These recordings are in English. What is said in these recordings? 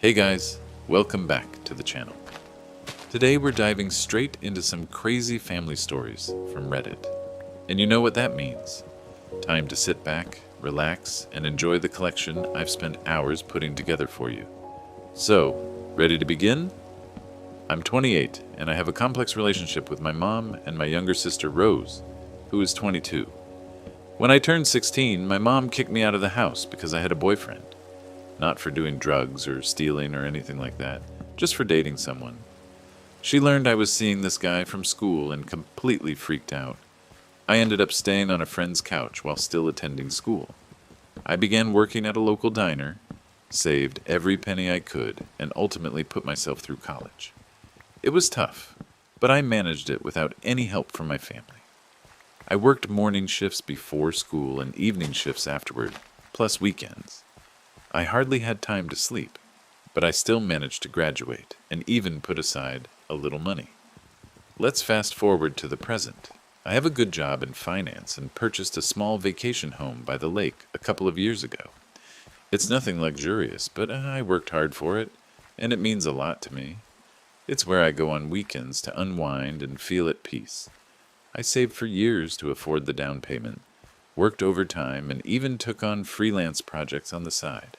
Hey guys, welcome back to the channel. Today we're diving straight into some crazy family stories from Reddit. And you know what that means. Time to sit back, relax, and enjoy the collection I've spent hours putting together for you. So, ready to begin? I'm 28, and I have a complex relationship with my mom and my younger sister Rose, who is 22. When I turned 16, my mom kicked me out of the house because I had a boyfriend. Not for doing drugs or stealing or anything like that, just for dating someone. She learned I was seeing this guy from school and completely freaked out. I ended up staying on a friend's couch while still attending school. I began working at a local diner, saved every penny I could, and ultimately put myself through college. It was tough, but I managed it without any help from my family. I worked morning shifts before school and evening shifts afterward, plus weekends. I hardly had time to sleep, but I still managed to graduate and even put aside a little money. Let's fast forward to the present. I have a good job in finance and purchased a small vacation home by the lake a couple of years ago. It's nothing luxurious, but I worked hard for it, and it means a lot to me. It's where I go on weekends to unwind and feel at peace. I saved for years to afford the down payment, worked overtime, and even took on freelance projects on the side.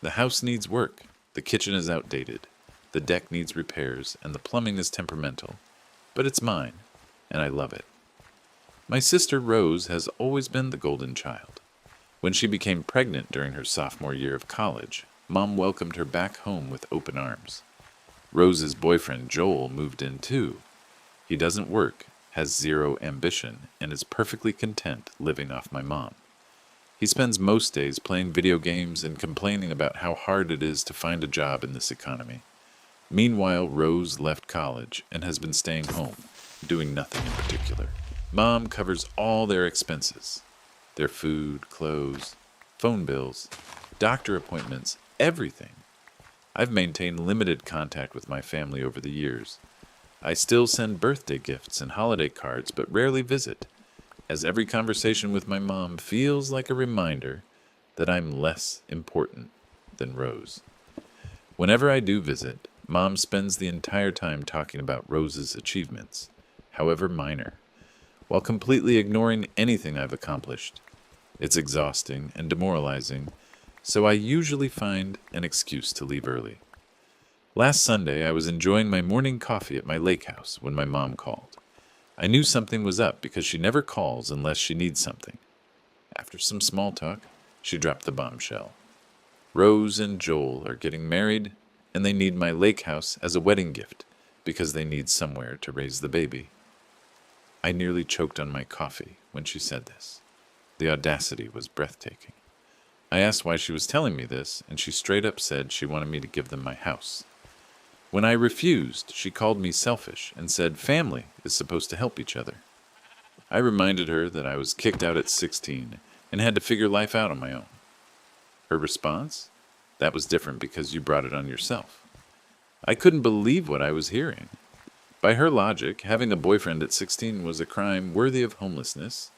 The house needs work, the kitchen is outdated, the deck needs repairs, and the plumbing is temperamental. But it's mine, and I love it. My sister Rose has always been the golden child. When she became pregnant during her sophomore year of college, Mom welcomed her back home with open arms. Rose's boyfriend Joel moved in too. He doesn't work, has zero ambition, and is perfectly content living off my mom. He spends most days playing video games and complaining about how hard it is to find a job in this economy. Meanwhile, Rose left college and has been staying home, doing nothing in particular. Mom covers all their expenses. Their food, clothes, phone bills, doctor appointments, everything. I've maintained limited contact with my family over the years. I still send birthday gifts and holiday cards, but rarely visit, as every conversation with my mom feels like a reminder that I'm less important than Rose. Whenever I do visit, Mom spends the entire time talking about Rose's achievements, however minor, while completely ignoring anything I've accomplished. It's exhausting and demoralizing, so I usually find an excuse to leave early. Last Sunday, I was enjoying my morning coffee at my lake house when my mom called. I knew something was up because she never calls unless she needs something. After some small talk, she dropped the bombshell. Rose and Joel are getting married, and they need my lake house as a wedding gift because they need somewhere to raise the baby. I nearly choked on my coffee when she said this. The audacity was breathtaking. I asked why she was telling me this, and she straight up said she wanted me to give them my house. When I refused, she called me selfish and said family is supposed to help each other. I reminded her that I was kicked out at 16 and had to figure life out on my own. Her response? That was different because you brought it on yourself. I couldn't believe what I was hearing. By her logic, having a boyfriend at 16 was a crime worthy of homelessness,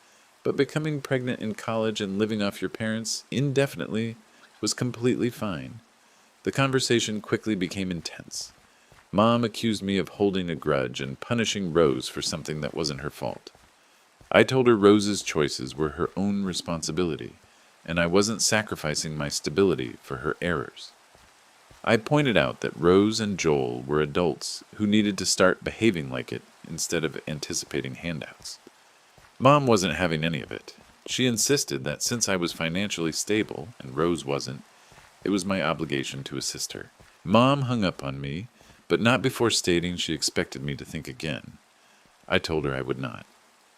but becoming pregnant in college and living off your parents indefinitely was completely fine. The conversation quickly became intense. Mom accused me of holding a grudge and punishing Rose for something that wasn't her fault. I told her Rose's choices were her own responsibility, and I wasn't sacrificing my stability for her errors. I pointed out that Rose and Joel were adults who needed to start behaving like it instead of anticipating handouts. Mom wasn't having any of it. She insisted that since I was financially stable and Rose wasn't, it was my obligation to assist her. Mom hung up on me, but not before stating she expected me to think again. I told her I would not.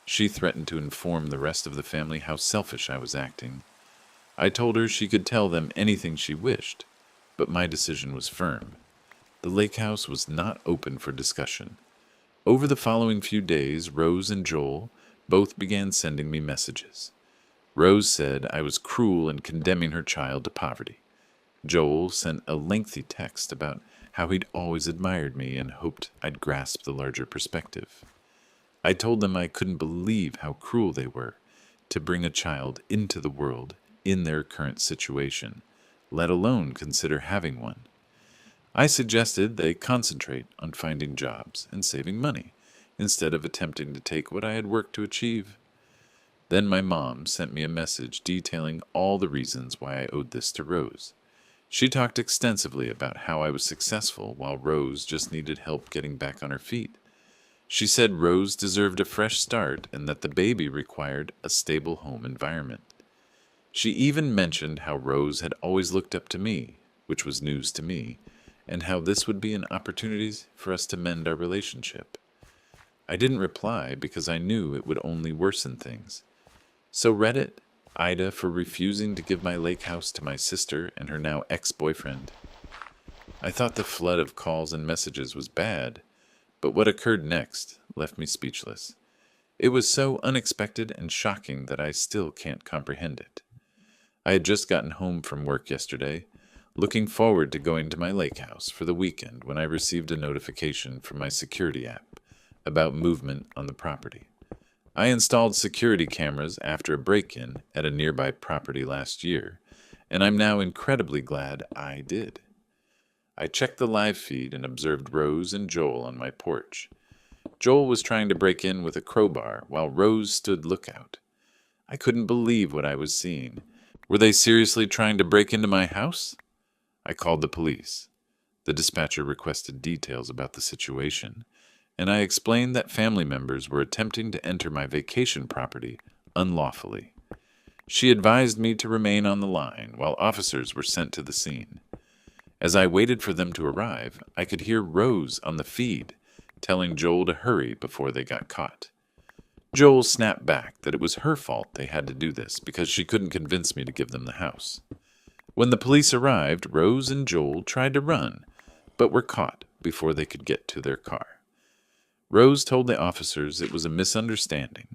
She threatened to inform the rest of the family how selfish I was acting. I told her she could tell them anything she wished, but my decision was firm. The lake house was not open for discussion. Over the following few days, Rose and Joel both began sending me messages. Rose said I was cruel in condemning her child to poverty. Joel sent a lengthy text about how he'd always admired me and hoped I'd grasp the larger perspective. I told them I couldn't believe how cruel they were to bring a child into the world in their current situation, let alone consider having one. I suggested they concentrate on finding jobs and saving money, instead of attempting to take what I had worked to achieve. Then my mom sent me a message detailing all the reasons why I owed this to Rose. She talked extensively about how I was successful while Rose just needed help getting back on her feet. She said Rose deserved a fresh start and that the baby required a stable home environment. She even mentioned how Rose had always looked up to me, which was news to me, and how this would be an opportunity for us to mend our relationship. I didn't reply because I knew it would only worsen things. So Reddit, Ida for refusing to give my lake house to my sister and her now ex-boyfriend. I thought the flood of calls and messages was bad, but what occurred next left me speechless. It was so unexpected and shocking that I still can't comprehend it. I had just gotten home from work yesterday, looking forward to going to my lake house for the weekend when I received a notification from my security app about movement on the property. I installed security cameras after a break-in at a nearby property last year, and I'm now incredibly glad I did. I checked the live feed and observed Rose and Joel on my porch. Joel was trying to break in with a crowbar while Rose stood lookout. I couldn't believe what I was seeing. Were they seriously trying to break into my house? I called the police. The dispatcher requested details about the situation, and I explained that family members were attempting to enter my vacation property unlawfully. She advised me to remain on the line while officers were sent to the scene. As I waited for them to arrive, I could hear Rose on the feed telling Joel to hurry before they got caught. Joel snapped back that it was her fault they had to do this because she couldn't convince me to give them the house. When the police arrived, Rose and Joel tried to run, but were caught before they could get to their car. Rose told the officers it was a misunderstanding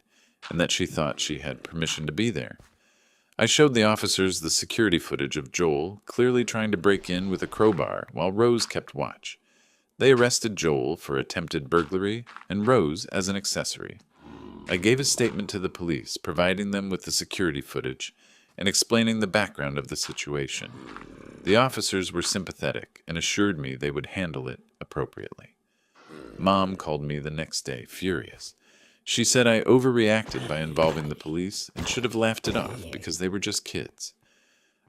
and that she thought she had permission to be there. I showed the officers the security footage of Joel clearly trying to break in with a crowbar while Rose kept watch. They arrested Joel for attempted burglary and Rose as an accessory. I gave a statement to the police, providing them with the security footage and explaining the background of the situation. The officers were sympathetic and assured me they would handle it appropriately. Mom called me the next day, furious. She said I overreacted by involving the police and should have laughed it off because they were just kids.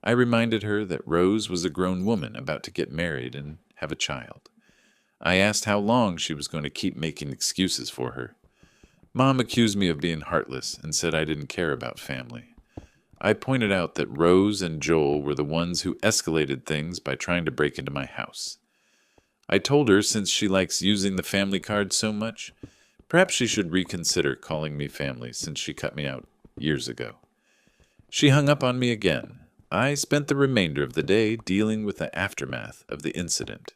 I reminded her that Rose was a grown woman about to get married and have a child. I asked how long she was going to keep making excuses for her. Mom accused me of being heartless and said I didn't care about family. I pointed out that Rose and Joel were the ones who escalated things by trying to break into my house. I told her since she likes using the family card so much, perhaps she should reconsider calling me family since she cut me out years ago. She hung up on me again. I spent the remainder of the day dealing with the aftermath of the incident.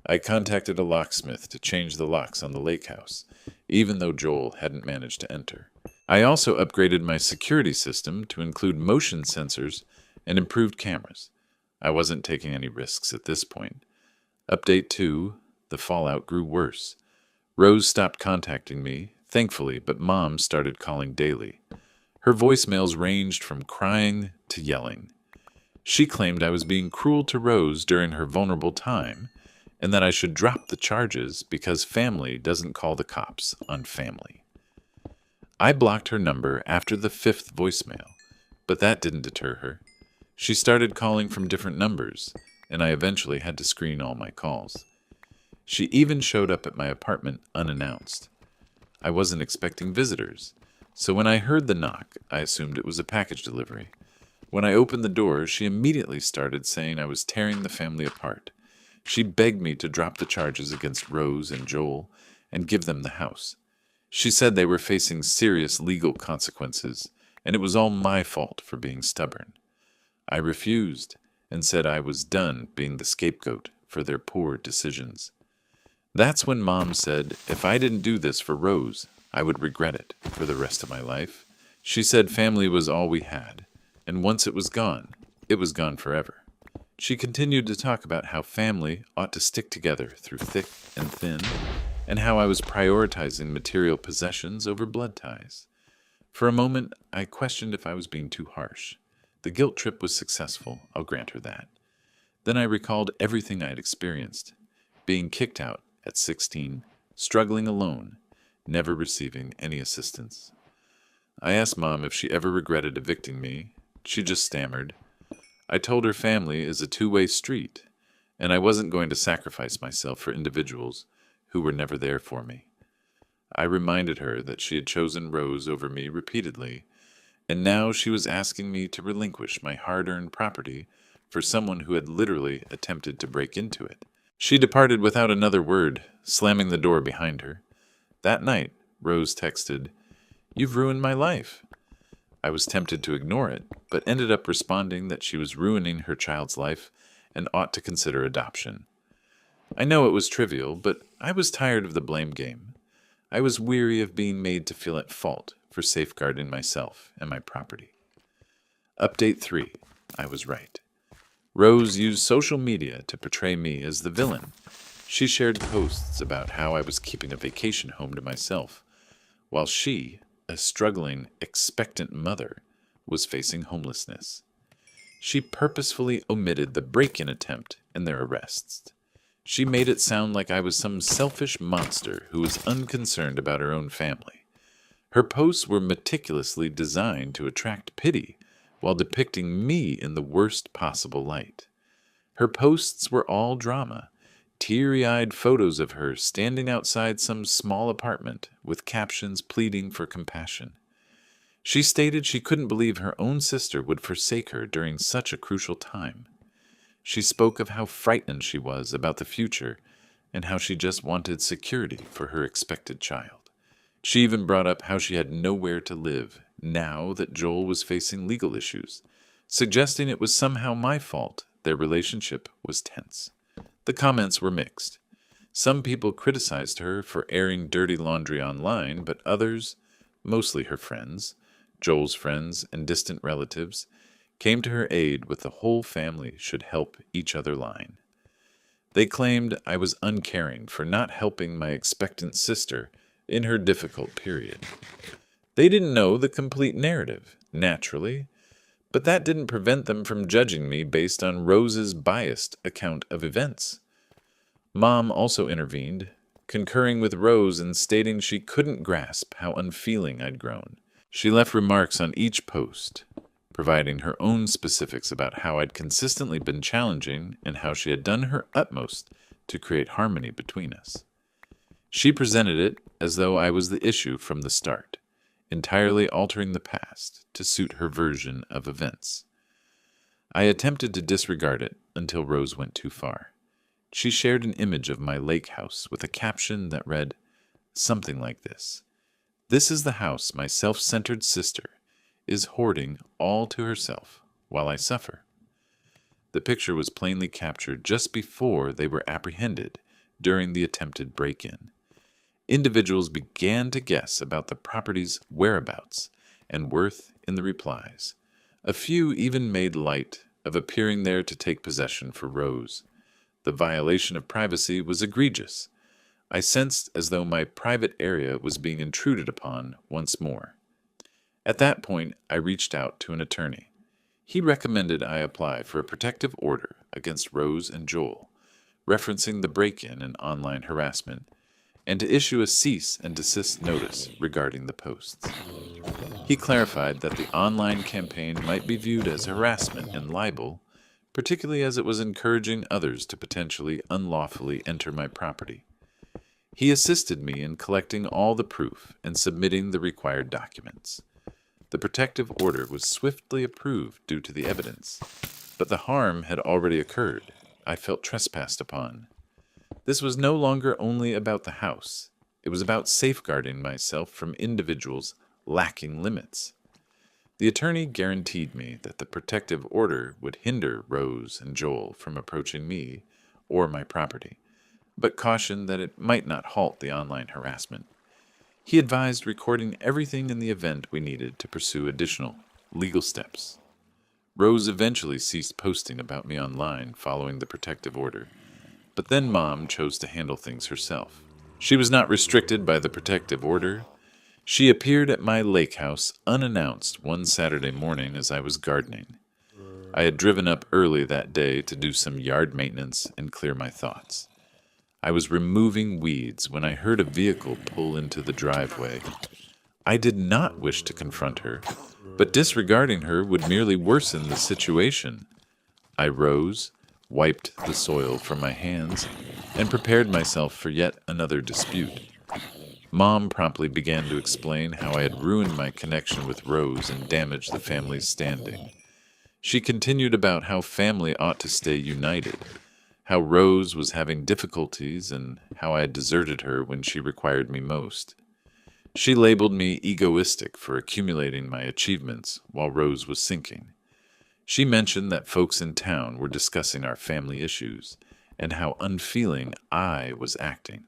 I contacted a locksmith to change the locks on the lake house, even though Joel hadn't managed to enter. I also upgraded my security system to include motion sensors and improved cameras. I wasn't taking any risks at this point. Update 2, the fallout grew worse. Rose stopped contacting me, thankfully, but Mom started calling daily. Her voicemails ranged from crying to yelling. She claimed I was being cruel to Rose during her vulnerable time, and that I should drop the charges because family doesn't call the cops on family. I blocked her number after the 5th voicemail, but that didn't deter her. She started calling from different numbers, and I eventually had to screen all my calls. She even showed up at my apartment unannounced. I wasn't expecting visitors, so when I heard the knock, I assumed it was a package delivery. When I opened the door, she immediately started saying I was tearing the family apart. She begged me to drop the charges against Rose and Joel and give them the house. She said they were facing serious legal consequences, and it was all my fault for being stubborn. I refused and said I was done being the scapegoat for their poor decisions. That's when Mom said if I didn't do this for Rose, I would regret it for the rest of my life. She said family was all we had, and once it was gone forever. She continued to talk about how family ought to stick together through thick and thin, and how I was prioritizing material possessions over blood ties. For a moment, I questioned if I was being too harsh. The guilt trip was successful, I'll grant her that. Then I recalled everything I had experienced, being kicked out at 16, struggling alone, never receiving any assistance. I asked Mom if she ever regretted evicting me. She just stammered. I told her family is a two-way street, and I wasn't going to sacrifice myself for individuals who were never there for me. I reminded her that she had chosen Rose over me repeatedly, and now she was asking me to relinquish my hard-earned property for someone who had literally attempted to break into it. She departed without another word, slamming the door behind her. That night, Rose texted, "You've ruined my life." I was tempted to ignore it, but ended up responding that she was ruining her child's life and ought to consider adoption. I know it was trivial, but I was tired of the blame game. I was weary of being made to feel at fault for safeguarding myself and my property. Update 3. I was right. Rose used social media to portray me as the villain. She shared posts about how I was keeping a vacation home to myself, while she, a struggling, expectant mother, was facing homelessness. She purposefully omitted the break-in attempt and their arrests. She made it sound like I was some selfish monster who was unconcerned about her own family. Her posts were meticulously designed to attract pity while depicting me in the worst possible light. Her posts were all drama, teary-eyed photos of her standing outside some small apartment with captions pleading for compassion. She stated she couldn't believe her own sister would forsake her during such a crucial time. She spoke of how frightened she was about the future and how she just wanted security for her expected child. She even brought up how she had nowhere to live now that Joel was facing legal issues, suggesting it was somehow my fault their relationship was tense. The comments were mixed. Some people criticized her for airing dirty laundry online, but others, mostly her friends, Joel's friends and distant relatives, came to her aid with the whole family should help each other line. They claimed I was uncaring for not helping my expectant sister in her difficult period. They didn't know the complete narrative, naturally, but that didn't prevent them from judging me based on Rose's biased account of events. Mom also intervened, concurring with Rose and stating she couldn't grasp how unfeeling I'd grown. She left remarks on each post, providing her own specifics about how I'd consistently been challenging and how she had done her utmost to create harmony between us. She presented it as though I was the issue from the start, entirely altering the past to suit her version of events. I attempted to disregard it until Rose went too far. She shared an image of my lake house with a caption that read something like this: "This is the house my self-centered sister is hoarding all to herself while I suffer." The picture was plainly captured just before they were apprehended during the attempted break-in. Individuals began to guess about the property's whereabouts and worth in the replies. A few even made light of appearing there to take possession for Rose. The violation of privacy was egregious. I sensed as though my private area was being intruded upon once more. At that point, I reached out to an attorney. He recommended I apply for a protective order against Rose and Joel, referencing the break-in and online harassment, and to issue a cease and desist notice regarding the posts. He clarified that the online campaign might be viewed as harassment and libel, particularly as it was encouraging others to potentially unlawfully enter my property. He assisted me in collecting all the proof and submitting the required documents. The protective order was swiftly approved due to the evidence, but the harm had already occurred. I felt trespassed upon. This was no longer only about the house. It was about safeguarding myself from individuals lacking limits. The attorney guaranteed me that the protective order would hinder Rose and Joel from approaching me or my property, but cautioned that it might not halt the online harassment. He advised recording everything in the event we needed to pursue additional legal steps. Rose eventually ceased posting about me online following the protective order, but then Mom chose to handle things herself. She was not restricted by the protective order. She appeared at my lake house unannounced one Saturday morning as I was gardening. I had driven up early that day to do some yard maintenance and clear my thoughts. I was removing weeds when I heard a vehicle pull into the driveway. I did not wish to confront her, but disregarding her would merely worsen the situation. I rose, wiped the soil from my hands, and prepared myself for yet another dispute. Mom promptly began to explain how I had ruined my connection with Rose and damaged the family's standing. She continued about how family ought to stay united, how Rose was having difficulties, and how I had deserted her when she required me most. She labeled me egoistic for accumulating my achievements while Rose was sinking. She mentioned that folks in town were discussing our family issues and how unfeeling I was acting.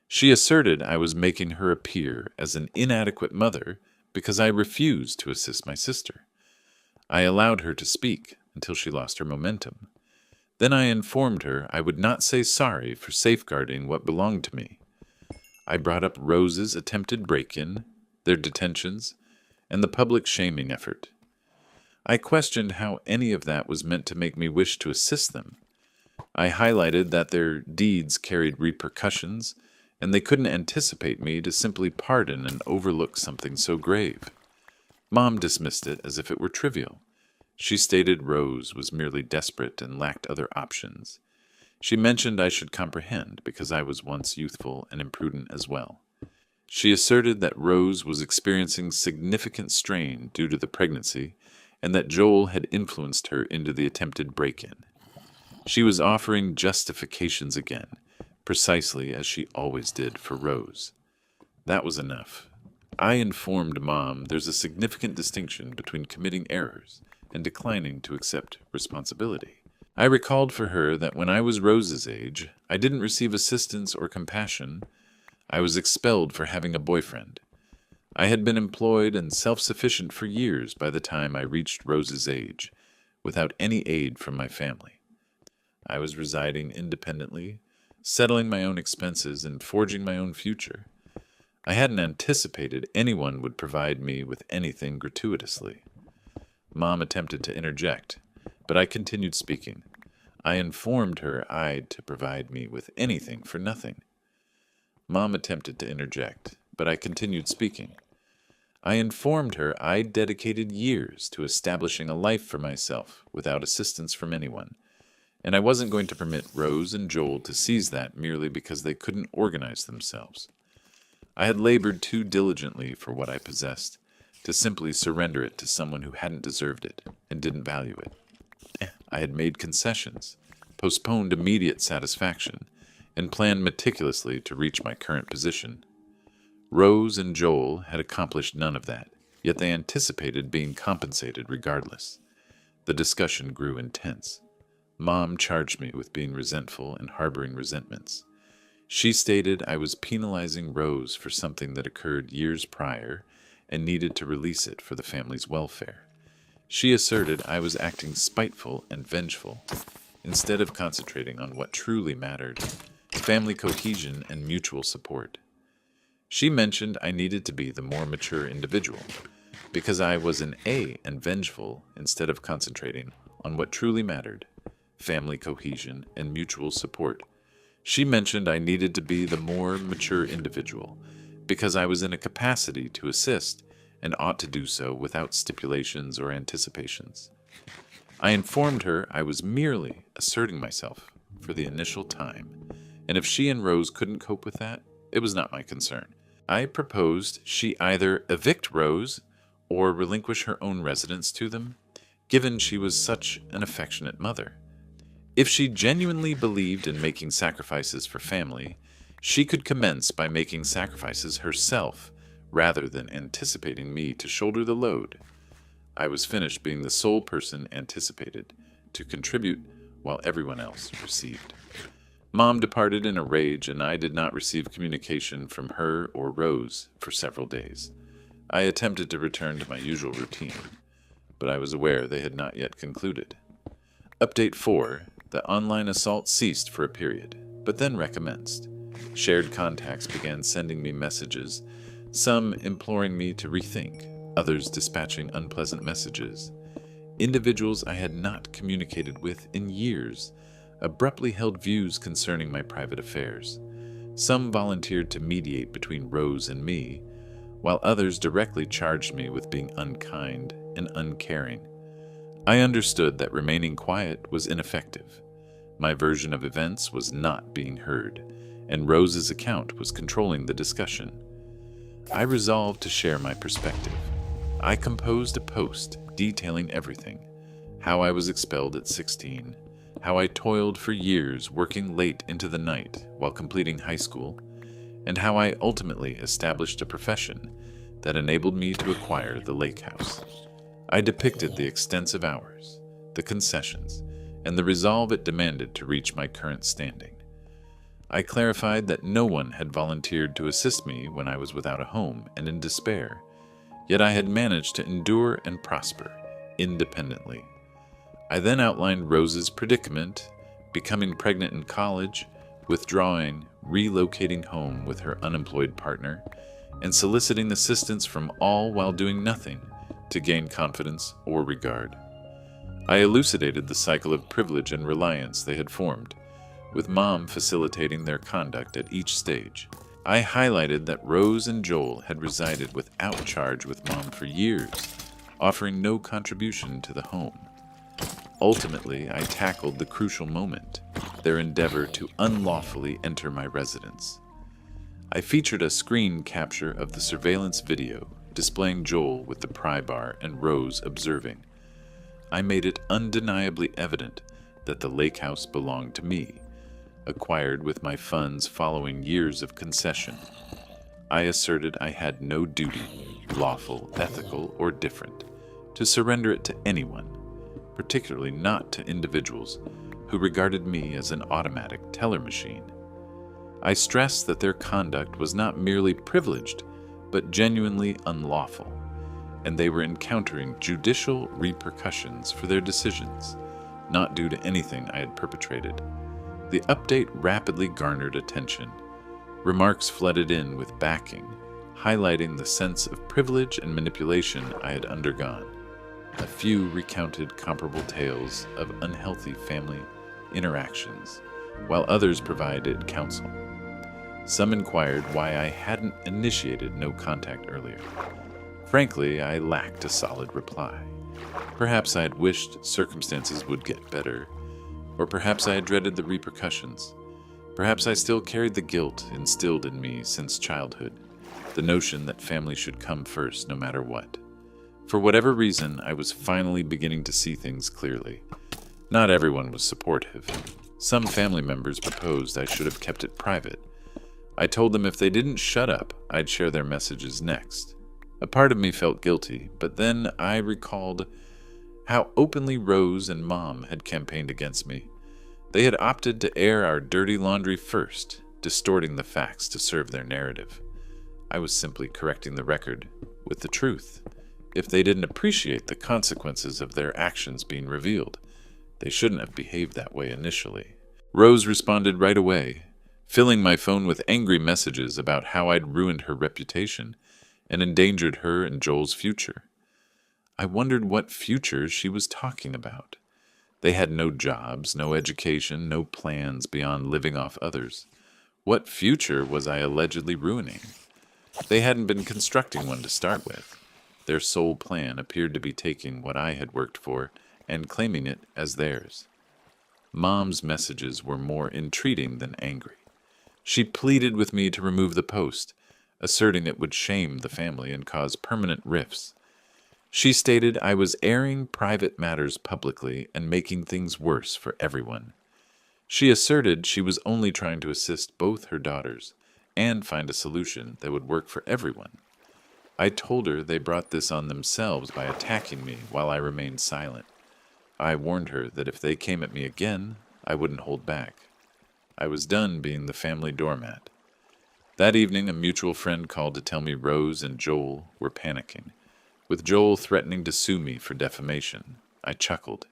She asserted I was making her appear as an inadequate mother because I refused to assist my sister. I allowed her to speak until she lost her momentum. Then I informed her I would not say sorry for safeguarding what belonged to me. I brought up Rose's attempted break-in, their detentions, and the public shaming effort. I questioned how any of that was meant to make me wish to assist them. I highlighted that their deeds carried repercussions, and they couldn't anticipate me to simply pardon and overlook something so grave. Mom dismissed it as if it were trivial. She stated Rose was merely desperate and lacked other options. She mentioned I should comprehend because I was once youthful and imprudent as well. She asserted that Rose was experiencing significant strain due to the pregnancy and that Joel had influenced her into the attempted break-in. She was offering justifications again, precisely as she always did for Rose. That was enough. I informed Mom there's a significant distinction between committing errors and declining to accept responsibility. I recalled for her that when I was Rose's age, I didn't receive assistance or compassion. I was expelled for having a boyfriend. I had been employed and self-sufficient for years by the time I reached Rose's age, without any aid from my family. I was residing independently, settling my own expenses and forging my own future. I hadn't anticipated anyone would provide me with anything gratuitously. Mom attempted to interject, but I continued speaking. I informed her I'd to provide me with anything for nothing. Mom attempted to interject, but I continued speaking. I informed her I'd dedicated years to establishing a life for myself without assistance from anyone, and I wasn't going to permit Rose and Joel to seize that merely because they couldn't organize themselves. I had labored too diligently for what I possessed to simply surrender it to someone who hadn't deserved it and didn't value it. I had made concessions, postponed immediate satisfaction, and planned meticulously to reach my current position. Rose and Joel had accomplished none of that, yet they anticipated being compensated regardless. The discussion grew intense. Mom charged me with being resentful and harboring resentments. She stated I was penalizing Rose for something that occurred years prior and needed to release it for the family's welfare. She asserted I was acting spiteful and vengeful, instead of concentrating on what truly mattered, family cohesion and mutual support. She mentioned I needed to be the more mature individual, because I was an A and vengeful instead of concentrating on what truly mattered, family cohesion and mutual support. She mentioned I needed to be the more mature individual, because I was in a capacity to assist and ought to do so without stipulations or anticipations. I informed her I was merely asserting myself for the initial time, and if she and Rose couldn't cope with that, it was not my concern. I proposed she either evict Rose or relinquish her own residence to them, given she was such an affectionate mother. If she genuinely believed in making sacrifices for family, she could commence by making sacrifices herself rather than anticipating me to shoulder the load. I was finished being the sole person anticipated to contribute while everyone else received. Mom departed in a rage, and I did not receive communication from her or Rose for several days. I attempted to return to my usual routine, but I was aware they had not yet concluded. Update 4. The online assault ceased for a period, but then recommenced. Shared contacts began sending me messages, some imploring me to rethink, others dispatching unpleasant messages. Individuals I had not communicated with in years abruptly held views concerning my private affairs. Some volunteered to mediate between Rose and me, while others directly charged me with being unkind and uncaring. I understood that remaining quiet was ineffective. My version of events was not being heard, and Rose's account was controlling the discussion. I resolved to share my perspective. I composed a post detailing everything: how I was expelled at 16, how I toiled for years working late into the night while completing high school, and how I ultimately established a profession that enabled me to acquire the lake house. I depicted the extensive hours, the concessions, and the resolve it demanded to reach my current standing. I clarified that no one had volunteered to assist me when I was without a home and in despair, yet I had managed to endure and prosper independently. I then outlined Rose's predicament: becoming pregnant in college, withdrawing, relocating home with her unemployed partner, and soliciting assistance from all while doing nothing to gain confidence or regard. I elucidated the cycle of privilege and reliance they had formed, with Mom facilitating their conduct at each stage. I highlighted that Rose and Joel had resided without charge with Mom for years, offering no contribution to the home. Ultimately, I tackled the crucial moment: their endeavor to unlawfully enter my residence. I featured a screen capture of the surveillance video displaying Joel with the pry bar and Rose observing. I made it undeniably evident that the lake house belonged to me, acquired with my funds following years of concession. I asserted I had no duty, lawful, ethical, or different, to surrender it to anyone, particularly not to individuals who regarded me as an automatic teller machine. I stressed that their conduct was not merely privileged, but genuinely unlawful, and they were encountering judicial repercussions for their decisions, not due to anything I had perpetrated. The update rapidly garnered attention. Remarks flooded in with backing, highlighting the sense of privilege and manipulation I had undergone. A few recounted comparable tales of unhealthy family interactions, while others provided counsel. Some inquired why I hadn't initiated no contact earlier. Frankly, I lacked a solid reply. Perhaps I had wished circumstances would get better, or perhaps I had dreaded the repercussions. Perhaps I still carried the guilt instilled in me since childhood, the notion that family should come first no matter what. For whatever reason, I was finally beginning to see things clearly. Not everyone was supportive. Some family members proposed I should have kept it private. I told them if they didn't shut up, I'd share their messages next. A part of me felt guilty, but then I recalled how openly Rose and Mom had campaigned against me. They had opted to air our dirty laundry first, distorting the facts to serve their narrative. I was simply correcting the record with the truth. If they didn't appreciate the consequences of their actions being revealed, they shouldn't have behaved that way initially. Rose responded right away, filling my phone with angry messages about how I'd ruined her reputation and endangered her and Joel's future. I wondered what future she was talking about. They had no jobs, no education, no plans beyond living off others. What future was I allegedly ruining? They hadn't been constructing one to start with. Their sole plan appeared to be taking what I had worked for and claiming it as theirs. Mom's messages were more entreating than angry. She pleaded with me to remove the post, asserting it would shame the family and cause permanent rifts. She stated I was airing private matters publicly and making things worse for everyone. She asserted she was only trying to assist both her daughters and find a solution that would work for everyone. I told her they brought this on themselves by attacking me while I remained silent. I warned her that if they came at me again, I wouldn't hold back. I was done being the family doormat. That evening, a mutual friend called to tell me Rose and Joel were panicking, with Joel threatening to sue me for defamation. I chuckled.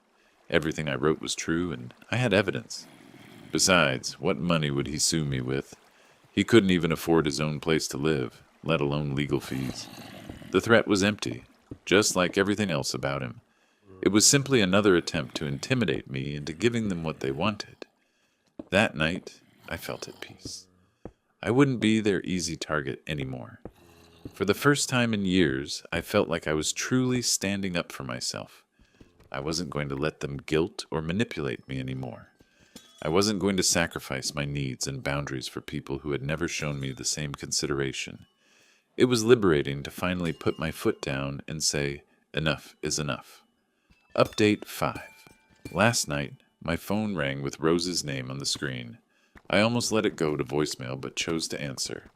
Everything I wrote was true, and I had evidence. Besides, what money would he sue me with? He couldn't even afford his own place to live, let alone legal fees. The threat was empty, just like everything else about him. It was simply another attempt to intimidate me into giving them what they wanted. That night, I felt at peace. I wouldn't be their easy target anymore. For the first time in years, I felt like I was truly standing up for myself. I wasn't going to let them guilt or manipulate me anymore. I wasn't going to sacrifice my needs and boundaries for people who had never shown me the same consideration. It was liberating to finally put my foot down and say, enough is enough. Update 5. Last night, my phone rang with Rose's name on the screen. I almost let it go to voicemail but chose to answer.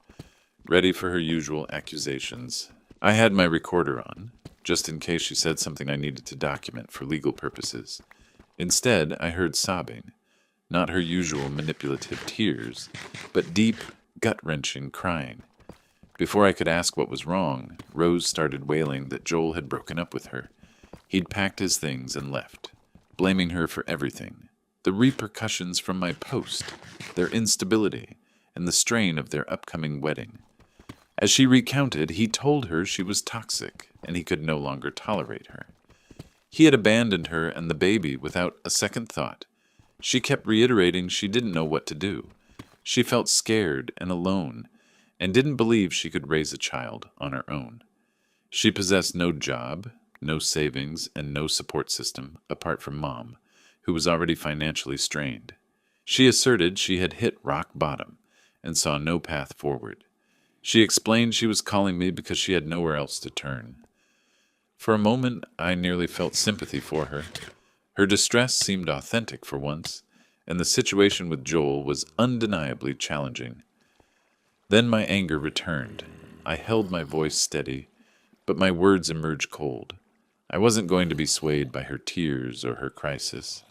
Ready for her usual accusations. I had my recorder on, just in case she said something I needed to document for legal purposes. Instead, I heard sobbing. Not her usual manipulative tears, but deep, gut-wrenching crying. Before I could ask what was wrong, Rose started wailing that Joel had broken up with her. He'd packed his things and left, blaming her for everything. The repercussions from my post, their instability, and the strain of their upcoming wedding. As she recounted, he told her she was toxic, and he could no longer tolerate her. He had abandoned her and the baby without a second thought. She kept reiterating she didn't know what to do. She felt scared and alone, and didn't believe she could raise a child on her own. She possessed no job, no savings, and no support system, apart from Mom, who was already financially strained. She asserted she had hit rock bottom, and saw no path forward. She explained she was calling me because she had nowhere else to turn. For a moment, I nearly felt sympathy for her. Her distress seemed authentic for once, and the situation with Joel was undeniably challenging. Then my anger returned. I held my voice steady, but my words emerged cold. I wasn't going to be swayed by her tears or her crisis.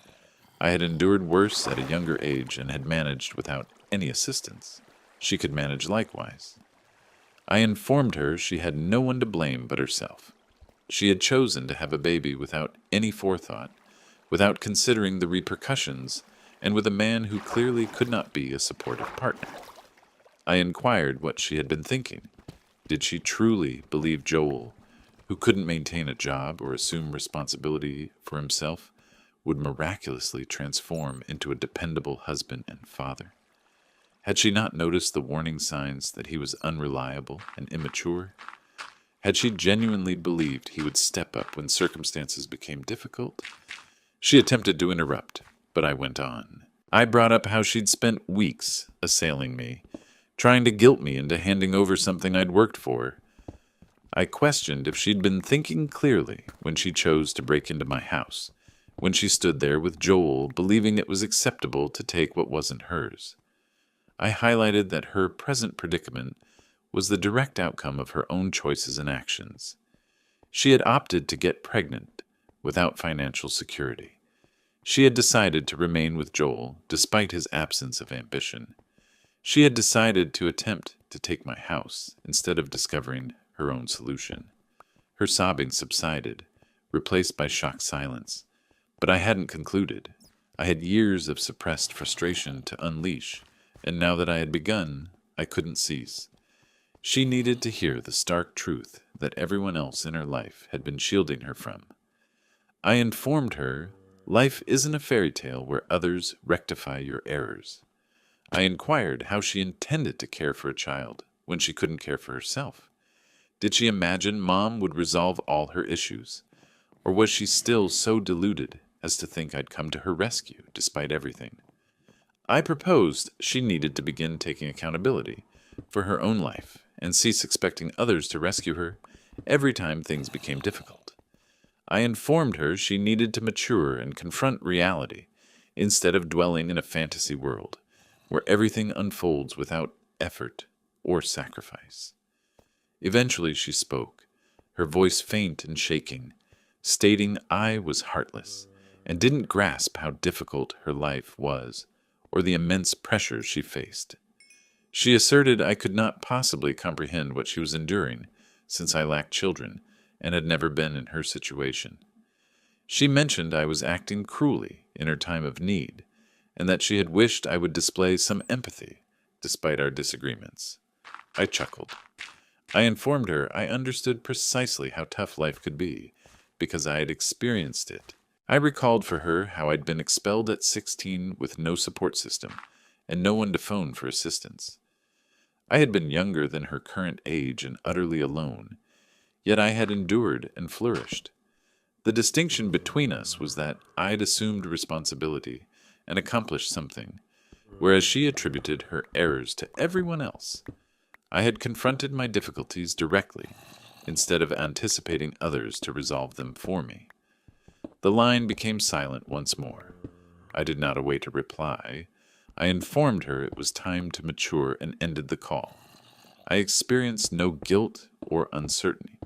I had endured worse at a younger age and had managed without any assistance. She could manage likewise. I informed her she had no one to blame but herself. She had chosen to have a baby without any forethought, without considering the repercussions, and with a man who clearly could not be a supportive partner. I inquired what she had been thinking. Did she truly believe Joel, who couldn't maintain a job or assume responsibility for himself, would miraculously transform into a dependable husband and father? Had she not noticed the warning signs that he was unreliable and immature? Had she genuinely believed he would step up when circumstances became difficult? She attempted to interrupt, but I went on. I brought up how she'd spent weeks assailing me, trying to guilt me into handing over something I'd worked for. I questioned if she'd been thinking clearly when she chose to break into my house, when she stood there with Joel, believing it was acceptable to take what wasn't hers. I highlighted that her present predicament was the direct outcome of her own choices and actions. She had opted to get pregnant without financial security. She had decided to remain with Joel despite his absence of ambition. She had decided to attempt to take my house instead of discovering her own solution. Her sobbing subsided, replaced by shocked silence. But I hadn't concluded. I had years of suppressed frustration to unleash, and now that I had begun, I couldn't cease. She needed to hear the stark truth that everyone else in her life had been shielding her from. I informed her life isn't a fairy tale where others rectify your errors. I inquired how she intended to care for a child when she couldn't care for herself. Did she imagine Mom would resolve all her issues? Or was she still so deluded as to think I'd come to her rescue despite everything? I proposed she needed to begin taking accountability for her own life and cease expecting others to rescue her every time things became difficult. I informed her she needed to mature and confront reality instead of dwelling in a fantasy world where everything unfolds without effort or sacrifice. Eventually she spoke, her voice faint and shaking, stating I was heartless and didn't grasp how difficult her life was or the immense pressures she faced. She asserted I could not possibly comprehend what she was enduring since I lacked children and had never been in her situation. She mentioned I was acting cruelly in her time of need and that she had wished I would display some empathy despite our disagreements. I chuckled. I informed her I understood precisely how tough life could be because I had experienced it. I recalled for her how I'd been expelled at 16 with no support system and no one to phone for assistance. I had been younger than her current age and utterly alone, yet I had endured and flourished. The distinction between us was that I'd assumed responsibility and accomplished something, whereas she attributed her errors to everyone else. I had confronted my difficulties directly, instead of anticipating others to resolve them for me. The line became silent once more. I did not await a reply. I informed her it was time to mature and ended the call. I experienced no guilt or uncertainty.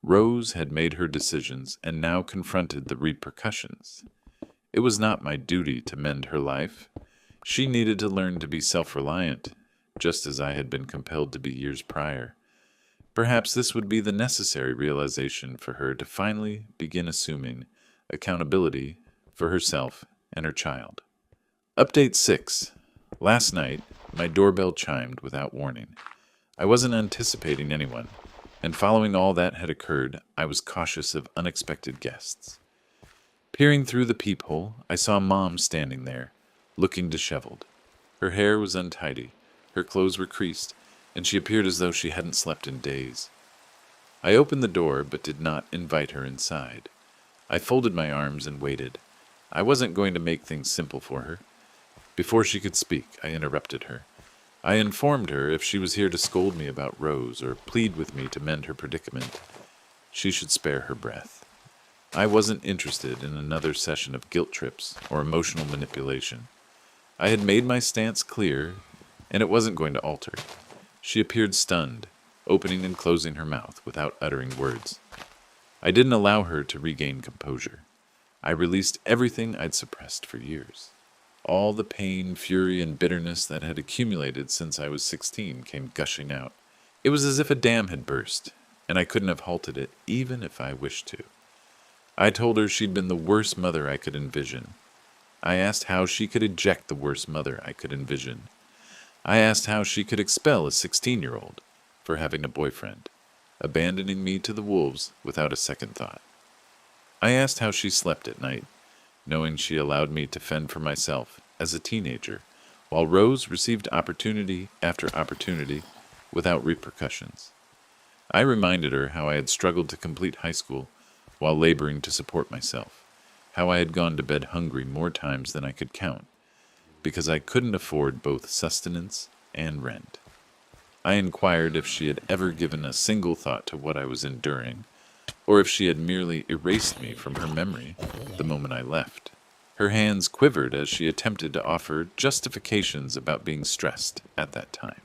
Rose had made her decisions and now confronted the repercussions. It was not my duty to mend her life. She needed to learn to be self-reliant, just as I had been compelled to be years prior. Perhaps this would be the necessary realization for her to finally begin assuming accountability for herself and her child. Update 6. Last night, my doorbell chimed without warning. I wasn't anticipating anyone, and following all that had occurred, I was cautious of unexpected guests. Peering through the peephole, I saw Mom standing there, looking disheveled. Her hair was untidy, her clothes were creased, and she appeared as though she hadn't slept in days. I opened the door, but did not invite her inside. I folded my arms and waited. I wasn't going to make things simple for her. Before she could speak, I interrupted her. I informed her if she was here to scold me about Rose or plead with me to mend her predicament, she should spare her breath. I wasn't interested in another session of guilt trips or emotional manipulation. I had made my stance clear, and it wasn't going to alter. She appeared stunned, opening and closing her mouth without uttering words. I didn't allow her to regain composure. I released everything I'd suppressed for years. All the pain, fury, and bitterness that had accumulated since I was 16 came gushing out. It was as if a dam had burst, and I couldn't have halted it even if I wished to. I told her she'd been the worst mother I could envision. I asked how she could eject the worst mother I could envision. I asked how she could expel a 16-year-old for having a boyfriend, abandoning me to the wolves without a second thought. I asked how she slept at night, knowing she allowed me to fend for myself as a teenager, while Rose received opportunity after opportunity without repercussions. I reminded her how I had struggled to complete high school while laboring to support myself, how I had gone to bed hungry more times than I could count, because I couldn't afford both sustenance and rent. I inquired if she had ever given a single thought to what I was enduring, or if she had merely erased me from her memory the moment I left. Her hands quivered as she attempted to offer justifications about being stressed at that time.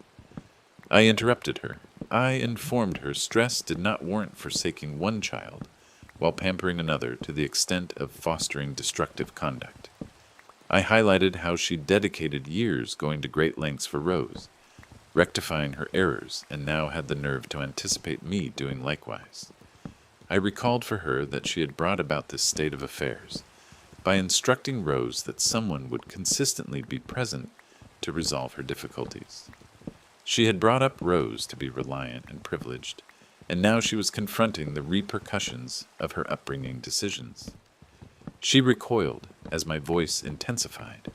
I interrupted her. I informed her stress did not warrant forsaking one child while pampering another to the extent of fostering destructive conduct. I highlighted how she dedicated years going to great lengths for Rose, rectifying her errors, and now had the nerve to anticipate me doing likewise. I recalled for her that she had brought about this state of affairs by instructing Rose that someone would consistently be present to resolve her difficulties. She had brought up Rose to be reliant and privileged, and now she was confronting the repercussions of her upbringing decisions. She recoiled as my voice intensified.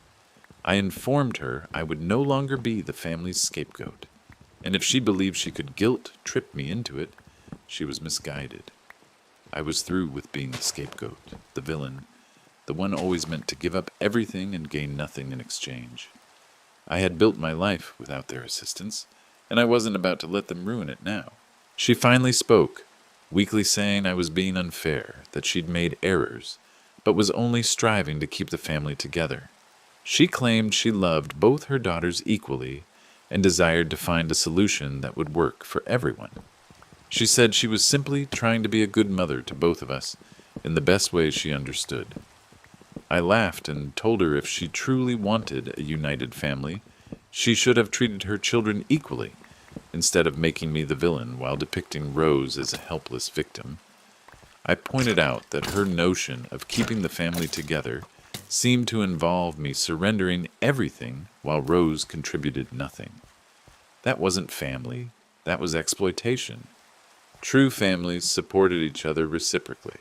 I informed her I would no longer be the family's scapegoat, and if she believed she could guilt-trip me into it, she was misguided. I was through with being the scapegoat, the villain, the one always meant to give up everything and gain nothing in exchange. I had built my life without their assistance, and I wasn't about to let them ruin it now. She finally spoke, weakly saying I was being unfair, that she'd made errors, but was only striving to keep the family together. She claimed she loved both her daughters equally and desired to find a solution that would work for everyone. She said she was simply trying to be a good mother to both of us in the best way she understood. I laughed and told her if she truly wanted a united family, she should have treated her children equally, instead of making me the villain while depicting Rose as a helpless victim. I pointed out that her notion of keeping the family together seemed to involve me surrendering everything while Rose contributed nothing. That wasn't family, that was exploitation. True families supported each other reciprocally,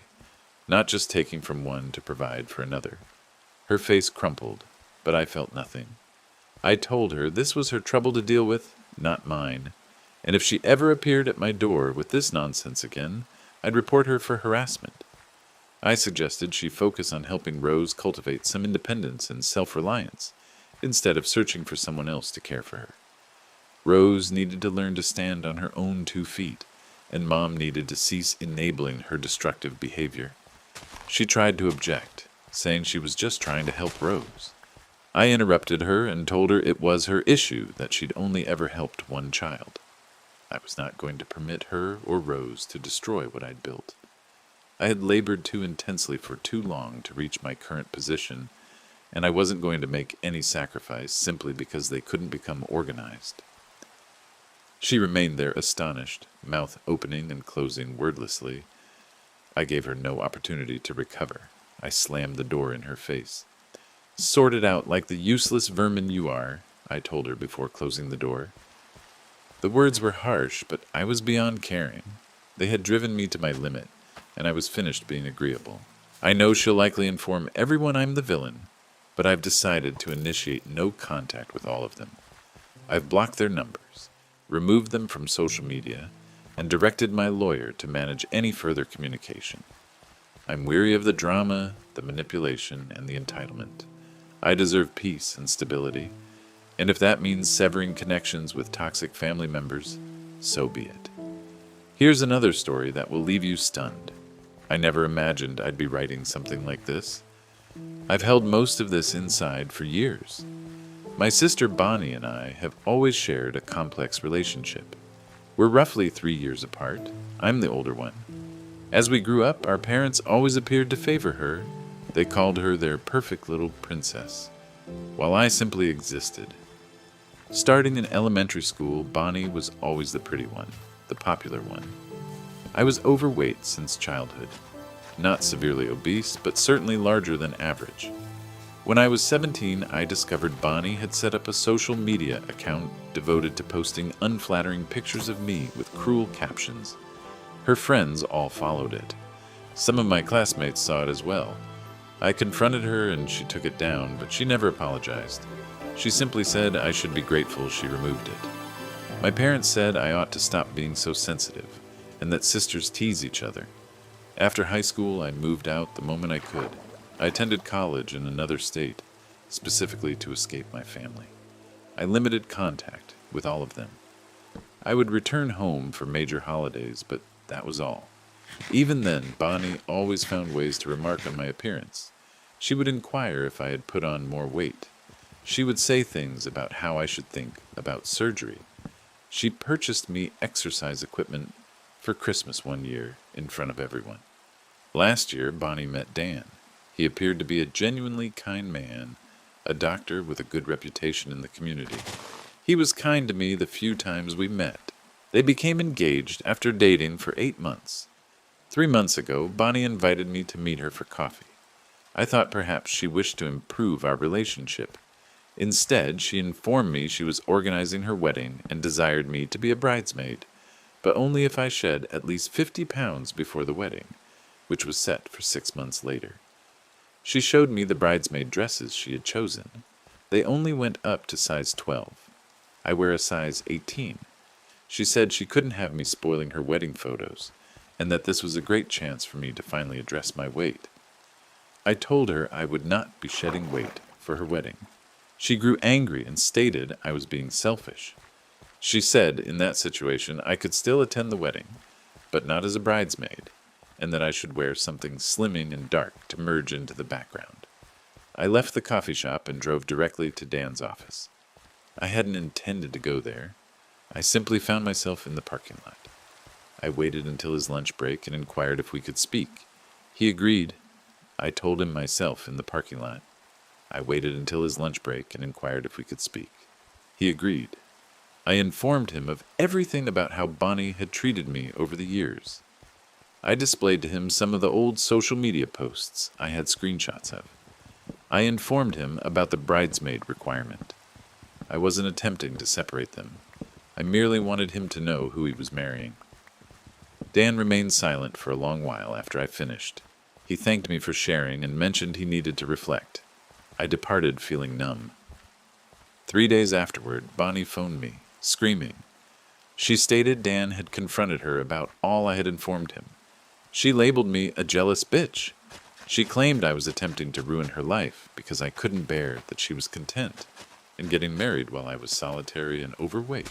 not just taking from one to provide for another. Her face crumpled, but I felt nothing. I told her this was her trouble to deal with, not mine, and if she ever appeared at my door with this nonsense again, I'd report her for harassment. I suggested she focus on helping Rose cultivate some independence and self-reliance, instead of searching for someone else to care for her. Rose needed to learn to stand on her own 2 feet, and Mom needed to cease enabling her destructive behavior. She tried to object, saying she was just trying to help Rose. I interrupted her and told her it was her issue that she'd only ever helped one child. I was not going to permit her or Rose to destroy what I'd built. I had labored too intensely for too long to reach my current position, and I wasn't going to make any sacrifice simply because they couldn't become organized. She remained there astonished, mouth opening and closing wordlessly. I gave her no opportunity to recover. I slammed the door in her face. "Sort it out like the useless vermin you are," I told her before closing the door. The words were harsh, but I was beyond caring. They had driven me to my limit, and I was finished being agreeable. I know she'll likely inform everyone I'm the villain, but I've decided to initiate no contact with all of them. I've blocked their numbers, removed them from social media, and directed my lawyer to manage any further communication. I'm weary of the drama, the manipulation, and the entitlement. I deserve peace and stability, and if that means severing connections with toxic family members, so be it. Here's another story that will leave you stunned. I never imagined I'd be writing something like this. I've held most of this inside for years. My sister Bonnie and I have always shared a complex relationship. We're roughly 3 years apart. I'm the older one. As we grew up, our parents always appeared to favor her. They called her their perfect little princess, while I simply existed. Starting in elementary school, Bonnie was always the pretty one, the popular one. I was overweight since childhood. Not severely obese, but certainly larger than average. When I was 17, I discovered Bonnie had set up a social media account devoted to posting unflattering pictures of me with cruel captions. Her friends all followed it. Some of my classmates saw it as well. I confronted her and she took it down, but she never apologized. She simply said I should be grateful she removed it. My parents said I ought to stop being so sensitive, and that sisters tease each other. After high school, I moved out the moment I could. I attended college in another state, specifically to escape my family. I limited contact with all of them. I would return home for major holidays, but that was all. Even then, Bonnie always found ways to remark on my appearance. She would inquire if I had put on more weight. She would say things about how I should think about surgery. She purchased me exercise equipment for Christmas one year in front of everyone. Last year, Bonnie met Dan. He appeared to be a genuinely kind man, a doctor with a good reputation in the community. He was kind to me the few times we met. They became engaged after dating for 8 months. 3 months ago, Bonnie invited me to meet her for coffee. I thought perhaps she wished to improve our relationship. Instead, she informed me she was organizing her wedding and desired me to be a bridesmaid, but only if I shed at least 50 pounds before the wedding, which was set for 6 months later. She showed me the bridesmaid dresses she had chosen. They only went up to size 12. I wear a size 18. She said she couldn't have me spoiling her wedding photos, and that this was a great chance for me to finally address my weight. I told her I would not be shedding weight for her wedding. She grew angry and stated I was being selfish. She said in that situation I could still attend the wedding, but not as a bridesmaid, and that I should wear something slimming and dark to merge into the background. I left the coffee shop and drove directly to Dan's office. I hadn't intended to go there. I simply found myself in the parking lot. I waited until his lunch break and inquired if we could speak. He agreed. I told him myself in the parking lot. I waited until his lunch break and inquired if we could speak. He agreed. I informed him of everything about how Bonnie had treated me over the years. I displayed to him some of the old social media posts I had screenshots of. I informed him about the bridesmaid requirement. I wasn't attempting to separate them. I merely wanted him to know who he was marrying. Dan remained silent for a long while after I finished. He thanked me for sharing and mentioned he needed to reflect. I departed feeling numb. 3 days afterward, Bonnie phoned me, screaming. She stated Dan had confronted her about all I had informed him. She labeled me a jealous bitch. She claimed I was attempting to ruin her life because I couldn't bear that she was content in getting married while I was solitary and overweight.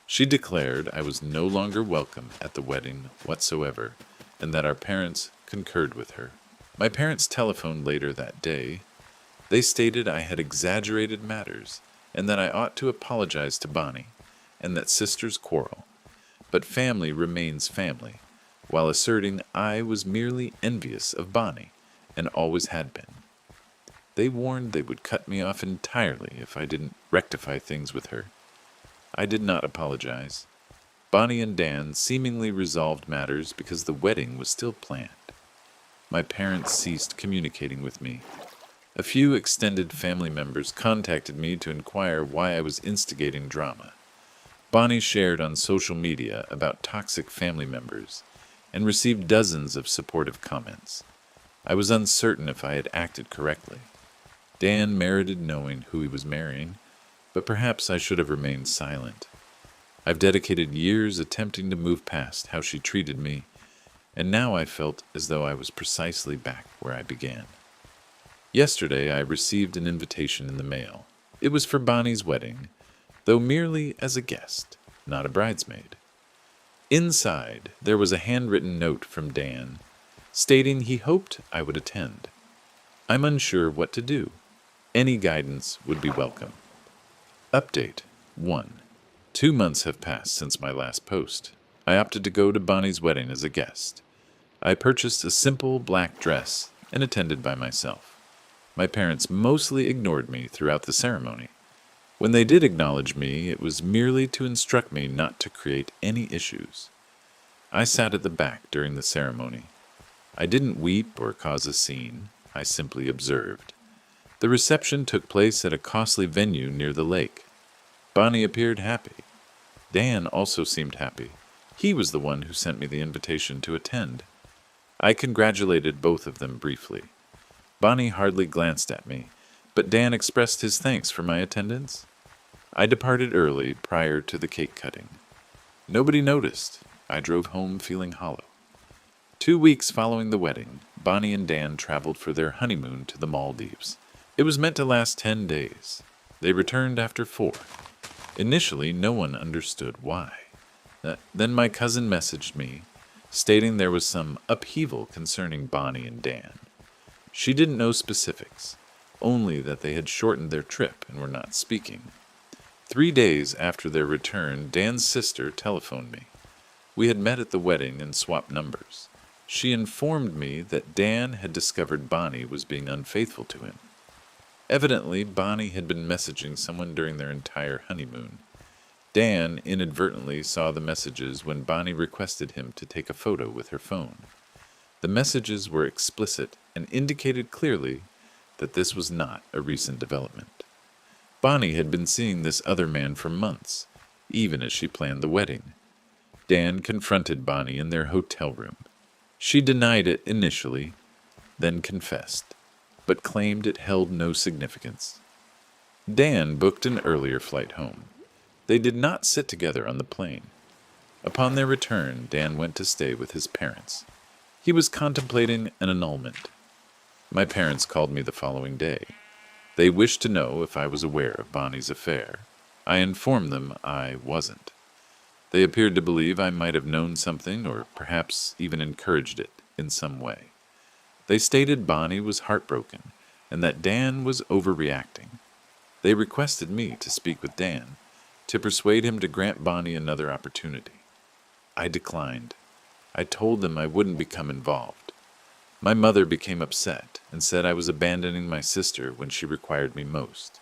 She declared I was no longer welcome at the wedding whatsoever, and that our parents concurred with her. My parents telephoned later that day. They stated I had exaggerated matters and that I ought to apologize to Bonnie, and that sisters quarrel, but family remains family, while asserting I was merely envious of Bonnie, and always had been. They warned they would cut me off entirely if I didn't rectify things with her. I did not apologize. Bonnie and Dan seemingly resolved matters because the wedding was still planned. My parents ceased communicating with me. A few extended family members contacted me to inquire why I was instigating drama. Bonnie shared on social media about toxic family members and received dozens of supportive comments. I was uncertain if I had acted correctly. Dan merited knowing who he was marrying, but perhaps I should have remained silent. I've dedicated years attempting to move past how she treated me, and now I felt as though I was precisely back where I began. Yesterday I received an invitation in the mail. It was for Bonnie's wedding, though merely as a guest, not a bridesmaid. Inside, there was a handwritten note from Dan, stating he hoped I would attend. I'm unsure what to do. Any guidance would be welcome. Update 1. 2 months have passed since my last post. I opted to go to Bonnie's wedding as a guest. I purchased a simple black dress and attended by myself. My parents mostly ignored me throughout the ceremony. When they did acknowledge me, it was merely to instruct me not to create any issues. I sat at the back during the ceremony. I didn't weep or cause a scene. I simply observed. The reception took place at a costly venue near the lake. Bonnie appeared happy. Dan also seemed happy. He was the one who sent me the invitation to attend. I congratulated both of them briefly. Bonnie hardly glanced at me, but Dan expressed his thanks for my attendance. I departed early prior to the cake cutting. Nobody noticed. I drove home feeling hollow. 2 weeks following the wedding, Bonnie and Dan traveled for their honeymoon to the Maldives. It was meant to last 10 days. They returned after 4. Initially, no one understood why. Then my cousin messaged me, stating there was some upheaval concerning Bonnie and Dan. She didn't know specifics, only that they had shortened their trip and were not speaking. 3 days after their return, Dan's sister telephoned me. We had met at the wedding and swapped numbers. She informed me that Dan had discovered Bonnie was being unfaithful to him. Evidently, Bonnie had been messaging someone during their entire honeymoon. Dan inadvertently saw the messages when Bonnie requested him to take a photo with her phone. The messages were explicit and indicated clearly that this was not a recent development. Bonnie had been seeing this other man for months, even as she planned the wedding. Dan confronted Bonnie in their hotel room. She denied it initially, then confessed, but claimed it held no significance. Dan booked an earlier flight home. They did not sit together on the plane. Upon their return, Dan went to stay with his parents. He was contemplating an annulment. My parents called me the following day. They wished to know if I was aware of Bonnie's affair. I informed them I wasn't. They appeared to believe I might have known something or perhaps even encouraged it in some way. They stated Bonnie was heartbroken and that Dan was overreacting. They requested me to speak with Dan to persuade him to grant Bonnie another opportunity. I declined. I told them I wouldn't become involved. My mother became upset and said I was abandoning my sister when she required me most.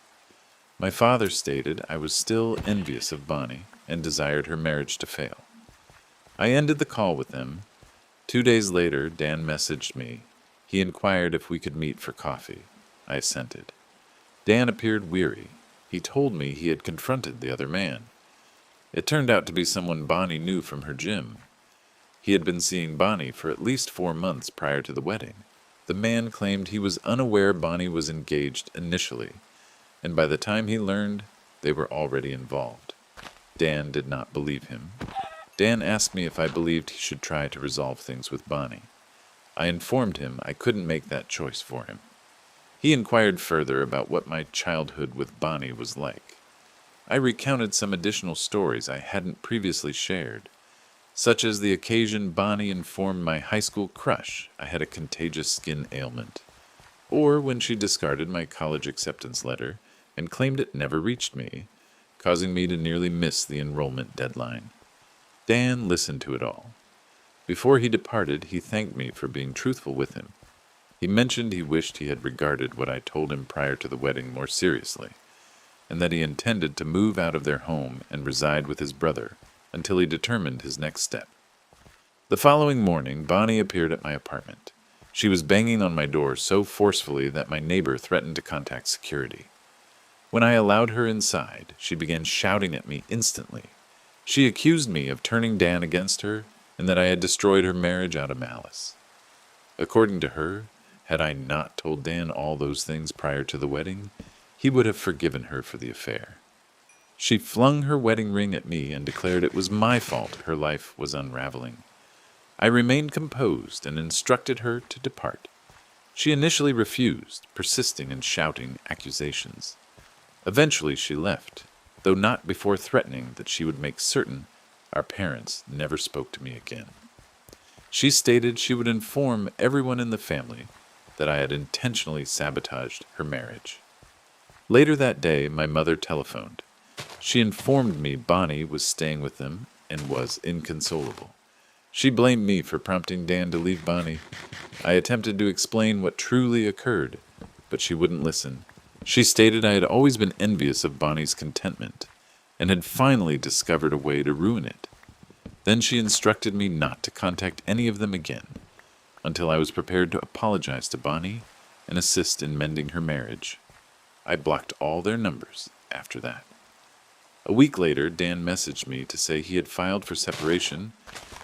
My father stated I was still envious of Bonnie and desired her marriage to fail. I ended the call with them. 2 days later, Dan messaged me. He inquired if we could meet for coffee. I assented. Dan appeared weary. He told me he had confronted the other man. It turned out to be someone Bonnie knew from her gym. He had been seeing Bonnie for at least 4 months prior to the wedding. The man claimed he was unaware Bonnie was engaged initially, and by the time he learned, they were already involved. Dan did not believe him. Dan asked me if I believed he should try to resolve things with Bonnie. I informed him I couldn't make that choice for him. He inquired further about what my childhood with Bonnie was like. I recounted some additional stories I hadn't previously shared, such as the occasion Bonnie informed my high school crush I had a contagious skin ailment, or when she discarded my college acceptance letter and claimed it never reached me, causing me to nearly miss the enrollment deadline. Dan listened to it all. Before he departed, he thanked me for being truthful with him. He mentioned he wished he had regarded what I told him prior to the wedding more seriously, and that he intended to move out of their home and reside with his brother until he determined his next step. The following morning, Bonnie appeared at my apartment. She was banging on my door so forcefully that my neighbor threatened to contact security. When I allowed her inside, she began shouting at me instantly. She accused me of turning Dan against her and that I had destroyed her marriage out of malice. According to her, had I not told Dan all those things prior to the wedding, he would have forgiven her for the affair. She flung her wedding ring at me and declared it was my fault her life was unraveling. I remained composed and instructed her to depart. She initially refused, persisting in shouting accusations. Eventually she left, though not before threatening that she would make certain our parents never spoke to me again. She stated she would inform everyone in the family that I had intentionally sabotaged her marriage. Later that day, my mother telephoned. She informed me Bonnie was staying with them and was inconsolable. She blamed me for prompting Dan to leave Bonnie. I attempted to explain what truly occurred, but she wouldn't listen. She stated I had always been envious of Bonnie's contentment and had finally discovered a way to ruin it. Then she instructed me not to contact any of them again until I was prepared to apologize to Bonnie and assist in mending her marriage. I blocked all their numbers after that. A week later, Dan messaged me to say he had filed for separation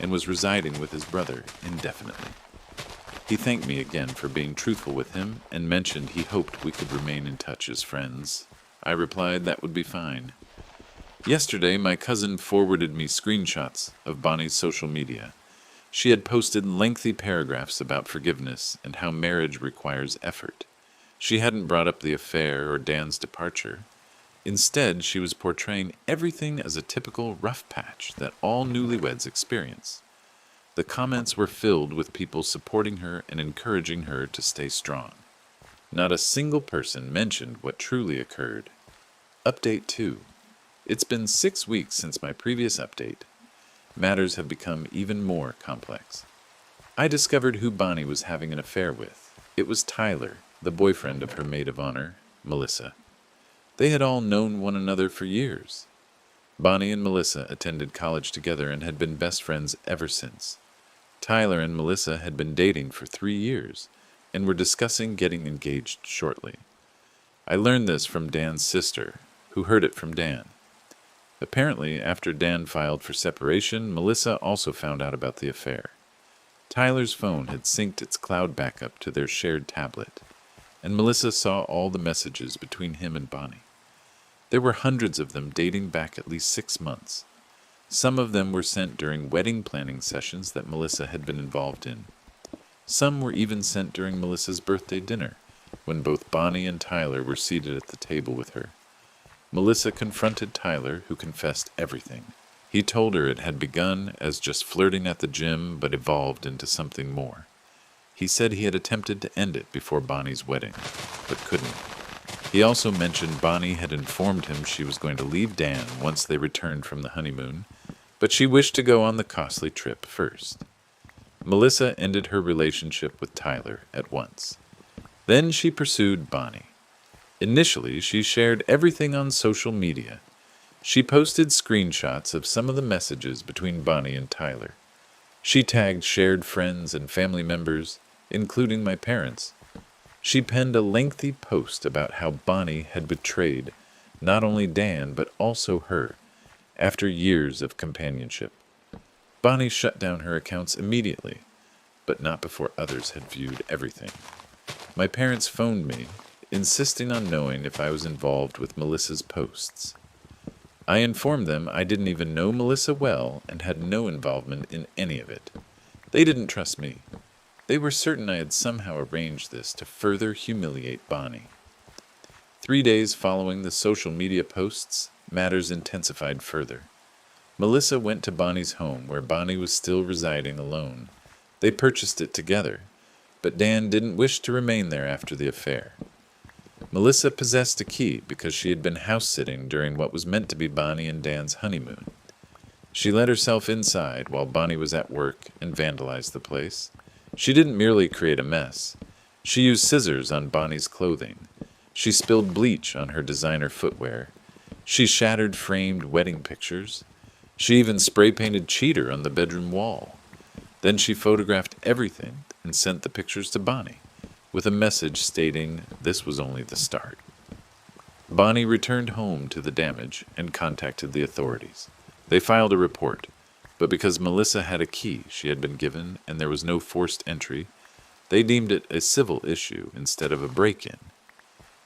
and was residing with his brother indefinitely. He thanked me again for being truthful with him and mentioned he hoped we could remain in touch as friends. I replied that would be fine. Yesterday, my cousin forwarded me screenshots of Bonnie's social media. She had posted lengthy paragraphs about forgiveness and how marriage requires effort. She hadn't brought up the affair or Dan's departure. Instead, she was portraying everything as a typical rough patch that all newlyweds experience. The comments were filled with people supporting her and encouraging her to stay strong. Not a single person mentioned what truly occurred. Update 2. It's been 6 weeks since my previous update. Matters have become even more complex. I discovered who Bonnie was having an affair with. It was Tyler, the boyfriend of her maid of honor, Melissa. They had all known one another for years. Bonnie and Melissa attended college together and had been best friends ever since. Tyler and Melissa had been dating for 3 years and were discussing getting engaged shortly. I learned this from Dan's sister, who heard it from Dan. Apparently, after Dan filed for separation, Melissa also found out about the affair. Tyler's phone had synced its cloud backup to their shared tablet, and Melissa saw all the messages between him and Bonnie. There were hundreds of them dating back at least 6 months. Some of them were sent during wedding planning sessions that Melissa had been involved in. Some were even sent during Melissa's birthday dinner, when both Bonnie and Tyler were seated at the table with her. Melissa confronted Tyler, who confessed everything. He told her it had begun as just flirting at the gym, but evolved into something more. He said he had attempted to end it before Bonnie's wedding, but couldn't. He also mentioned Bonnie had informed him she was going to leave Dan once they returned from the honeymoon, but she wished to go on the costly trip first. Melissa ended her relationship with Tyler at once. Then she pursued Bonnie. Initially, she shared everything on social media. She posted screenshots of some of the messages between Bonnie and Tyler. She tagged shared friends and family members, including my parents. She penned a lengthy post about how Bonnie had betrayed not only Dan but also her, after years of companionship. Bonnie shut down her accounts immediately, but not before others had viewed everything. My parents phoned me, insisting on knowing if I was involved with Melissa's posts. I informed them I didn't even know Melissa well and had no involvement in any of it. They didn't trust me. They were certain I had somehow arranged this to further humiliate Bonnie. 3 days following the social media posts, matters intensified further. Melissa went to Bonnie's home where Bonnie was still residing alone. They purchased it together, but Dan didn't wish to remain there after the affair. Melissa possessed a key because she had been house-sitting during what was meant to be Bonnie and Dan's honeymoon. She let herself inside while Bonnie was at work and vandalized the place. She didn't merely create a mess. She used scissors on Bonnie's clothing. She spilled bleach on her designer footwear. She shattered framed wedding pictures. She even spray-painted cheater on the bedroom wall. Then she photographed everything and sent the pictures to Bonnie, with a message stating this was only the start. Bonnie returned home to the damage and contacted the authorities. They filed a report, but because Melissa had a key she had been given and there was no forced entry, they deemed it a civil issue instead of a break-in.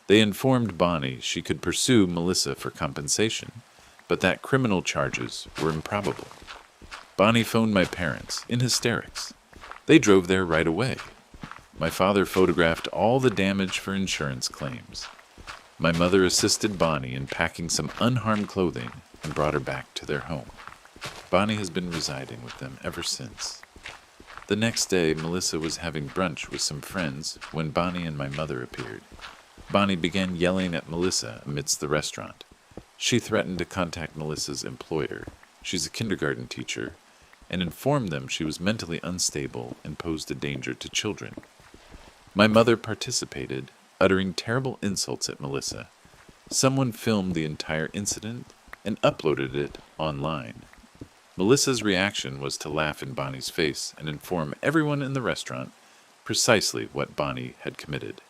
They informed Bonnie she could pursue Melissa for compensation, but that criminal charges were improbable. Bonnie phoned my parents in hysterics. They drove there right away. My father photographed all the damage for insurance claims. My mother assisted Bonnie in packing some unharmed clothing and brought her back to their home. Bonnie has been residing with them ever since. The next day, Melissa was having brunch with some friends when Bonnie and my mother appeared. Bonnie began yelling at Melissa amidst the restaurant. She threatened to contact Melissa's employer, she's a kindergarten teacher, and informed them she was mentally unstable and posed a danger to children. My mother participated, uttering terrible insults at Melissa. Someone filmed the entire incident and uploaded it online. Melissa's reaction was to laugh in Bonnie's face and inform everyone in the restaurant precisely what Bonnie had committed.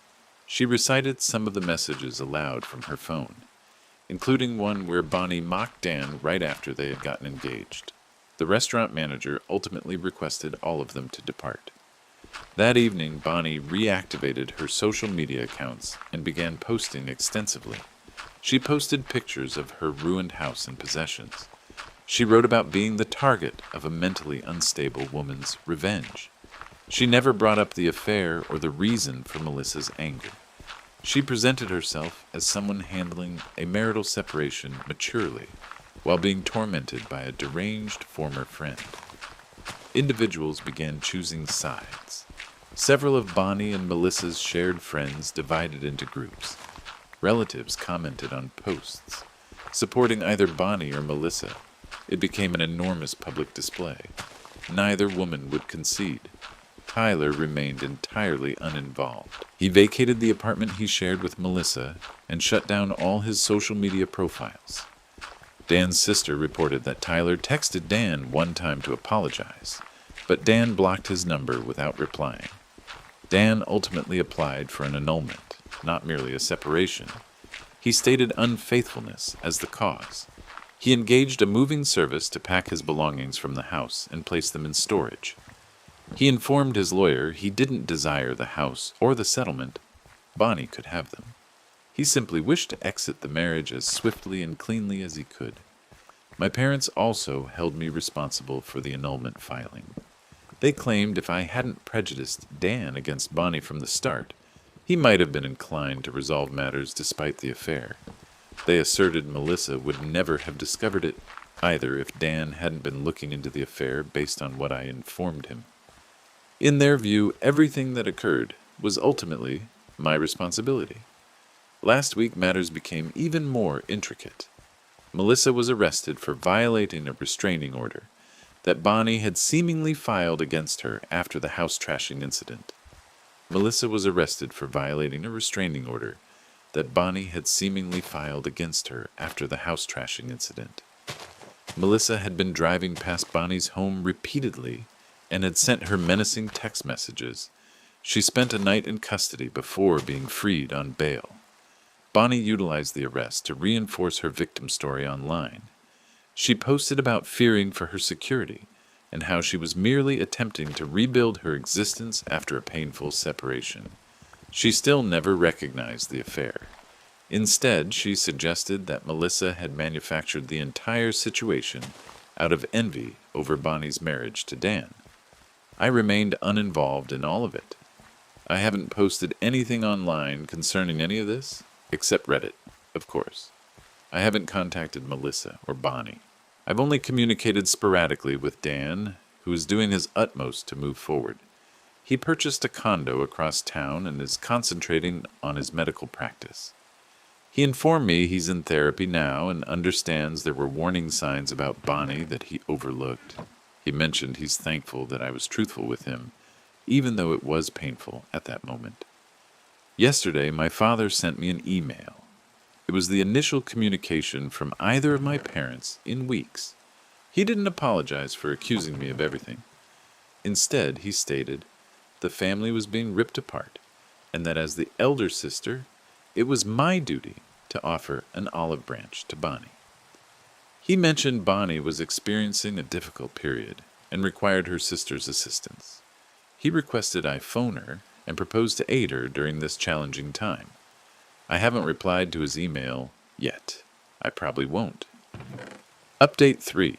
She recited some of the messages aloud from her phone, including one where Bonnie mocked Dan right after they had gotten engaged. The restaurant manager ultimately requested all of them to depart. That evening, Bonnie reactivated her social media accounts and began posting extensively. She posted pictures of her ruined house and possessions. She wrote about being the target of a mentally unstable woman's revenge. She never brought up the affair or the reason for Melissa's anger. She presented herself as someone handling a marital separation maturely, while being tormented by a deranged former friend. Individuals began choosing sides. Several of Bonnie and Melissa's shared friends divided into groups. Relatives commented on posts, supporting either Bonnie or Melissa. It became an enormous public display. Neither woman would concede. Tyler remained entirely uninvolved. He vacated the apartment he shared with Melissa and shut down all his social media profiles. Dan's sister reported that Tyler texted Dan one time to apologize, but Dan blocked his number without replying. Dan ultimately applied for an annulment, not merely a separation. He stated unfaithfulness as the cause. He engaged a moving service to pack his belongings from the house and place them in storage. He informed his lawyer he didn't desire the house or the settlement. Bonnie could have them. He simply wished to exit the marriage as swiftly and cleanly as he could. My parents also held me responsible for the annulment filing. They claimed if I hadn't prejudiced Dan against Bonnie from the start, he might have been inclined to resolve matters despite the affair. They asserted Melissa would never have discovered it either if Dan hadn't been looking into the affair based on what I informed him. In their view, everything that occurred was ultimately my responsibility. Last week, matters became even more intricate. Melissa was arrested for violating a restraining order that Bonnie had seemingly filed against her after the house trashing incident. Melissa was arrested for violating a restraining order that Bonnie had seemingly filed against her after the house trashing incident. Melissa had been driving past Bonnie's home repeatedly and had sent her menacing text messages. She spent a night in custody before being freed on bail. Bonnie utilized the arrest to reinforce her victim story online. She posted about fearing for her security, and how she was merely attempting to rebuild her existence after a painful separation. She still never recognized the affair. Instead, she suggested that Melissa had manufactured the entire situation out of envy over Bonnie's marriage to Dan. I remained uninvolved in all of it. I haven't posted anything online concerning any of this, except Reddit, of course. I haven't contacted Melissa or Bonnie. I've only communicated sporadically with Dan, who is doing his utmost to move forward. He purchased a condo across town and is concentrating on his medical practice. He informed me he's in therapy now and understands there were warning signs about Bonnie that he overlooked. He mentioned he's thankful that I was truthful with him, even though it was painful at that moment. Yesterday, my father sent me an email. It was the initial communication from either of my parents in weeks. He didn't apologize for accusing me of everything. Instead, he stated the family was being ripped apart, and that as the elder sister, it was my duty to offer an olive branch to Bonnie. He mentioned Bonnie was experiencing a difficult period and required her sister's assistance. He requested I phone her and proposed to aid her during this challenging time. I haven't replied to his email yet. I probably won't. Update 3.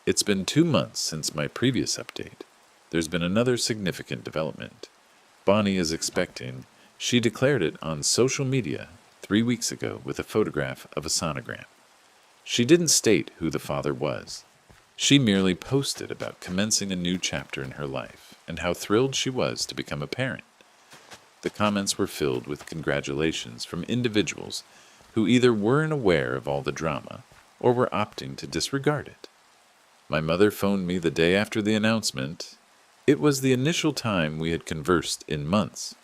It's been 2 months since my previous update. There's been another significant development. Bonnie is expecting. She declared it on social media 3 weeks ago with a photograph of a sonogram. She didn't state who the father was. She merely posted about commencing a new chapter in her life and how thrilled she was to become a parent. The comments were filled with congratulations from individuals who either weren't aware of all the drama or were opting to disregard it. My mother phoned me the day after the announcement. It was the initial time we had conversed in months.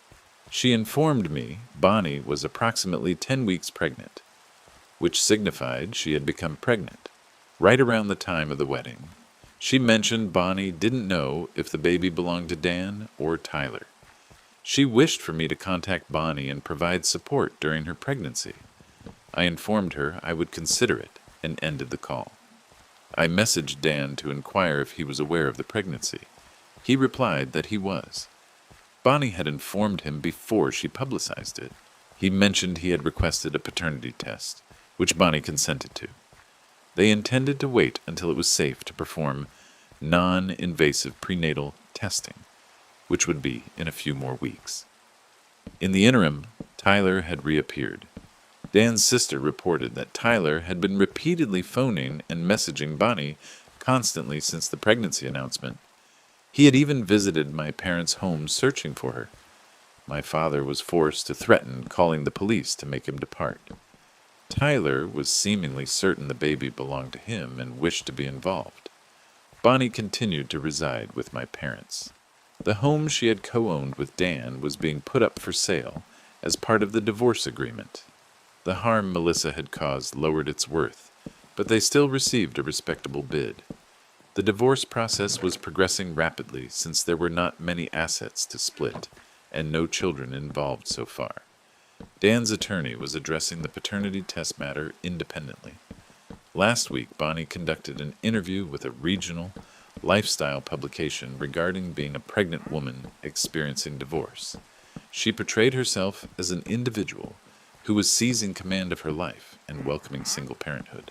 She informed me Bonnie was approximately 10 weeks pregnant, which signified she had become pregnant right around the time of the wedding. She mentioned Bonnie didn't know if the baby belonged to Dan or Tyler. She wished for me to contact Bonnie and provide support during her pregnancy. I informed her I would consider it and ended the call. I messaged Dan to inquire if he was aware of the pregnancy. He replied that he was. Bonnie had informed him before she publicized it. He mentioned he had requested a paternity test, which Bonnie consented to. They intended to wait until it was safe to perform non-invasive prenatal testing, which would be in a few more weeks. In the interim, Tyler had reappeared. Dan's sister reported that Tyler had been repeatedly phoning and messaging Bonnie constantly since the pregnancy announcement. He had even visited my parents' home searching for her. My father was forced to threaten calling the police to make him depart. Tyler was seemingly certain the baby belonged to him and wished to be involved. Bonnie continued to reside with my parents. The home she had co-owned with Dan was being put up for sale as part of the divorce agreement. The harm Melissa had caused lowered its worth, but they still received a respectable bid. The divorce process was progressing rapidly since there were not many assets to split and no children involved so far. Dan's attorney was addressing the paternity test matter independently. Last week, Bonnie conducted an interview with a regional lifestyle publication regarding being a pregnant woman experiencing divorce. She portrayed herself as an individual who was seizing command of her life and welcoming single parenthood.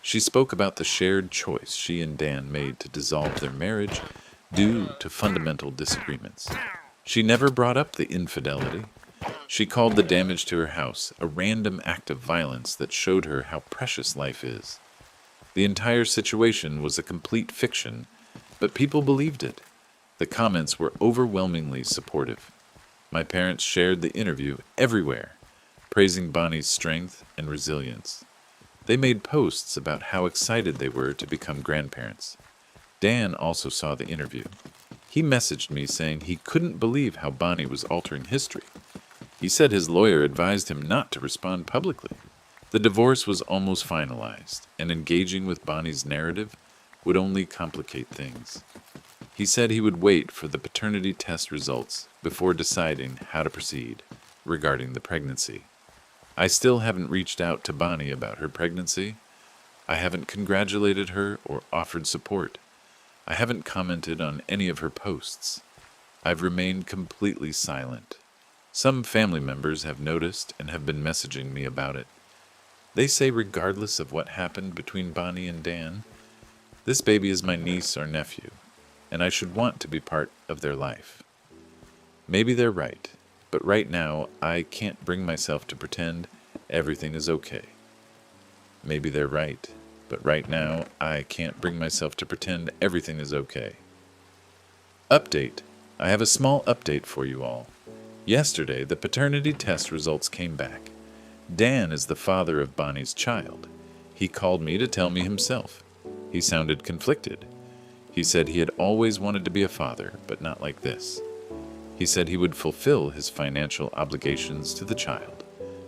She spoke about the shared choice she and Dan made to dissolve their marriage due to fundamental disagreements. She never brought up the infidelity. She called the damage to her house a random act of violence that showed her how precious life is. The entire situation was a complete fiction, but people believed it. The comments were overwhelmingly supportive. My parents shared the interview everywhere, praising Bonnie's strength and resilience. They made posts about how excited they were to become grandparents. Dan also saw the interview. He messaged me saying he couldn't believe how Bonnie was altering history. He said his lawyer advised him not to respond publicly. The divorce was almost finalized, and engaging with Bonnie's narrative would only complicate things. He said he would wait for the paternity test results before deciding how to proceed regarding the pregnancy. I still haven't reached out to Bonnie about her pregnancy. I haven't congratulated her or offered support. I haven't commented on any of her posts. I've remained completely silent. Some family members have noticed and have been messaging me about it. They say regardless of what happened between Bonnie and Dan, this baby is my niece or nephew, and I should want to be part of their life. Maybe they're right, but right now I can't bring myself to pretend everything is okay. Maybe they're right, but right now I can't bring myself to pretend everything is okay. Update. I have a small update for you all. Yesterday, the paternity test results came back. Dan is the father of Bonnie's child. He called me to tell me himself. He sounded conflicted. He said he had always wanted to be a father, but not like this. He said he would fulfill his financial obligations to the child,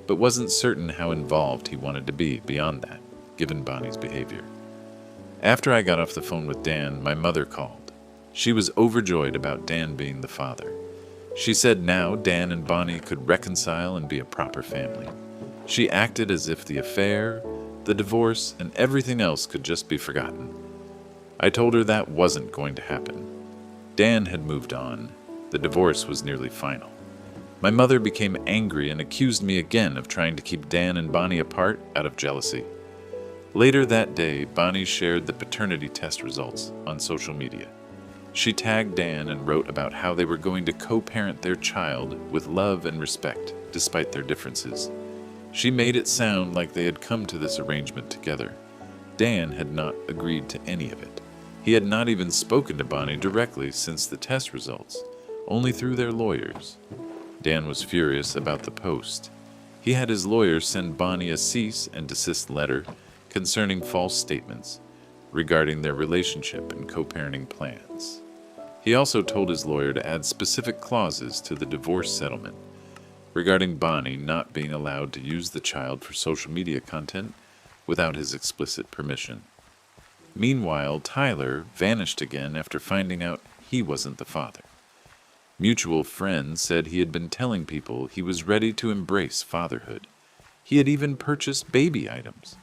but wasn't certain how involved he wanted to be beyond that, given Bonnie's behavior. After I got off the phone with Dan, my mother called. She was overjoyed about Dan being the father. She said now Dan and Bonnie could reconcile and be a proper family. She acted as if the affair, the divorce, and everything else could just be forgotten. I told her that wasn't going to happen. Dan had moved on. The divorce was nearly final. My mother became angry and accused me again of trying to keep Dan and Bonnie apart out of jealousy. Later that day, Bonnie shared the paternity test results on social media. She tagged Dan and wrote about how they were going to co-parent their child with love and respect, despite their differences. She made it sound like they had come to this arrangement together. Dan had not agreed to any of it. He had not even spoken to Bonnie directly since the test results, only through their lawyers. Dan was furious about the post. He had his lawyer send Bonnie a cease and desist letter concerning false statements regarding their relationship and co-parenting plans. He also told his lawyer to add specific clauses to the divorce settlement regarding Bonnie not being allowed to use the child for social media content without his explicit permission. Meanwhile, Tyler vanished again after finding out he wasn't the father. Mutual friends said he had been telling people he was ready to embrace fatherhood. He had even purchased baby items.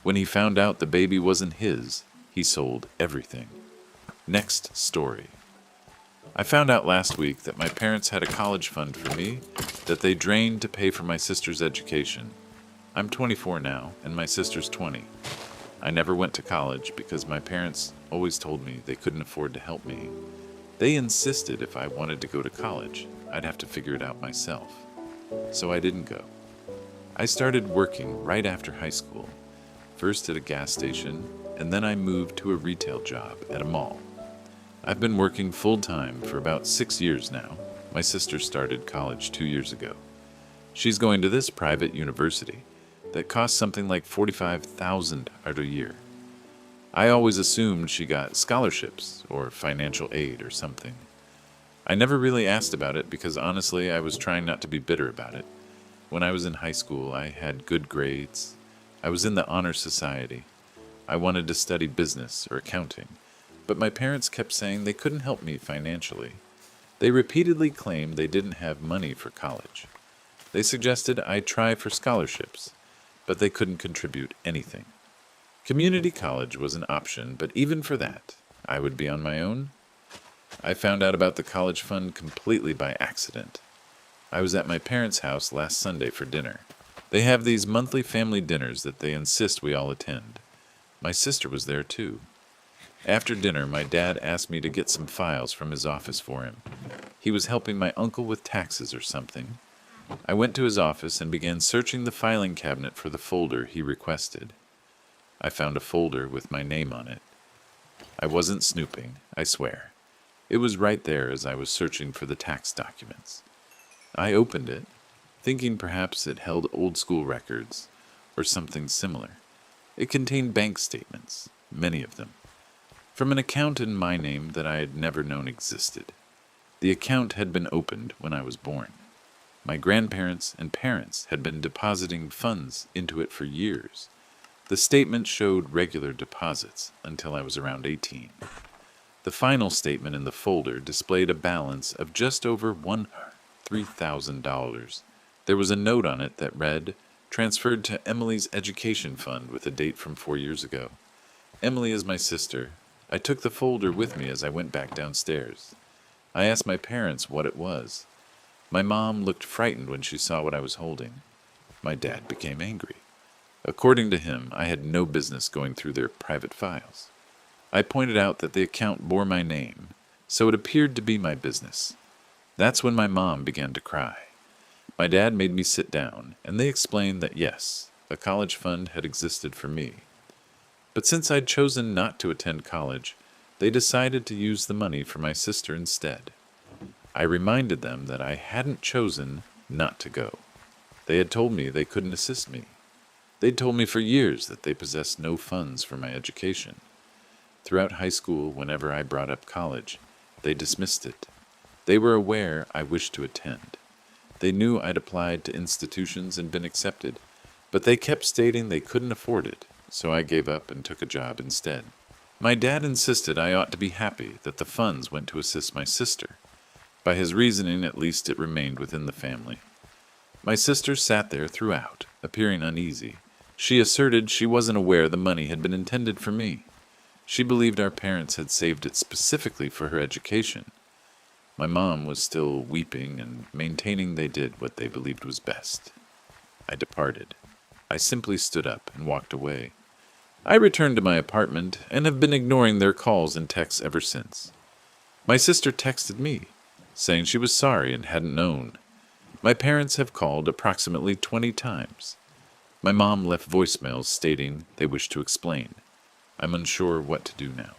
When he found out the baby wasn't his, he sold everything. Next story. I found out last week that my parents had a college fund for me that they drained to pay for my sister's education. I'm 24 now, and my sister's 20. I never went to college because my parents always told me they couldn't afford to help me. They insisted if I wanted to go to college, I'd have to figure it out myself. So I didn't go. I started working right after high school, first at a gas station, and then I moved to a retail job at a mall. I've been working full-time for about 6 years now. My sister started college 2 years ago. She's going to this private university that costs something like $45,000 a year. I always assumed she got scholarships or financial aid or something. I never really asked about it because honestly I was trying not to be bitter about it. When I was in high school, I had good grades. I was in the honor society. I wanted to study business or accounting. But my parents kept saying they couldn't help me financially. They repeatedly claimed they didn't have money for college. They suggested I try for scholarships, but they couldn't contribute anything. Community college was an option, but even for that, I would be on my own. I found out about the college fund completely by accident. I was at my parents' house last Sunday for dinner. They have these monthly family dinners that they insist we all attend. My sister was there too. After dinner, my dad asked me to get some files from his office for him. He was helping my uncle with taxes or something. I went to his office and began searching the filing cabinet for the folder he requested. I found a folder with my name on it. I wasn't snooping, I swear. It was right there as I was searching for the tax documents. I opened it, thinking perhaps it held old school records or something similar. It contained bank statements, many of them, from an account in my name that I had never known existed. The account had been opened when I was born. My grandparents and parents had been depositing funds into it for years. The statement showed regular deposits until I was around 18. The final statement in the folder displayed a balance of just over $3,000. There was a note on it that read, "Transferred to Emily's education fund," with a date from 4 years ago. Emily is my sister. I took the folder with me as I went back downstairs. I asked my parents what it was. My mom looked frightened when she saw what I was holding. My dad became angry. According to him, I had no business going through their private files. I pointed out that the account bore my name, so it appeared to be my business. That's when my mom began to cry. My dad made me sit down, and they explained that yes, a college fund had existed for me. But since I'd chosen not to attend college, they decided to use the money for my sister instead. I reminded them that I hadn't chosen not to go. They had told me they couldn't assist me. They'd told me for years that they possessed no funds for my education. Throughout high school, whenever I brought up college, they dismissed it. They were aware I wished to attend. They knew I'd applied to institutions and been accepted, but they kept stating they couldn't afford it, so I gave up and took a job instead. My dad insisted I ought to be happy that the funds went to assist my sister. By his reasoning, at least it remained within the family. My sister sat there throughout, appearing uneasy. She asserted she wasn't aware the money had been intended for me. She believed our parents had saved it specifically for her education. My mom was still weeping and maintaining they did what they believed was best. I departed. I simply stood up and walked away. I returned to my apartment and have been ignoring their calls and texts ever since. My sister texted me, saying she was sorry and hadn't known. My parents have called approximately 20 times. My mom left voicemails stating they wish to explain. I'm unsure what to do now.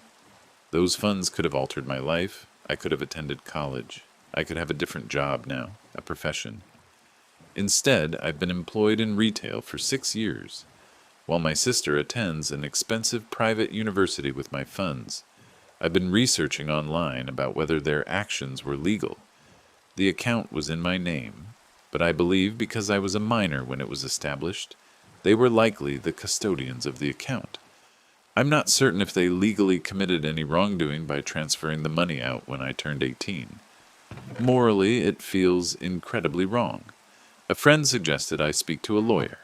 Those funds could have altered my life. I could have attended college. I could have a different job now, a profession. Instead, I've been employed in retail for 6 years, while my sister attends an expensive private university with my funds. I've been researching online about whether their actions were legal. The account was in my name, but I believe because I was a minor when it was established, they were likely the custodians of the account. I'm not certain if they legally committed any wrongdoing by transferring the money out when I turned 18. Morally, it feels incredibly wrong. A friend suggested I speak to a lawyer.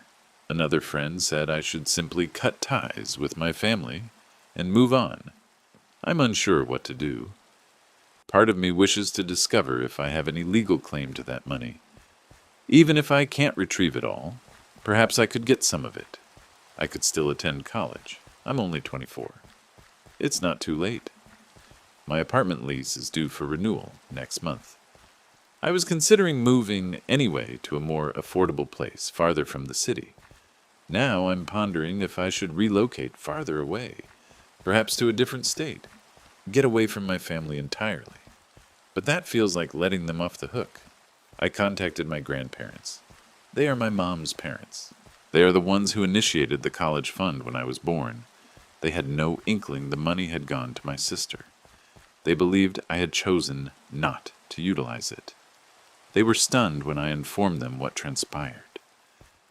Another friend said I should simply cut ties with my family and move on. I'm unsure what to do. Part of me wishes to discover if I have any legal claim to that money. Even if I can't retrieve it all, perhaps I could get some of it. I could still attend college. I'm only 24. It's not too late. My apartment lease is due for renewal next month. I was considering moving anyway to a more affordable place farther from the city. Now I'm pondering if I should relocate farther away, perhaps to a different state, get away from my family entirely. But that feels like letting them off the hook. I contacted my grandparents. They are my mom's parents. They are the ones who initiated the college fund when I was born. They had no inkling the money had gone to my sister. They believed I had chosen not to utilize it. They were stunned when I informed them what transpired.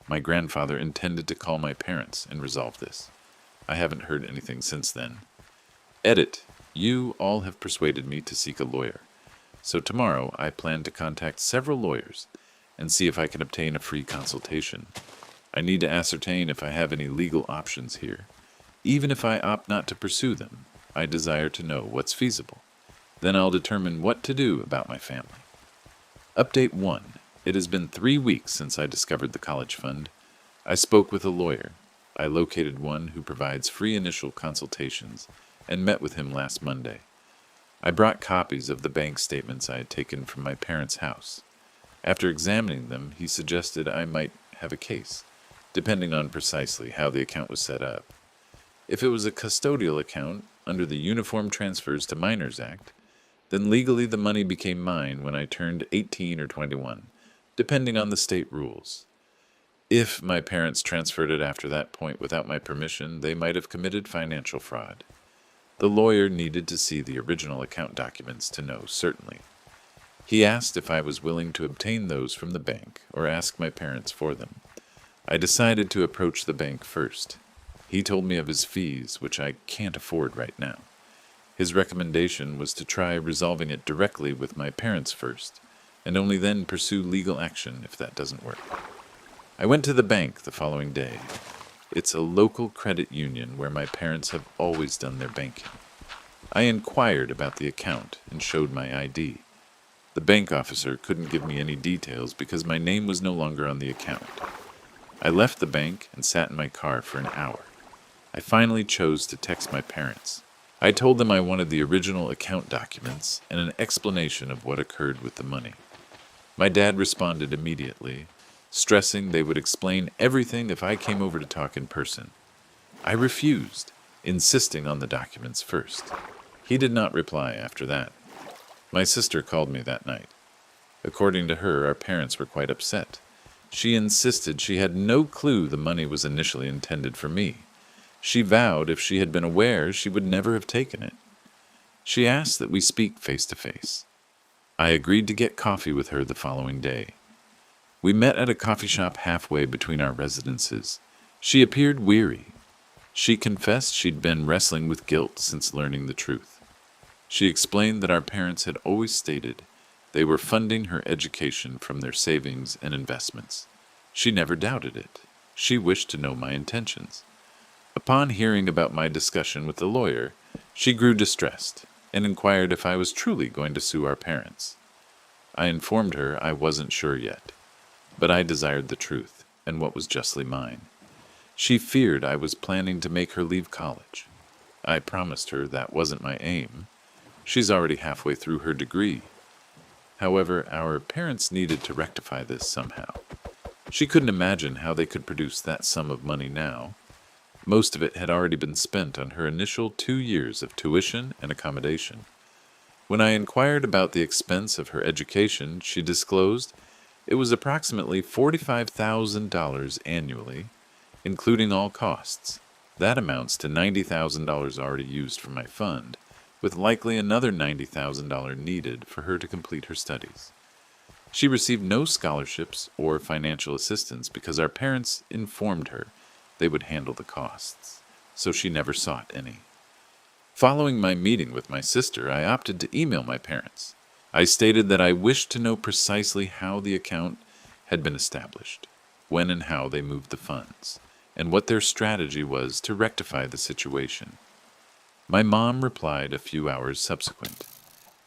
My grandfather intended to call my parents and resolve this. I haven't heard anything since then. Edit. You all have persuaded me to seek a lawyer. So tomorrow I plan to contact several lawyers and see if I can obtain a free consultation. I need to ascertain if I have any legal options here. Even if I opt not to pursue them, I desire to know what's feasible. Then I'll determine what to do about my family. Update 1. It has been 3 weeks since I discovered the college fund. I spoke with a lawyer. I located one who provides free initial consultations and met with him last Monday. I brought copies of the bank statements I had taken from my parents' house. After examining them, he suggested I might have a case, depending on precisely how the account was set up. If it was a custodial account under the Uniform Transfers to Minors Act, then legally the money became mine when I turned 18 or 21, depending on the state rules. If my parents transferred it after that point without my permission, they might have committed financial fraud. The lawyer needed to see the original account documents to know certainly. He asked if I was willing to obtain those from the bank or ask my parents for them. I decided to approach the bank first. He told me of his fees, which I can't afford right now. His recommendation was to try resolving it directly with my parents first, and only then pursue legal action if that doesn't work. I went to the bank the following day. It's a local credit union where my parents have always done their banking. I inquired about the account and showed my ID. The bank officer couldn't give me any details because my name was no longer on the account. I left the bank and sat in my car for an hour. I finally chose to text my parents. I told them I wanted the original account documents and an explanation of what occurred with the money. My dad responded immediately, stressing they would explain everything if I came over to talk in person. I refused, insisting on the documents first. He did not reply after that. My sister called me that night. According to her, our parents were quite upset. She insisted she had no clue the money was initially intended for me. She vowed if she had been aware, she would never have taken it. She asked that we speak face to face. I agreed to get coffee with her the following day. We met at a coffee shop halfway between our residences. She appeared weary. She confessed she'd been wrestling with guilt since learning the truth. She explained that our parents had always stated they were funding her education from their savings and investments. She never doubted it. She wished to know my intentions. Upon hearing about my discussion with the lawyer, she grew distressed and inquired if I was truly going to sue our parents. I informed her I wasn't sure yet, but I desired the truth and what was justly mine. She feared I was planning to make her leave college. I promised her that wasn't my aim. She's already halfway through her degree. However, our parents needed to rectify this somehow. She couldn't imagine how they could produce that sum of money now. Most of it had already been spent on her initial 2 years of tuition and accommodation. When I inquired about the expense of her education, she disclosed it was approximately $45,000 annually, including all costs. That amounts to $90,000 already used from my fund, with likely another $90,000 needed for her to complete her studies. She received no scholarships or financial assistance because our parents informed her they would handle the costs, so she never sought any. Following my meeting with my sister, I opted to email my parents. I stated that I wished to know precisely how the account had been established, when and how they moved the funds, and what their strategy was to rectify the situation. My mom replied a few hours subsequent.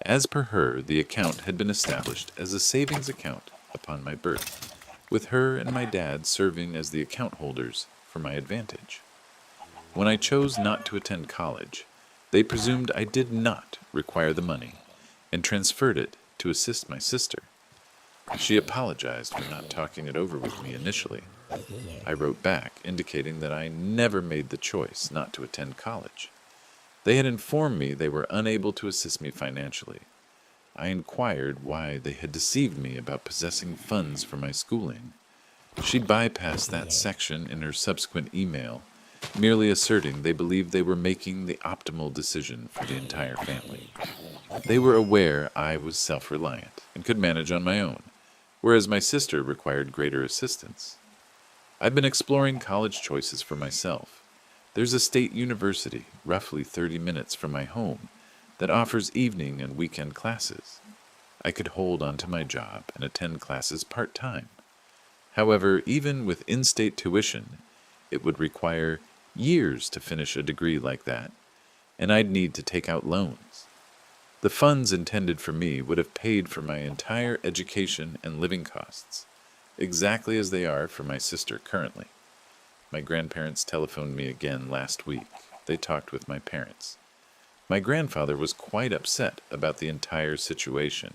As per her, the account had been established as a savings account upon my birth, with her and my dad serving as the account holders for my advantage. When I chose not to attend college, they presumed I did not require the money and transferred it to assist my sister. She apologized for not talking it over with me initially. I wrote back indicating that I never made the choice not to attend college. They had informed me they were unable to assist me financially. I inquired why they had deceived me about possessing funds for my schooling. She bypassed that section in her subsequent email, merely asserting they believed they were making the optimal decision for the entire family. They were aware I was self-reliant and could manage on my own, whereas my sister required greater assistance. I've been exploring college choices for myself. There's a state university, roughly 30 minutes from my home, that offers evening and weekend classes. I could hold on to my job and attend classes part-time. However, even with in-state tuition, it would require years to finish a degree like that, and I'd need to take out loans. The funds intended for me would have paid for my entire education and living costs, exactly as they are for my sister currently. My grandparents telephoned me again last week. They talked with my parents. My grandfather was quite upset about the entire situation.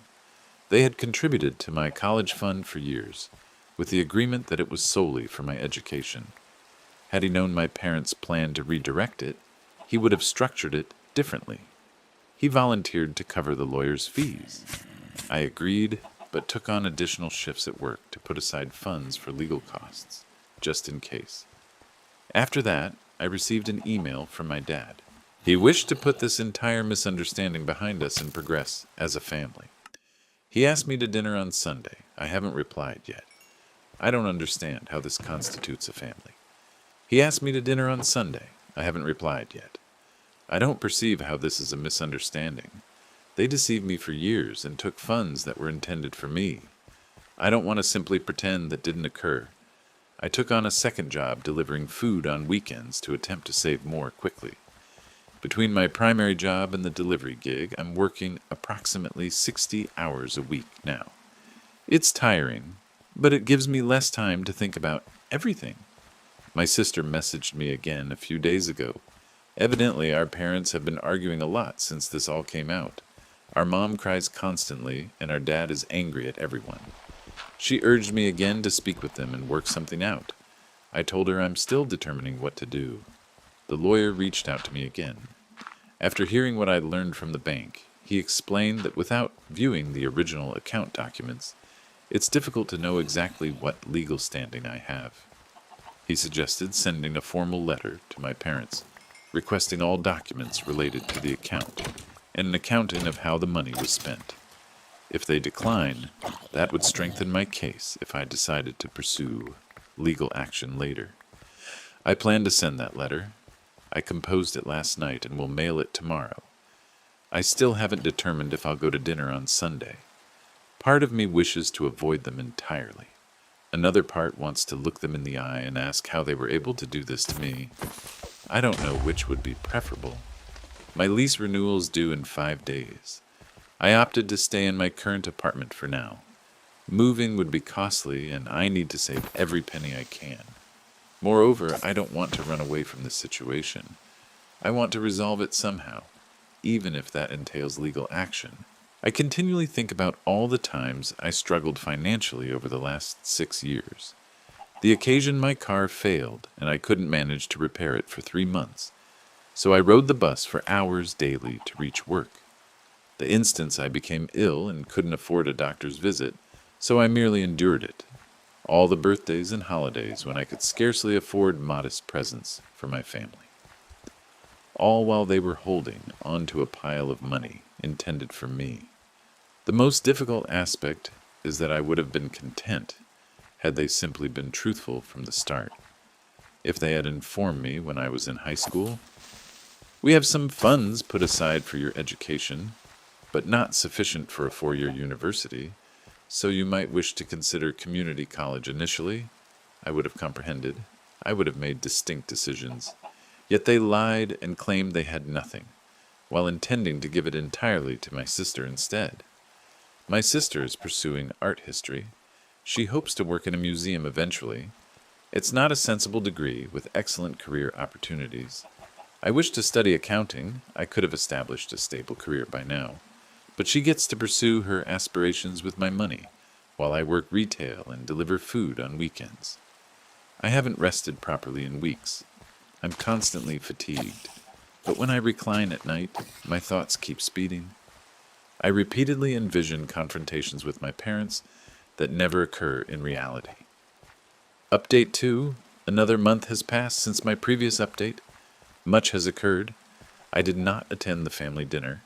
They had contributed to my college fund for years, with the agreement that it was solely for my education. Had he known my parents planned to redirect it, he would have structured it differently. He volunteered to cover the lawyer's fees. I agreed, but took on additional shifts at work to put aside funds for legal costs, just in case. After that, I received an email from my dad. He wished to put this entire misunderstanding behind us and progress as a family. He asked me to dinner on Sunday. I haven't replied yet. I don't understand how this constitutes a family. He asked me to dinner on Sunday. I haven't replied yet. I don't perceive how this is a misunderstanding. They deceived me for years and took funds that were intended for me. I don't want to simply pretend that didn't occur. I took on a second job delivering food on weekends to attempt to save more quickly. Between my primary job and the delivery gig, I'm working approximately 60 hours a week now. It's tiring, but it gives me less time to think about everything. My sister messaged me again a few days ago. Evidently, our parents have been arguing a lot since this all came out. Our mom cries constantly, and our dad is angry at everyone. She urged me again to speak with them and work something out. I told her I'm still determining what to do. The lawyer reached out to me again. After hearing what I'd learned from the bank, he explained that without viewing the original account documents, it's difficult to know exactly what legal standing I have. He suggested sending a formal letter to my parents, requesting all documents related to the account, and an accounting of how the money was spent. If they decline, that would strengthen my case if I decided to pursue legal action later. I plan to send that letter. I composed it last night and will mail it tomorrow. I still haven't determined if I'll go to dinner on Sunday. Part of me wishes to avoid them entirely. Another part wants to look them in the eye and ask how they were able to do this to me. I don't know which would be preferable. My lease renewal is due in 5 days. I opted to stay in my current apartment for now. Moving would be costly, and I need to save every penny I can. Moreover, I don't want to run away from this situation. I want to resolve it somehow, even if that entails legal action. I continually think about all the times I struggled financially over the last 6 years. The occasion my car failed, and I couldn't manage to repair it for 3 months, so I rode the bus for hours daily to reach work. The instance I became ill and couldn't afford a doctor's visit, so I merely endured it. All the birthdays and holidays when I could scarcely afford modest presents for my family. All while they were holding onto a pile of money intended for me. The most difficult aspect is that I would have been content had they simply been truthful from the start. If they had informed me when I was in high school, "We have some funds put aside for your education, but not sufficient for a 4-year university, so you might wish to consider community college initially," I would have comprehended. I would have made distinct decisions. Yet they lied and claimed they had nothing, while intending to give it entirely to my sister instead. My sister is pursuing art history. She hopes to work in a museum eventually. It's not a sensible degree with excellent career opportunities. I wish to study accounting. I could have established a stable career by now. But she gets to pursue her aspirations with my money, while I work retail and deliver food on weekends. I haven't rested properly in weeks. I'm constantly fatigued. But when I recline at night, my thoughts keep speeding. I repeatedly envision confrontations with my parents that never occur in reality. Update 2. Another month has passed since my previous update. Much has occurred. I did not attend the family dinner.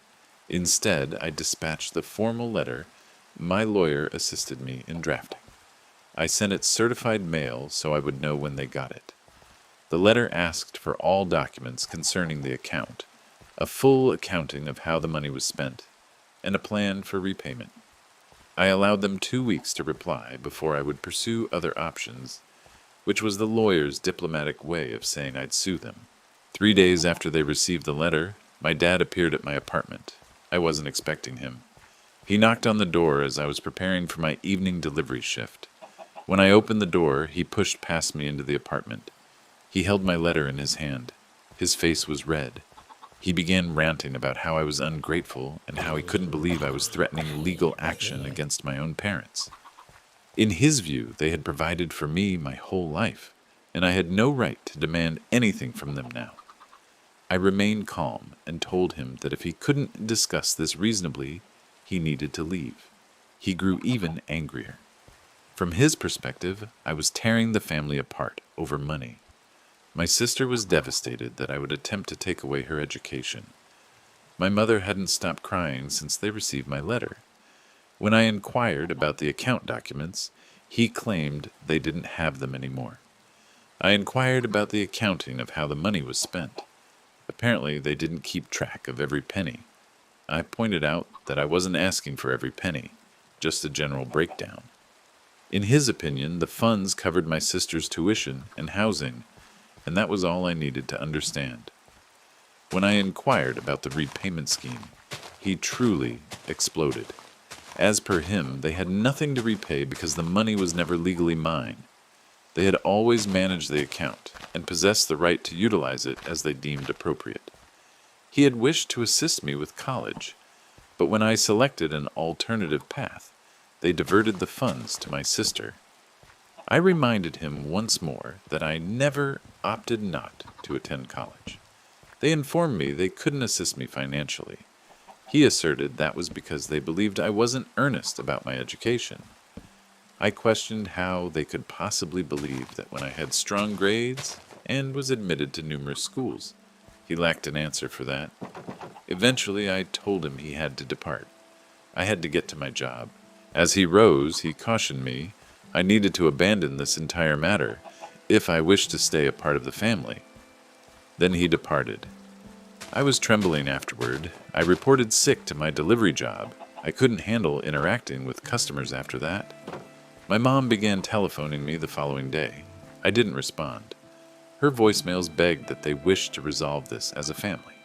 Instead, I dispatched the formal letter my lawyer assisted me in drafting. I sent it certified mail so I would know when they got it. The letter asked for all documents concerning the account, a full accounting of how the money was spent, and a plan for repayment. I allowed them 2 weeks to reply before I would pursue other options, which was the lawyer's diplomatic way of saying I'd sue them. 3 days after they received the letter, my dad appeared at my apartment. I wasn't expecting him. He knocked on the door as I was preparing for my evening delivery shift. When I opened the door, he pushed past me into the apartment. He held my letter in his hand. His face was red. He began ranting about how I was ungrateful and how he couldn't believe I was threatening legal action against my own parents. In his view, they had provided for me my whole life, and I had no right to demand anything from them now. I remained calm and told him that if he couldn't discuss this reasonably, he needed to leave. He grew even angrier. From his perspective, I was tearing the family apart over money. My sister was devastated that I would attempt to take away her education. My mother hadn't stopped crying since they received my letter. When I inquired about the account documents, he claimed they didn't have them anymore. I inquired about the accounting of how the money was spent. Apparently, they didn't keep track of every penny. I pointed out that I wasn't asking for every penny, just a general breakdown. In his opinion, the funds covered my sister's tuition and housing, and that was all I needed to understand. When I inquired about the repayment scheme, he truly exploded. As per him, they had nothing to repay because the money was never legally mine. They had always managed the account and possessed the right to utilize it as they deemed appropriate. He had wished to assist me with college, but when I selected an alternative path, they diverted the funds to my sister. I reminded him once more that I never opted not to attend college. They informed me they couldn't assist me financially. He asserted that was because they believed I wasn't earnest about my education. I questioned how they could possibly believe that when I had strong grades and was admitted to numerous schools. He lacked an answer for that. Eventually, I told him he had to depart. I had to get to my job. As he rose, he cautioned me I needed to abandon this entire matter if I wished to stay a part of the family. Then he departed. I was trembling afterward. I reported sick to my delivery job. I couldn't handle interacting with customers after that. My mom began telephoning me the following day. I didn't respond. Her voicemails begged that they wished to resolve this as a family.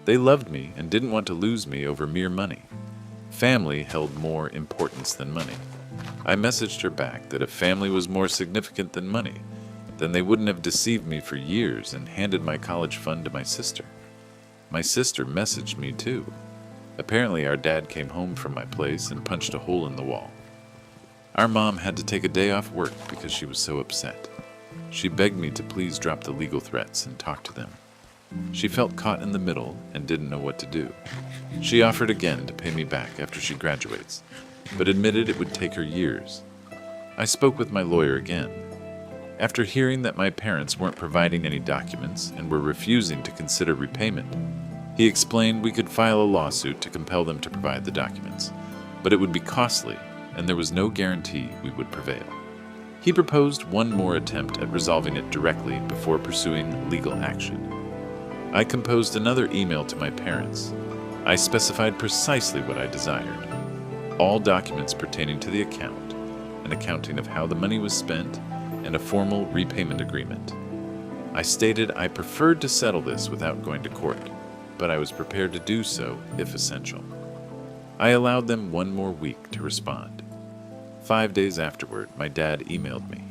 They loved me and didn't want to lose me over mere money. Family held more importance than money. I messaged her back that if family was more significant than money, then they wouldn't have deceived me for years and handed my college fund to my sister. My sister messaged me too. Apparently our dad came home from my place and punched a hole in the wall. Our mom had to take a day off work because she was so upset. She begged me to please drop the legal threats and talk to them. She felt caught in the middle and didn't know what to do. She offered again to pay me back after she graduates, but admitted it would take her years. I spoke with my lawyer again. After hearing that my parents weren't providing any documents and were refusing to consider repayment, he explained we could file a lawsuit to compel them to provide the documents, but it would be costly and there was no guarantee we would prevail. He proposed one more attempt at resolving it directly before pursuing legal action. I composed another email to my parents. I specified precisely what I desired: all documents pertaining to the account, an accounting of how the money was spent, and a formal repayment agreement. I stated I preferred to settle this without going to court, but I was prepared to do so if essential. I allowed them one more week to respond. 5 days afterward, my dad emailed me.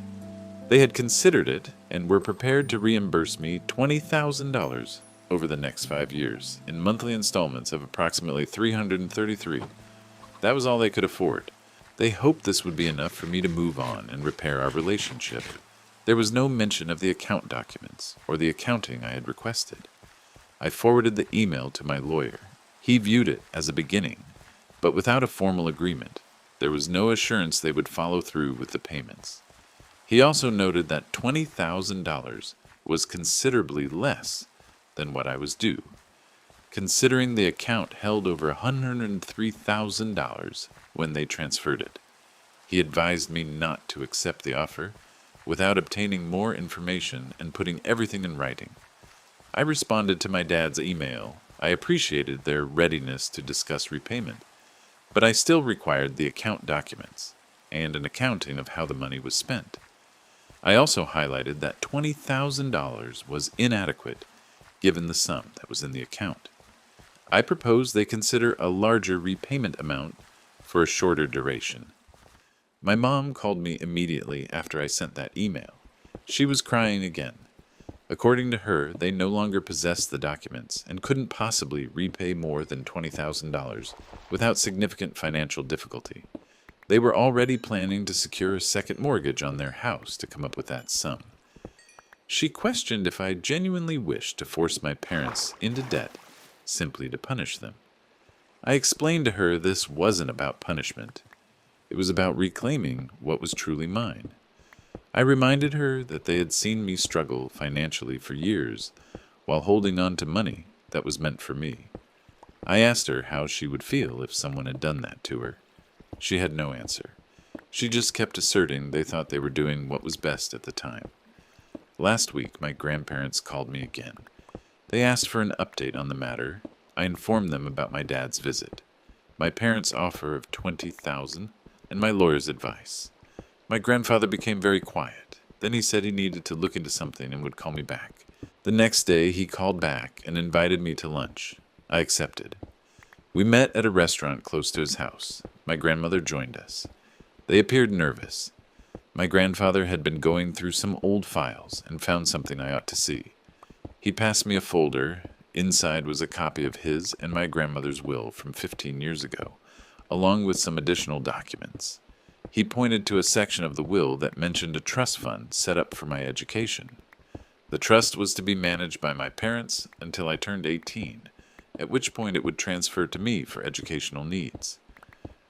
They had considered it and were prepared to reimburse me $20,000 over the next 5 years in monthly installments of approximately $333. That was all they could afford. They hoped this would be enough for me to move on and repair our relationship. There was no mention of the account documents or the accounting I had requested. I forwarded the email to my lawyer. He viewed it as a beginning, but without a formal agreement. There was no assurance they would follow through with the payments. He also noted that $20,000 was considerably less than what I was due, considering the account held over $103,000 when they transferred it. He advised me not to accept the offer without obtaining more information and putting everything in writing. I responded to my dad's email. I appreciated their readiness to discuss repayment, but I still required the account documents and an accounting of how the money was spent. I also highlighted that $20,000 was inadequate given the sum that was in the account. I proposed they consider a larger repayment amount for a shorter duration. My mom called me immediately after I sent that email. She was crying again. According to her, they no longer possessed the documents and couldn't possibly repay more than $20,000 without significant financial difficulty. They were already planning to secure a second mortgage on their house to come up with that sum. She questioned if I genuinely wished to force my parents into debt simply to punish them. I explained to her this wasn't about punishment. It was about reclaiming what was truly mine. I reminded her that they had seen me struggle financially for years while holding on to money that was meant for me. I asked her how she would feel if someone had done that to her. She had no answer. She just kept asserting they thought they were doing what was best at the time. Last week, my grandparents called me again. They asked for an update on the matter. I informed them about my dad's visit, my parents' offer of $20,000, and my lawyer's advice. My grandfather became very quiet. Then he said he needed to look into something and would call me back. The next day, he called back and invited me to lunch. I accepted. We met at a restaurant close to his house. My grandmother joined us. They appeared nervous. My grandfather had been going through some old files and found something I ought to see. He passed me a folder. Inside was a copy of his and my grandmother's will from 15 years ago, along with some additional documents. He pointed to a section of the will that mentioned a trust fund set up for my education. The trust was to be managed by my parents until I turned 18, at which point it would transfer to me for educational needs.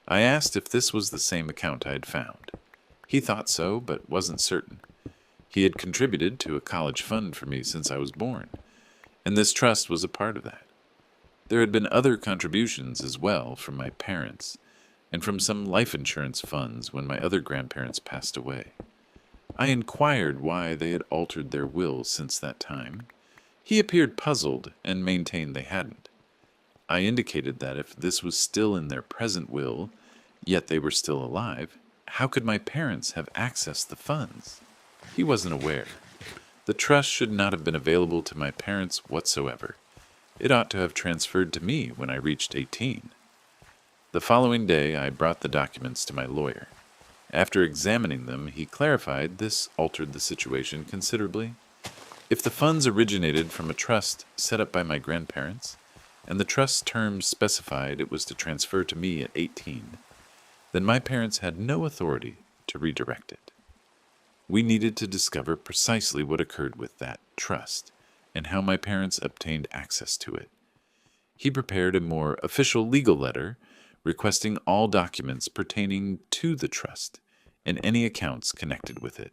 I asked if this was the same account I had found. He thought so, but wasn't certain. He had contributed to a college fund for me since I was born, and this trust was a part of that. There had been other contributions as well from my parents, and from some life insurance funds when my other grandparents passed away. I inquired why they had altered their will since that time. He appeared puzzled and maintained they hadn't. I indicated that if this was still in their present will, yet they were still alive, how could my parents have accessed the funds? He wasn't aware. The trust should not have been available to my parents whatsoever. It ought to have transferred to me when I reached 18. The following day, I brought the documents to my lawyer. After examining them, he clarified this altered the situation considerably. If the funds originated from a trust set up by my grandparents, and the trust terms specified it was to transfer to me at 18, then my parents had no authority to redirect it. We needed to discover precisely what occurred with that trust, and how my parents obtained access to it. He prepared a more official legal letter requesting all documents pertaining to the trust and any accounts connected with it.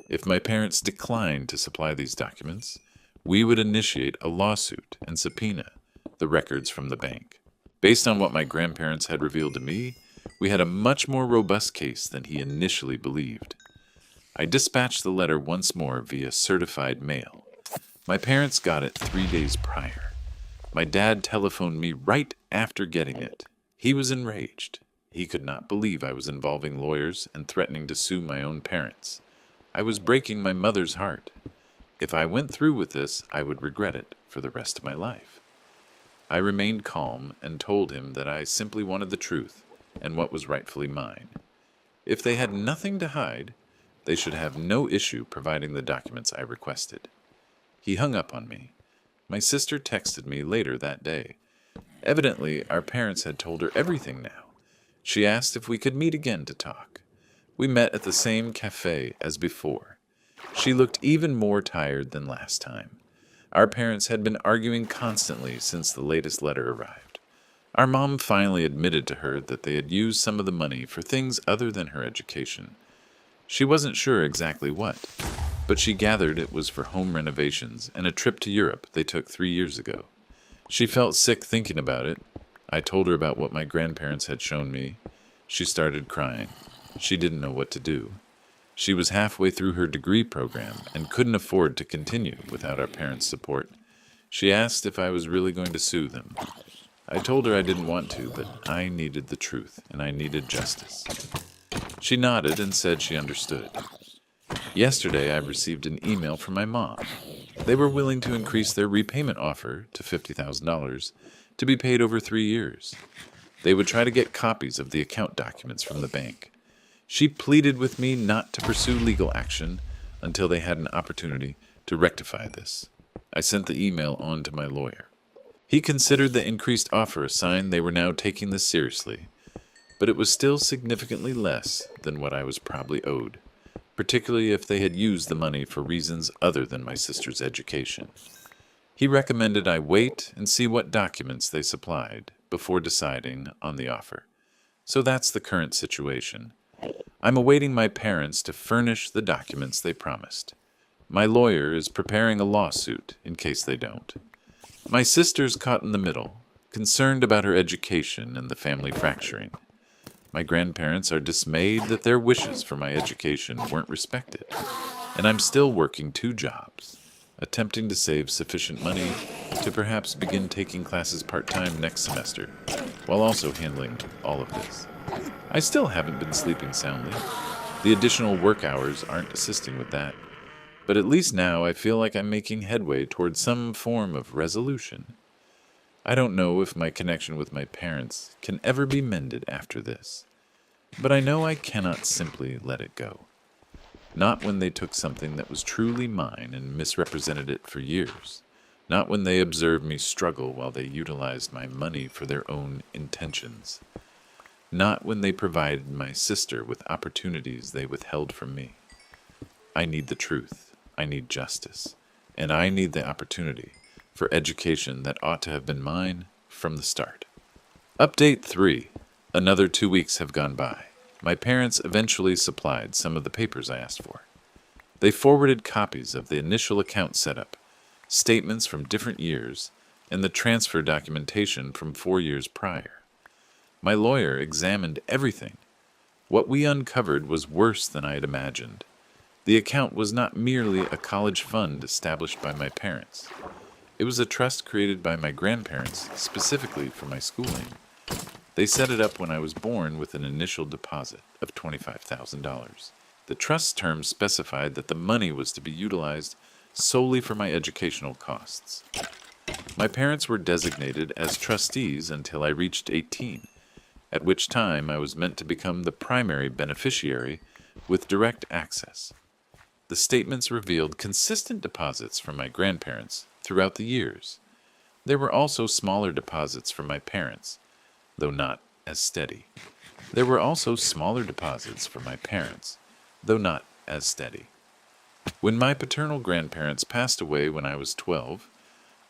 If my parents declined to supply these documents, we would initiate a lawsuit and subpoena the records from the bank. Based on what my grandparents had revealed to me, we had a much more robust case than he initially believed. I dispatched the letter once more via certified mail. My parents got it 3 days prior. My dad telephoned me right after getting it. He was enraged. He could not believe I was involving lawyers and threatening to sue my own parents. I was breaking my mother's heart. If I went through with this, I would regret it for the rest of my life. I remained calm and told him that I simply wanted the truth and what was rightfully mine. If they had nothing to hide, they should have no issue providing the documents I requested. He hung up on me. My sister texted me later that day. Evidently, our parents had told her everything now. She asked if we could meet again to talk. We met at the same cafe as before. She looked even more tired than last time. Our parents had been arguing constantly since the latest letter arrived. Our mom finally admitted to her that they had used some of the money for things other than her education. She wasn't sure exactly what, but she gathered it was for home renovations and a trip to Europe they took 3 years ago. She felt sick thinking about it. I told her about what my grandparents had shown me. She started crying. She didn't know what to do. She was halfway through her degree program and couldn't afford to continue without our parents' support. She asked if I was really going to sue them. I told her I didn't want to, but I needed the truth and I needed justice. She nodded and said she understood. Yesterday, I received an email from my mom. They were willing to increase their repayment offer to $50,000 to be paid over 3 years. They would try to get copies of the account documents from the bank. She pleaded with me not to pursue legal action until they had an opportunity to rectify this. I sent the email on to my lawyer. He considered the increased offer a sign they were now taking this seriously, but it was still significantly less than what I was probably owed, particularly if they had used the money for reasons other than my sister's education. He recommended I wait and see what documents they supplied before deciding on the offer. So that's the current situation. I'm awaiting my parents to furnish the documents they promised. My lawyer is preparing a lawsuit in case they don't. My sister's caught in the middle, concerned about her education and the family fracturing. My grandparents are dismayed that their wishes for my education weren't respected, and I'm still working 2 jobs, attempting to save sufficient money to perhaps begin taking classes part-time next semester, while also handling all of this. I still haven't been sleeping soundly. The additional work hours aren't assisting with that. But at least now I feel like I'm making headway towards some form of resolution. I don't know if my connection with my parents can ever be mended after this, but I know I cannot simply let it go. Not when they took something that was truly mine and misrepresented it for years. Not when they observed me struggle while they utilized my money for their own intentions. Not when they provided my sister with opportunities they withheld from me. I need the truth. I need justice. And I need the opportunity for education that ought to have been mine from the start. Update 3. Another 2 weeks have gone by. My parents eventually supplied some of the papers I asked for. They forwarded copies of the initial account setup, statements from different years, and the transfer documentation from 4 years prior. My lawyer examined everything. What we uncovered was worse than I had imagined. The account was not merely a college fund established by my parents. It was a trust created by my grandparents specifically for my schooling. They set it up when I was born with an initial deposit of $25,000. The trust terms specified that the money was to be utilized solely for my educational costs. My parents were designated as trustees until I reached 18, at which time I was meant to become the primary beneficiary with direct access. The statements revealed consistent deposits from my grandparents throughout the years. There were also smaller deposits from my parents, though not as steady. There were also smaller deposits from my parents, though not as steady. When my paternal grandparents passed away when I was 12,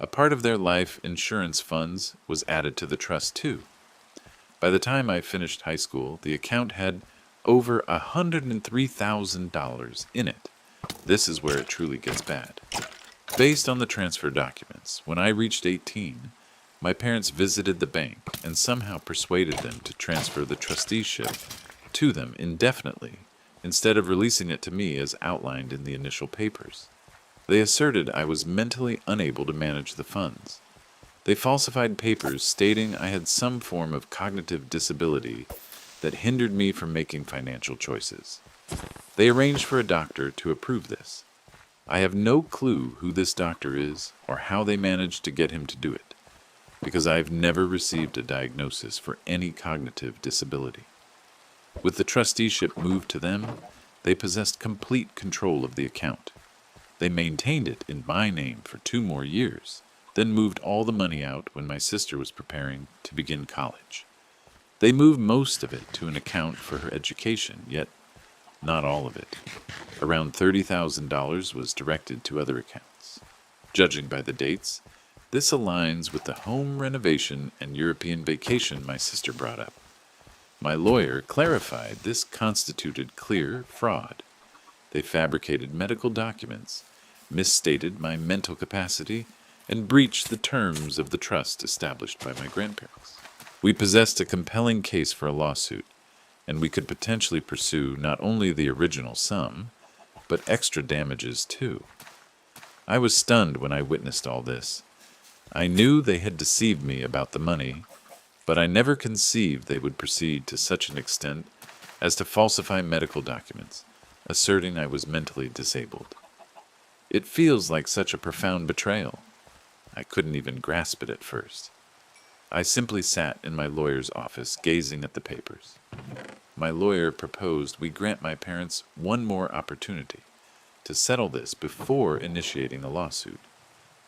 a part of their life insurance funds was added to the trust too. By the time I finished high school, the account had over $103,000 in it. This is where it truly gets bad. Based on the transfer documents, when I reached 18, my parents visited the bank and somehow persuaded them to transfer the trusteeship to them indefinitely, instead of releasing it to me as outlined in the initial papers. They asserted I was mentally unable to manage the funds. They falsified papers stating I had some form of cognitive disability that hindered me from making financial choices. They arranged for a doctor to approve this. I have no clue who this doctor is or how they managed to get him to do it, because I've never received a diagnosis for any cognitive disability. With the trusteeship moved to them, they possessed complete control of the account. They maintained it in my name for 2 more years, then moved all the money out when my sister was preparing to begin college. They moved most of it to an account for her education, yet not all of it. Around $30,000 was directed to other accounts. Judging by the dates, this aligns with the home renovation and European vacation my sister brought up. My lawyer clarified this constituted clear fraud. They fabricated medical documents, misstated my mental capacity, and breached the terms of the trust established by my grandparents. We possessed a compelling case for a lawsuit, and we could potentially pursue not only the original sum, but extra damages too. I was stunned when I witnessed all this. I knew they had deceived me about the money, but I never conceived they would proceed to such an extent as to falsify medical documents, asserting I was mentally disabled. It feels like such a profound betrayal. I couldn't even grasp it at first. I simply sat in my lawyer's office gazing at the papers. My lawyer proposed we grant my parents one more opportunity to settle this before initiating a lawsuit.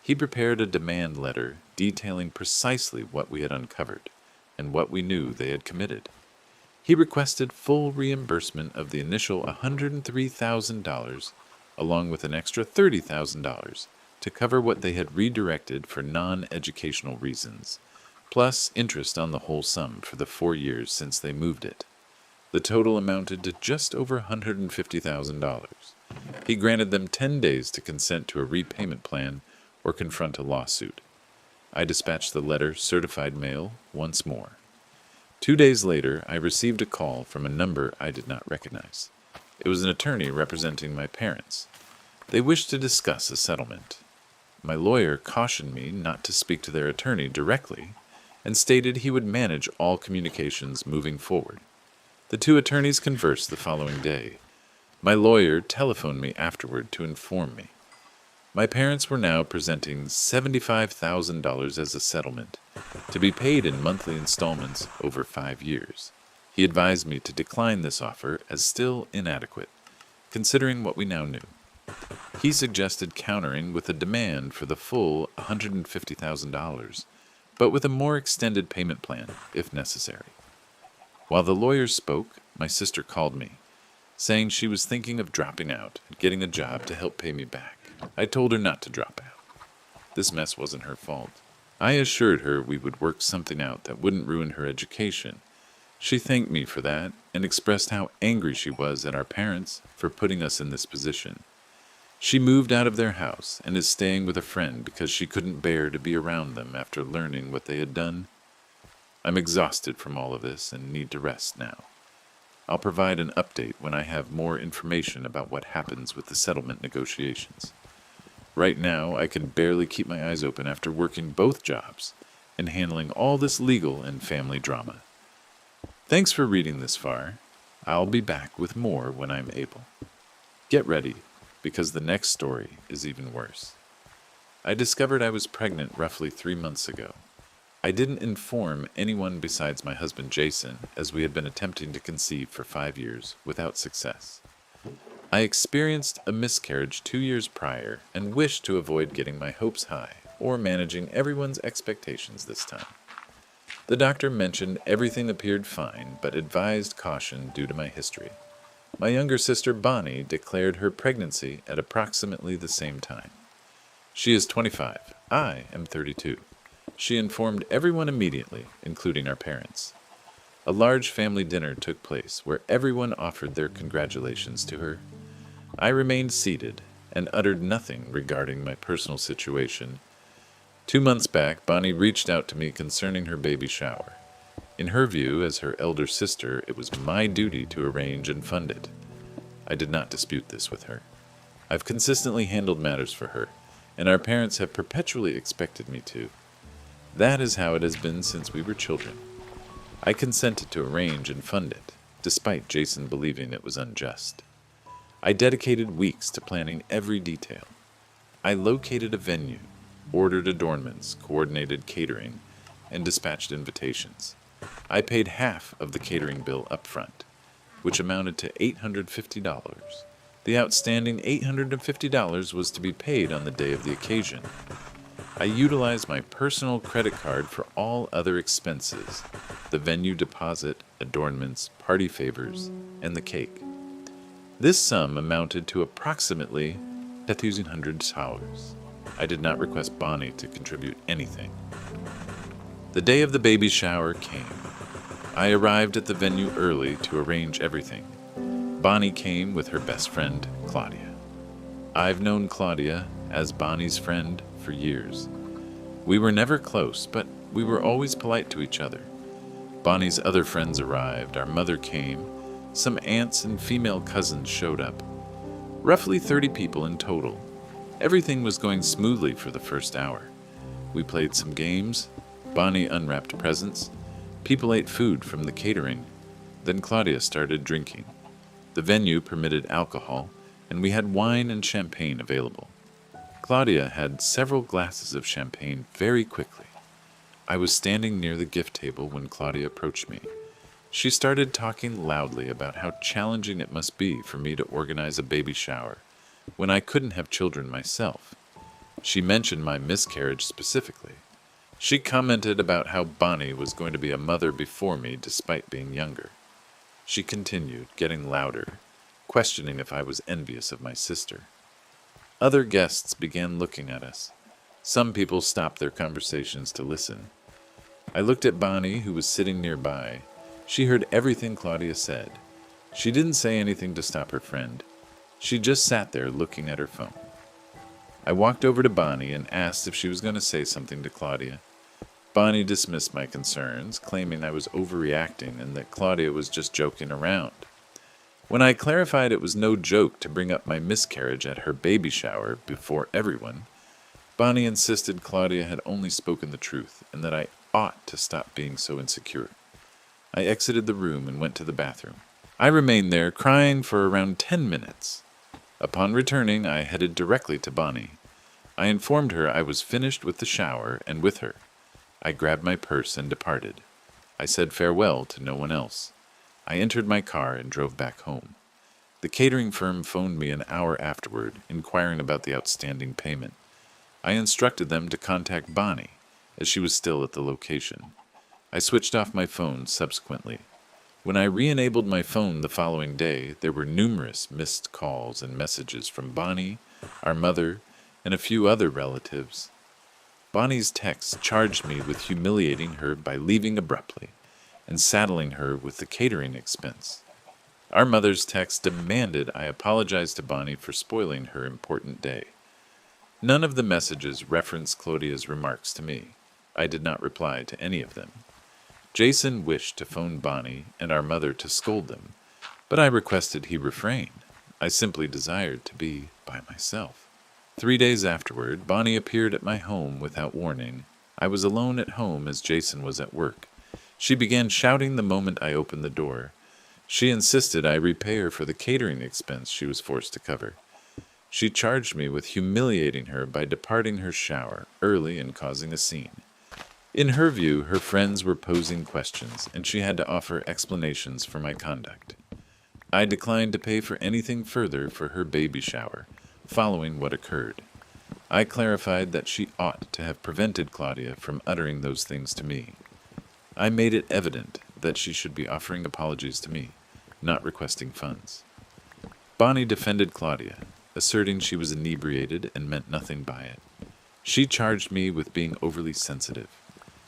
He prepared a demand letter detailing precisely what we had uncovered and what we knew they had committed. He requested full reimbursement of the initial $103,000 along with an extra $30,000 to cover what they had redirected for non-educational reasons, plus interest on the whole sum for the 4 years since they moved it. The total amounted to just over $150,000. He granted them 10 days to consent to a repayment plan or confront a lawsuit. I dispatched the letter certified mail once more. 2 days later, I received a call from a number I did not recognize. It was an attorney representing my parents. They wished to discuss a settlement. My lawyer cautioned me not to speak to their attorney directly and stated he would manage all communications moving forward. The 2 attorneys conversed the following day. My lawyer telephoned me afterward to inform me. My parents were now presenting $75,000 as a settlement, to be paid in monthly installments over 5 years. He advised me to decline this offer as still inadequate, considering what we now knew. He suggested countering with a demand for the full $150,000, but with a more extended payment plan, if necessary. While the lawyer spoke, my sister called me, saying she was thinking of dropping out and getting a job to help pay me back. I told her not to drop out. This mess wasn't her fault. I assured her we would work something out that wouldn't ruin her education. She thanked me for that and expressed how angry she was at our parents for putting us in this position. She moved out of their house and is staying with a friend because she couldn't bear to be around them after learning what they had done. I'm exhausted from all of this and need to rest now. I'll provide an update when I have more information about what happens with the settlement negotiations. Right now, I can barely keep my eyes open after working both jobs and handling all this legal and family drama. Thanks for reading this far. I'll be back with more when I'm able. Get ready, because the next story is even worse. I discovered I was pregnant roughly 3 months ago. I didn't inform anyone besides my husband Jason, as we had been attempting to conceive for 5 years without success. I experienced a miscarriage 2 years prior and wished to avoid getting my hopes high or managing everyone's expectations this time. The doctor mentioned everything appeared fine, but advised caution due to my history. My younger sister Bonnie declared her pregnancy at approximately the same time. She is 25. I am 32. She informed everyone immediately, including our parents. A large family dinner took place where everyone offered their congratulations to her. I remained seated and uttered nothing regarding my personal situation. 2 months back, Bonnie reached out to me concerning her baby shower. In her view, as her elder sister, it was my duty to arrange and fund it. I did not dispute this with her. I've consistently handled matters for her, and our parents have perpetually expected me to. That is how it has been since we were children. I consented to arrange and fund it, despite Jason believing it was unjust. I dedicated weeks to planning every detail. I located a venue, ordered adornments, coordinated catering, and dispatched invitations. I paid half of the catering bill up front, which amounted to $850. The outstanding $850 was to be paid on the day of the occasion. I utilized my personal credit card for all other expenses, the venue deposit, adornments, party favors, and the cake. This sum amounted to approximately $1,300. I did not request Bonnie to contribute anything. The day of the baby shower came. I arrived at the venue early to arrange everything. Bonnie came with her best friend, Claudia. I've known Claudia as Bonnie's friend for years. We were never close, but we were always polite to each other. Bonnie's other friends arrived, our mother came, some aunts and female cousins showed up. Roughly 30 people in total. Everything was going smoothly for the first hour. We played some games, Bonnie unwrapped presents, people ate food from the catering, then Claudia started drinking. The venue permitted alcohol, and we had wine and champagne available. Claudia had several glasses of champagne very quickly. I was standing near the gift table when Claudia approached me. She started talking loudly about how challenging it must be for me to organize a baby shower when I couldn't have children myself. She mentioned my miscarriage specifically. She commented about how Bonnie was going to be a mother before me despite being younger. She continued, getting louder, questioning if I was envious of my sister. Other guests began looking at us. Some people stopped their conversations to listen. I looked at Bonnie, who was sitting nearby. She heard everything Claudia said. She didn't say anything to stop her friend. She just sat there looking at her phone. I walked over to Bonnie and asked if she was going to say something to Claudia. Bonnie dismissed my concerns, claiming I was overreacting and that Claudia was just joking around. When I clarified it was no joke to bring up my miscarriage at her baby shower before everyone, Bonnie insisted Claudia had only spoken the truth and that I ought to stop being so insecure. I exited the room and went to the bathroom. I remained there, crying for around 10 minutes. Upon returning, I headed directly to Bonnie. I informed her I was finished with the shower and with her. I grabbed my purse and departed. I said farewell to no one else. I entered my car and drove back home. The catering firm phoned me an hour afterward, inquiring about the outstanding payment. I instructed them to contact Bonnie, as she was still at the location. I switched off my phone subsequently. When I re-enabled my phone the following day, there were numerous missed calls and messages from Bonnie, our mother, and a few other relatives. Bonnie's texts charged me with humiliating her by leaving abruptly and saddling her with the catering expense. Our mother's text demanded I apologize to Bonnie for spoiling her important day. None of the messages referenced Claudia's remarks to me. I did not reply to any of them. Jason wished to phone Bonnie and our mother to scold them, but I requested he refrain. I simply desired to be by myself. 3 days afterward, Bonnie appeared at my home without warning. I was alone at home as Jason was at work. She began shouting the moment I opened the door. She insisted I repay her for the catering expense she was forced to cover. She charged me with humiliating her by departing her shower early and causing a scene. In her view, her friends were posing questions, and she had to offer explanations for my conduct. I declined to pay for anything further for her baby shower, following what occurred. I clarified that she ought to have prevented Claudia from uttering those things to me. I made it evident that she should be offering apologies to me, not requesting funds. Bonnie defended Claudia, asserting she was inebriated and meant nothing by it. She charged me with being overly sensitive.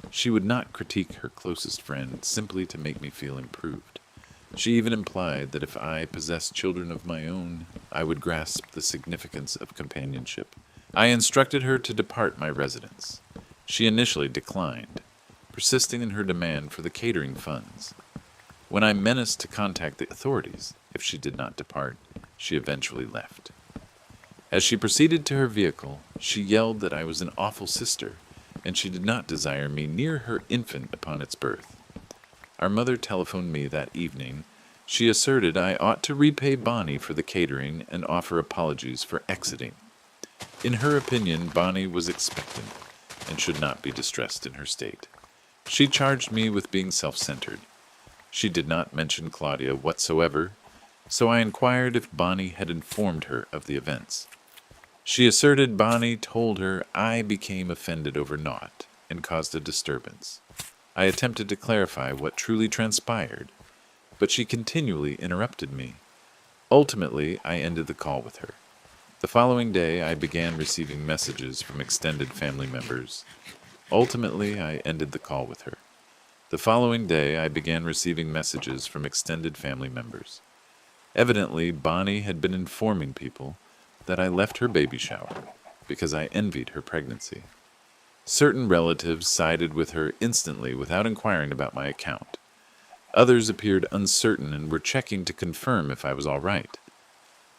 She would not critique her closest friend simply to make me feel improved. She even implied that if I possessed children of my own, I would grasp the significance of companionship. I instructed her to depart my residence. She initially declined, persisting in her demand for the catering funds. When I menaced to contact the authorities if she did not depart, she eventually left. As she proceeded to her vehicle, she yelled that I was an awful sister, and she did not desire me near her infant upon its birth. Our mother telephoned me that evening. She asserted I ought to repay Bonnie for the catering and offer apologies for exiting. In her opinion, Bonnie was expectant and should not be distressed in her state. She charged me with being self-centered. She did not mention Claudia whatsoever, so I inquired if Bonnie had informed her of the events. She asserted Bonnie told her I became offended over naught and caused a disturbance. I attempted to clarify what truly transpired, but she continually interrupted me. Ultimately, I ended the call with her. The following day, I began receiving messages from extended family members. Evidently, Bonnie had been informing people that I left her baby shower because I envied her pregnancy. Certain relatives sided with her instantly without inquiring about my account. Others appeared uncertain and were checking to confirm if I was all right.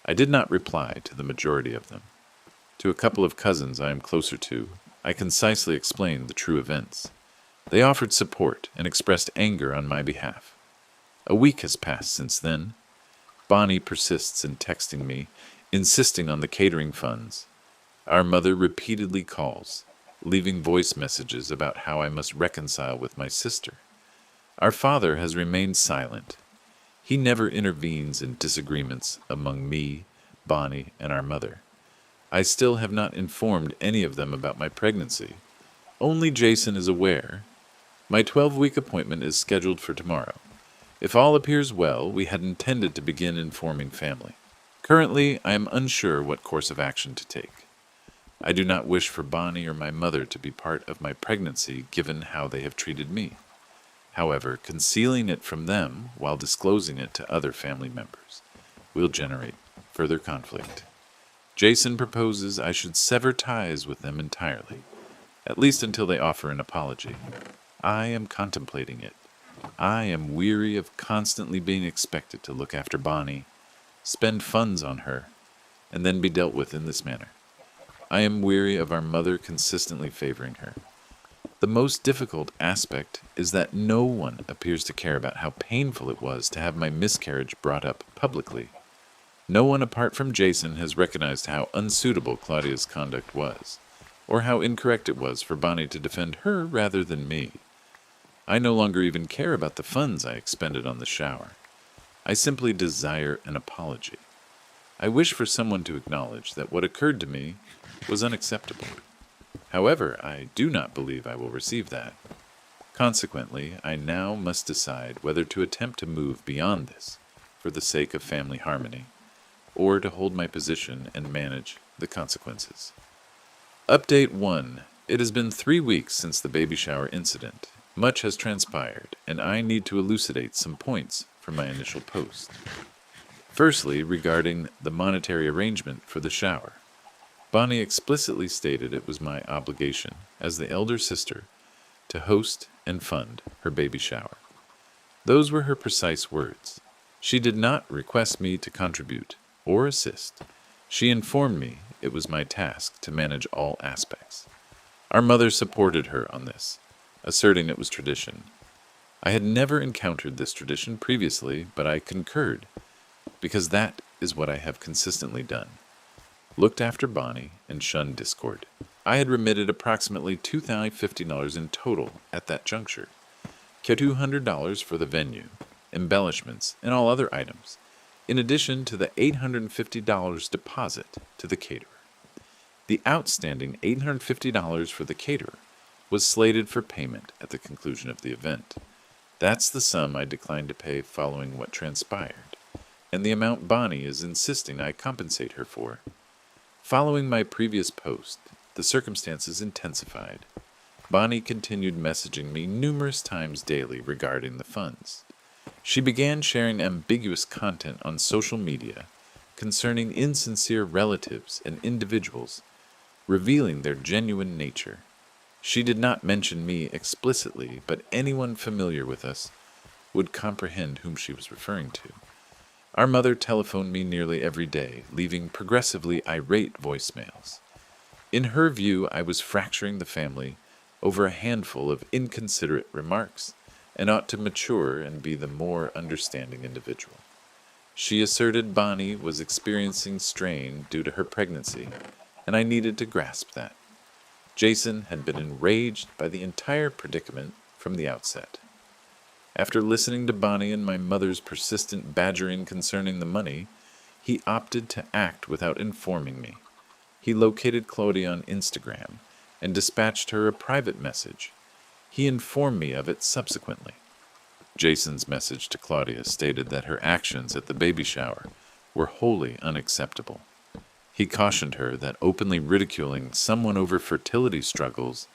I did not reply to the majority of them. To a couple of cousins I am closer to, I concisely explained the true events. They offered support and expressed anger on my behalf. A week has passed since then. Bonnie persists in texting me, insisting on the catering funds. Our mother repeatedly calls, leaving voice messages about how I must reconcile with my sister. Our father has remained silent. He never intervenes in disagreements among me, Bonnie, and our mother. I still have not informed any of them about my pregnancy. Only Jason is aware. My 12-week appointment is scheduled for tomorrow. If all appears well, we had intended to begin informing family. Currently, I am unsure what course of action to take. I do not wish for Bonnie or my mother to be part of my pregnancy given how they have treated me. However, concealing it from them while disclosing it to other family members will generate further conflict. Jason proposes I should sever ties with them entirely, at least until they offer an apology. I am contemplating it. I am weary of constantly being expected to look after Bonnie, spend funds on her, and then be dealt with in this manner. I am weary of our mother consistently favoring her. The most difficult aspect is that no one appears to care about how painful it was to have my miscarriage brought up publicly. No one apart from Jason has recognized how unsuitable Claudia's conduct was, or how incorrect it was for Bonnie to defend her rather than me. I no longer even care about the funds I expended on the shower. I simply desire an apology. I wish for someone to acknowledge that what occurred to me was unacceptable. However, I do not believe I will receive that. Consequently, I now must decide whether to attempt to move beyond this for the sake of family harmony, or to hold my position and manage the consequences. Update 1. It has been 3 weeks since the baby shower incident. Much has transpired, and I need to elucidate some points from my initial post. Firstly, regarding the monetary arrangement for the shower. Bonnie explicitly stated it was my obligation, as the elder sister, to host and fund her baby shower. Those were her precise words. She did not request me to contribute or assist. She informed me it was my task to manage all aspects. Our mother supported her on this, asserting it was tradition. I had never encountered this tradition previously, but I concurred, because that is what I have consistently done. Looked after Bonnie and shunned discord. I had remitted approximately $250 in total at that juncture. $200 for the venue, embellishments, and all other items, in addition to the $850 deposit to the caterer. The outstanding $850 for the caterer was slated for payment at the conclusion of the event. That's the sum I declined to pay following what transpired, and the amount Bonnie is insisting I compensate her for. Following my previous post, the circumstances intensified. Bonnie continued messaging me numerous times daily regarding the funds. She began sharing ambiguous content on social media concerning insincere relatives and individuals, revealing their genuine nature. She did not mention me explicitly, but anyone familiar with us would comprehend whom she was referring to. Our mother telephoned me nearly every day, leaving progressively irate voicemails. In her view, I was fracturing the family over a handful of inconsiderate remarks, and ought to mature and be the more understanding individual. She asserted Bonnie was experiencing strain due to her pregnancy, and I needed to grasp that. Jason had been enraged by the entire predicament from the outset. After listening to Bonnie and my mother's persistent badgering concerning the money, he opted to act without informing me. He located Claudia on Instagram and dispatched her a private message. He informed me of it subsequently. Jason's message to Claudia stated that her actions at the baby shower were wholly unacceptable. He cautioned her that openly ridiculing someone over fertility struggles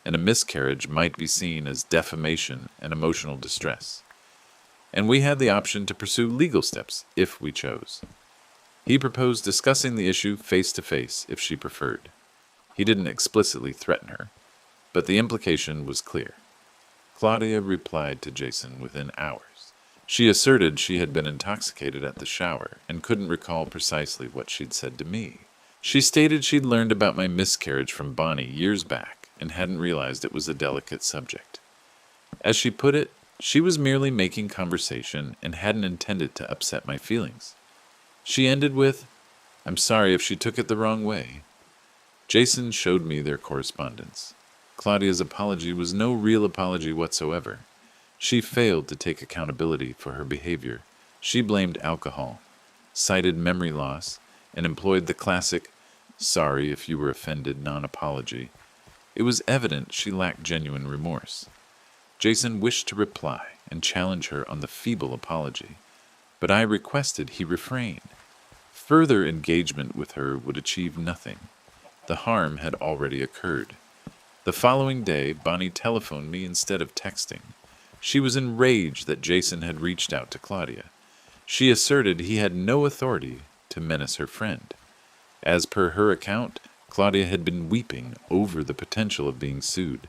and a miscarriage might be seen as defamation and emotional distress, and we had the option to pursue legal steps if we chose. He proposed discussing the issue face-to-face if she preferred. He didn't explicitly threaten her, but the implication was clear. Claudia replied to Jason within hours. She asserted she had been intoxicated at the shower and couldn't recall precisely what she'd said to me. She stated she'd learned about my miscarriage from Bonnie years back and hadn't realized it was a delicate subject. As she put it, she was merely making conversation and hadn't intended to upset my feelings. She ended with, "I'm sorry if she took it the wrong way." Jason showed me their correspondence. Claudia's apology was no real apology whatsoever. She failed to take accountability for her behavior. She blamed alcohol, cited memory loss, and employed the classic, "sorry if you were offended" non-apology. It was evident she lacked genuine remorse. Jason wished to reply and challenge her on the feeble apology, but I requested he refrain. Further engagement with her would achieve nothing. The harm had already occurred. The following day, Bonnie telephoned me instead of texting. She was enraged that Jason had reached out to Claudia. She asserted he had no authority to menace her friend. As per her account, Claudia had been weeping over the potential of being sued.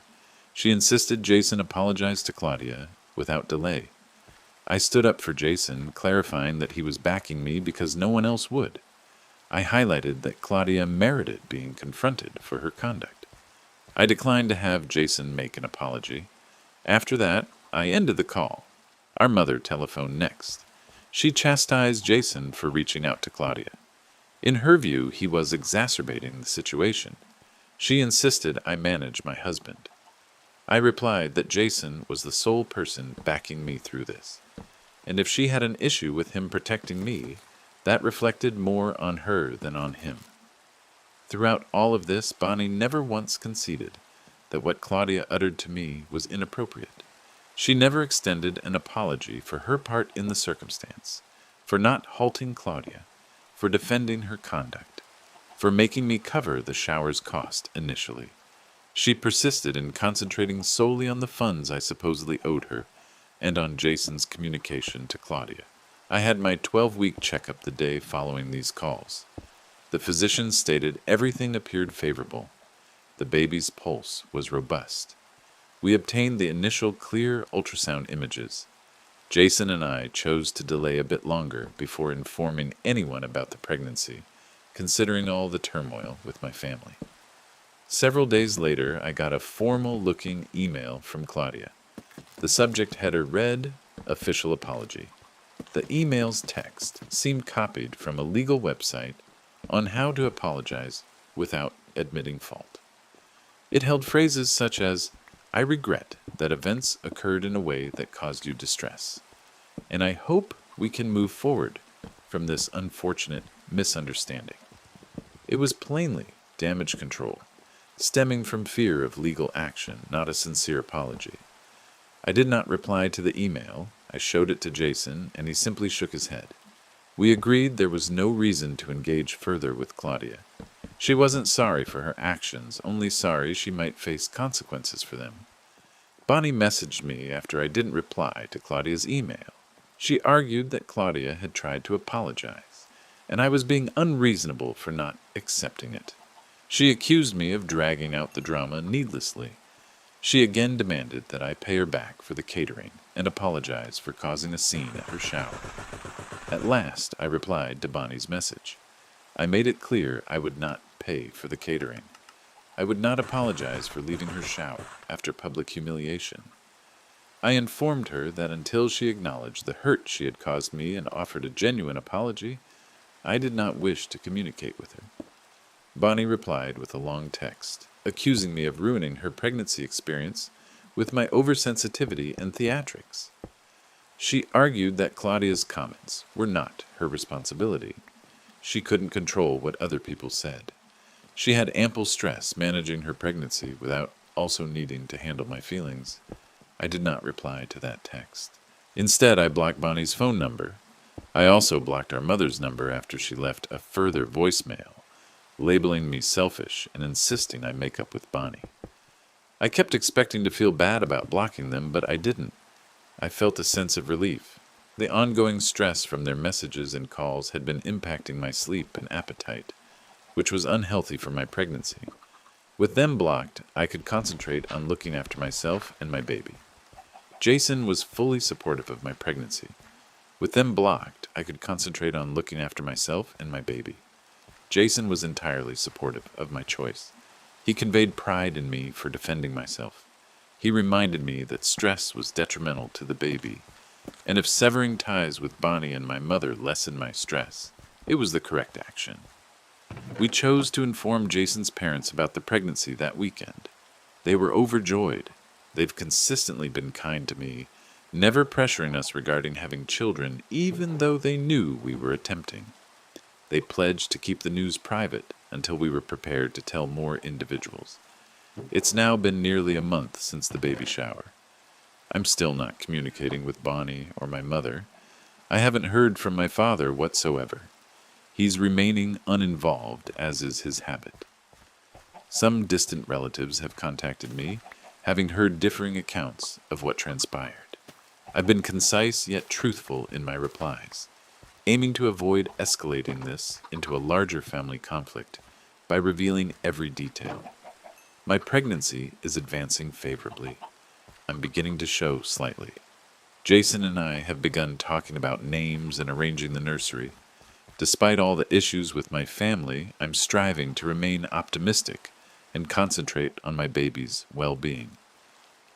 She insisted Jason apologize to Claudia without delay. I stood up for Jason, clarifying that he was backing me because no one else would. I highlighted that Claudia merited being confronted for her conduct. I declined to have Jason make an apology. After that, I ended the call. Our mother telephoned next. She chastised Jason for reaching out to Claudia. In her view, he was exacerbating the situation. She insisted I manage my husband. I replied that Jason was the sole person backing me through this, and if she had an issue with him protecting me, that reflected more on her than on him. Throughout all of this, Bonnie never once conceded that what Claudia uttered to me was inappropriate. She never extended an apology for her part in the circumstance, for not halting Claudia, for defending her conduct, for making me cover the shower's cost initially. She persisted in concentrating solely on the funds I supposedly owed her, and on Jason's communication to Claudia. I had my 12-week checkup the day following these calls. The physician stated everything appeared favorable. The baby's pulse was robust. We obtained the initial clear ultrasound images. Jason and I chose to delay a bit longer before informing anyone about the pregnancy, considering all the turmoil with my family. Several days later, I got a formal-looking email from Claudia. The subject header read, "Official Apology." The email's text seemed copied from a legal website on how to apologize without admitting fault. It held phrases such as, "I regret that events occurred in a way that caused you distress, and I hope we can move forward from this unfortunate misunderstanding." It was plainly damage control, stemming from fear of legal action, not a sincere apology. I did not reply to the email. I showed it to Jason, and he simply shook his head. We agreed there was no reason to engage further with Claudia. She wasn't sorry for her actions, only sorry she might face consequences for them. Bonnie messaged me after I didn't reply to Claudia's email. She argued that Claudia had tried to apologize, and I was being unreasonable for not accepting it. She accused me of dragging out the drama needlessly. She again demanded that I pay her back for the catering and apologize for causing a scene at her shower. At last, I replied to Bonnie's message. I made it clear I would not pay for the catering. I would not apologize for leaving her shower after public humiliation. I informed her that until she acknowledged the hurt she had caused me and offered a genuine apology, I did not wish to communicate with her. Bonnie replied with a long text, accusing me of ruining her pregnancy experience with my oversensitivity and theatrics. She argued that Claudia's comments were not her responsibility. She couldn't control what other people said. She had ample stress managing her pregnancy without also needing to handle my feelings. I did not reply to that text. Instead, I blocked Bonnie's phone number. I also blocked our mother's number after she left a further voicemail, labeling me selfish and insisting I make up with Bonnie. I kept expecting to feel bad about blocking them, but I didn't. I felt a sense of relief. The ongoing stress from their messages and calls had been impacting my sleep and appetite, which was unhealthy for my pregnancy. With them blocked, I could concentrate on looking after myself and my baby. Jason was fully supportive of my pregnancy. With them blocked, I could concentrate on looking after myself and my baby. Jason was entirely supportive of my choice. He conveyed pride in me for defending myself. He reminded me that stress was detrimental to the baby, and if severing ties with Bonnie and my mother lessened my stress, it was the correct action. We chose to inform Jason's parents about the pregnancy that weekend. They were overjoyed. They've consistently been kind to me, never pressuring us regarding having children, even though they knew we were attempting. They pledged to keep the news private until we were prepared to tell more individuals. It's now been nearly a month since the baby shower. I'm still not communicating with Bonnie or my mother. I haven't heard from my father whatsoever. He's remaining uninvolved, as is his habit. Some distant relatives have contacted me, having heard differing accounts of what transpired. I've been concise yet truthful in my replies, aiming to avoid escalating this into a larger family conflict by revealing every detail. My pregnancy is advancing favorably. I'm beginning to show slightly. Jason and I have begun talking about names and arranging the nursery. Despite all the issues with my family, I'm striving to remain optimistic and concentrate on my baby's well-being.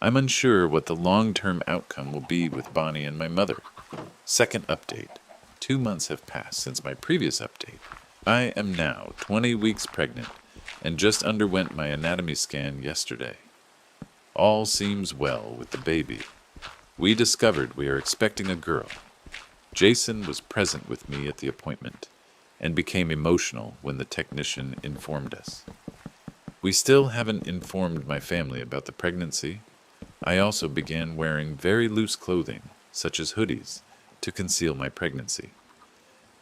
I'm unsure what the long-term outcome will be with Bonnie and my mother. Second update. 2 months have passed since my previous update. I am now 20 weeks pregnant and just underwent my anatomy scan yesterday. All seems well with the baby. We discovered we are expecting a girl. Jason was present with me at the appointment and became emotional when the technician informed us. We still haven't informed my family about the pregnancy. I also began wearing very loose clothing, such as hoodies, to conceal my pregnancy.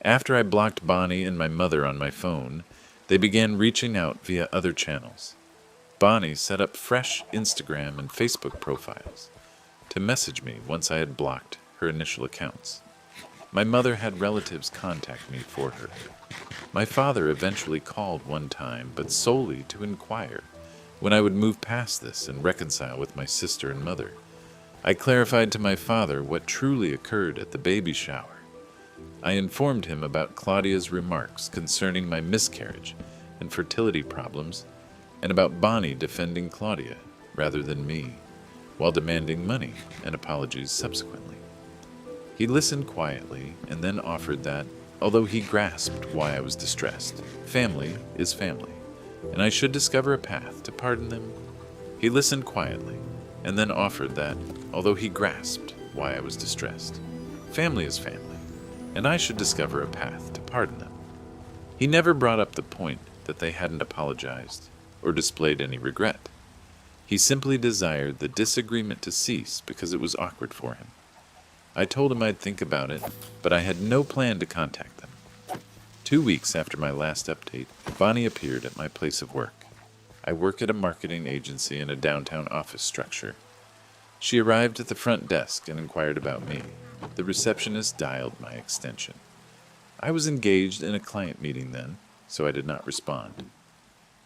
After I blocked Bonnie and my mother on my phone, they began reaching out via other channels. Bonnie set up fresh Instagram and Facebook profiles to message me once I had blocked her initial accounts. My mother had relatives contact me for her. My father eventually called one time, but solely to inquire when I would move past this and reconcile with my sister and mother. I clarified to my father what truly occurred at the baby shower. I informed him about Claudia's remarks concerning my miscarriage and fertility problems, and about Bonnie defending Claudia rather than me, while demanding money and apologies subsequently. He listened quietly and then offered that, although he grasped why I was distressed, family is family, and I should discover a path to pardon them. He listened quietly, and then offered that, although he grasped why I was distressed, family is family, and I should discover a path to pardon them. He never brought up the point that they hadn't apologized or displayed any regret. He simply desired the disagreement to cease because it was awkward for him. I told him I'd think about it, but I had no plan to contact them. 2 weeks after my last update, Bonnie appeared at my place of work. I work at a marketing agency in a downtown office structure. She arrived at the front desk and inquired about me. The receptionist dialed my extension. I was engaged in a client meeting then, so I did not respond.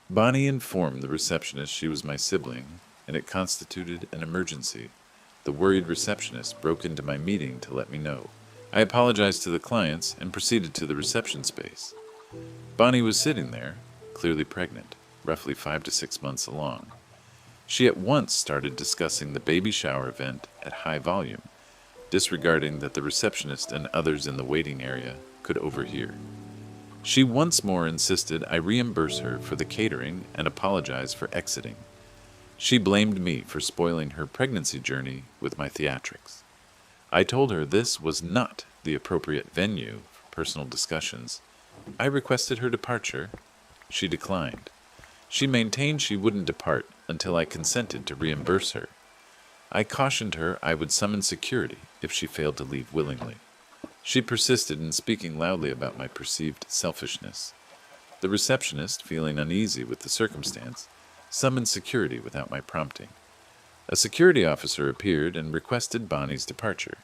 Bonnie informed the receptionist she was my sibling, and it constituted an emergency. The worried receptionist broke into my meeting to let me know. I apologized to the clients and proceeded to the reception space. Bonnie was sitting there, clearly pregnant, roughly 5 to 6 months along. She at once started discussing the baby shower event at high volume, disregarding that the receptionist and others in the waiting area could overhear. She once more insisted I reimburse her for the catering and apologize for exiting. She blamed me for spoiling her pregnancy journey with my theatrics. I told her this was not the appropriate venue for personal discussions. I requested her departure. She declined. She maintained she wouldn't depart until I consented to reimburse her. I cautioned her I would summon security if she failed to leave willingly. She persisted in speaking loudly about my perceived selfishness. The receptionist, feeling uneasy with the circumstance, summoned security without my prompting. A security officer appeared and requested Bonnie's departure.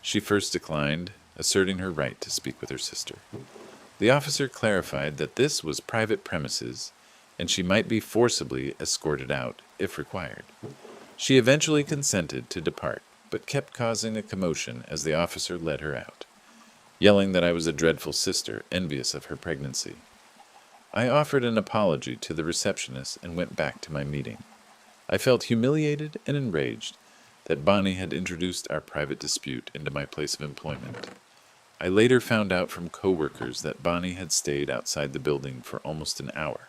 She first declined, asserting her right to speak with her sister. The officer clarified that this was private premises and she might be forcibly escorted out if required. She eventually consented to depart, but kept causing a commotion as the officer led her out, yelling that I was a dreadful sister, envious of her pregnancy. I offered an apology to the receptionist and went back to my meeting. I felt humiliated and enraged that Bonnie had introduced our private dispute into my place of employment. I later found out from coworkers that Bonnie had stayed outside the building for almost an hour,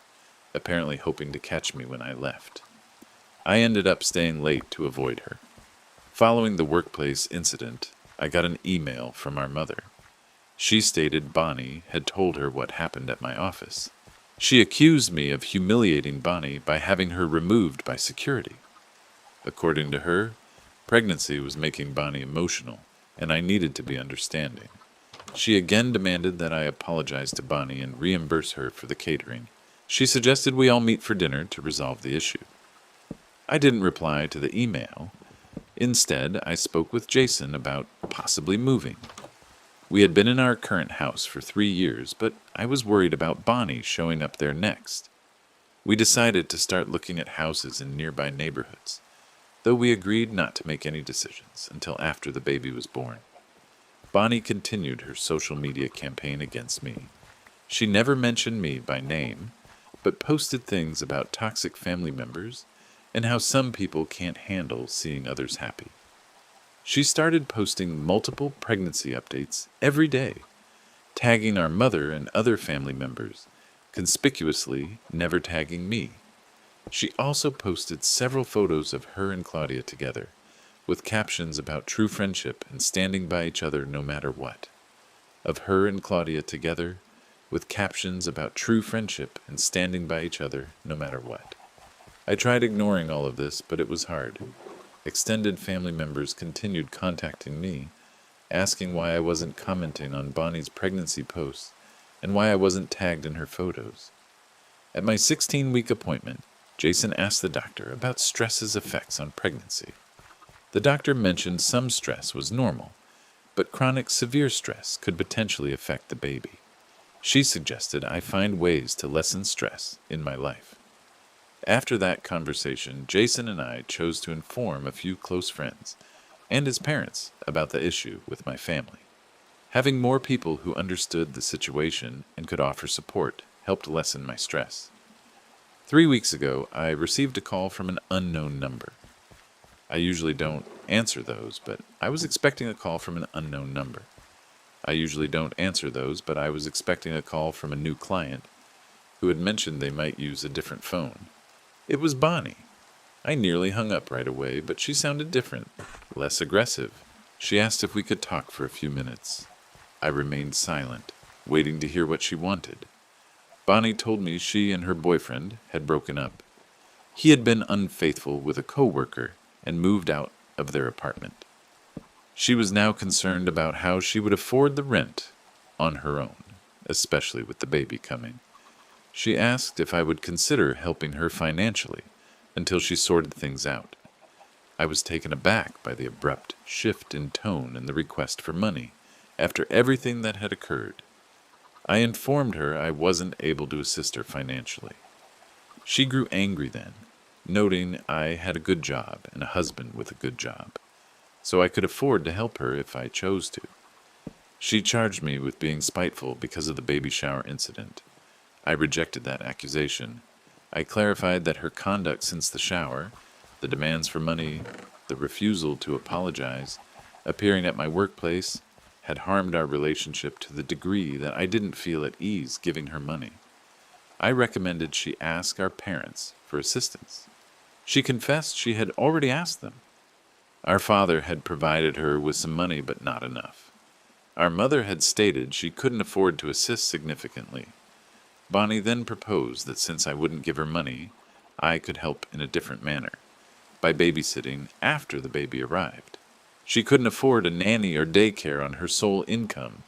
apparently hoping to catch me when I left. I ended up staying late to avoid her. Following the workplace incident, I got an email from our mother. She stated Bonnie had told her what happened at my office. She accused me of humiliating Bonnie by having her removed by security. According to her, pregnancy was making Bonnie emotional, and I needed to be understanding. She again demanded that I apologize to Bonnie and reimburse her for the catering. She suggested we all meet for dinner to resolve the issue. I didn't reply to the email. Instead, I spoke with Jason about possibly moving. We had been in our current house for 3 years, but I was worried about Bonnie showing up there next. We decided to start looking at houses in nearby neighborhoods, though we agreed not to make any decisions until after the baby was born. Bonnie continued her social media campaign against me. She never mentioned me by name, but posted things about toxic family members and how some people can't handle seeing others happy. She started posting multiple pregnancy updates every day, tagging our mother and other family members, conspicuously never tagging me. She also posted several photos of her and Claudia together, with captions about true friendship and standing by each other no matter what. Of her and Claudia together, with captions about true friendship and standing by each other no matter what. I tried ignoring all of this, but it was hard. Extended family members continued contacting me, asking why I wasn't commenting on Bonnie's pregnancy posts and why I wasn't tagged in her photos. At my 16-week appointment, Jason asked the doctor about stress's effects on pregnancy. The doctor mentioned some stress was normal, but chronic severe stress could potentially affect the baby. She suggested I find ways to lessen stress in my life. After that conversation, Jason and I chose to inform a few close friends and his parents about the issue with my family. Having more people who understood the situation and could offer support helped lessen my stress. 3 weeks ago, I received a call from an unknown number. I usually don't answer those, but I was expecting a call from an unknown number. I usually don't answer those, but I was expecting a call from a new client who had mentioned they might use a different phone. It was Bonnie. I nearly hung up right away, but she sounded different, less aggressive. She asked if we could talk for a few minutes. I remained silent, waiting to hear what she wanted. Bonnie told me she and her boyfriend had broken up. He had been unfaithful with a coworker and moved out of their apartment. She was now concerned about how she would afford the rent on her own, especially with the baby coming. She asked if I would consider helping her financially until she sorted things out. I was taken aback by the abrupt shift in tone and the request for money after everything that had occurred. I informed her I wasn't able to assist her financially. She grew angry then, noting I had a good job and a husband with a good job, so I could afford to help her if I chose to. She charged me with being spiteful because of the baby shower incident. I rejected that accusation. I clarified that her conduct since the shower, the demands for money, the refusal to apologize, appearing at my workplace, had harmed our relationship to the degree that I didn't feel at ease giving her money. I recommended she ask our parents for assistance. She confessed she had already asked them. Our father had provided her with some money, but not enough. Our mother had stated she couldn't afford to assist significantly. Bonnie then proposed that since I wouldn't give her money, I could help in a different manner, by babysitting after the baby arrived. She couldn't afford a nanny or daycare on her sole income,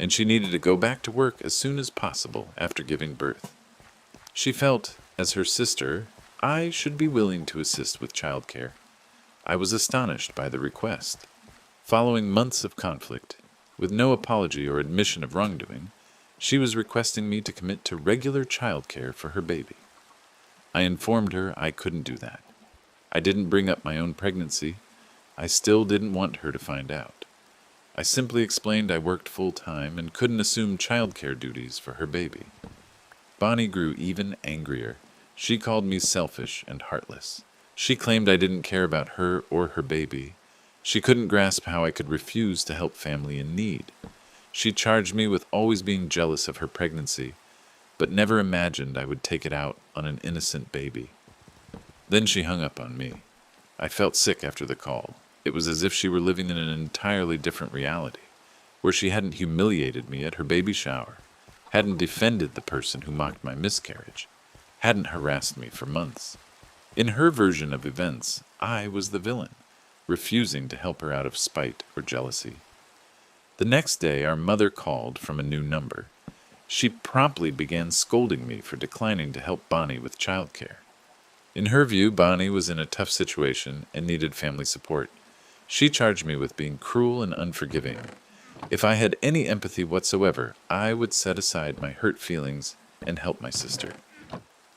and she needed to go back to work as soon as possible after giving birth. She felt, as her sister, I should be willing to assist with childcare. I was astonished by the request. Following months of conflict, with no apology or admission of wrongdoing, she was requesting me to commit to regular childcare for her baby. I informed her I couldn't do that. I didn't bring up my own pregnancy. I still didn't want her to find out. I simply explained I worked full-time and couldn't assume childcare duties for her baby. Bonnie grew even angrier. She called me selfish and heartless. She claimed I didn't care about her or her baby. She couldn't grasp how I could refuse to help family in need. She charged me with always being jealous of her pregnancy, but never imagined I would take it out on an innocent baby. Then she hung up on me. I felt sick after the call. It was as if she were living in an entirely different reality, where she hadn't humiliated me at her baby shower, hadn't defended the person who mocked my miscarriage, hadn't harassed me for months. In her version of events, I was the villain, refusing to help her out of spite or jealousy. The next day, our mother called from a new number. She promptly began scolding me for declining to help Bonnie with childcare. In her view, Bonnie was in a tough situation and needed family support. She charged me with being cruel and unforgiving. If I had any empathy whatsoever, I would set aside my hurt feelings and help my sister.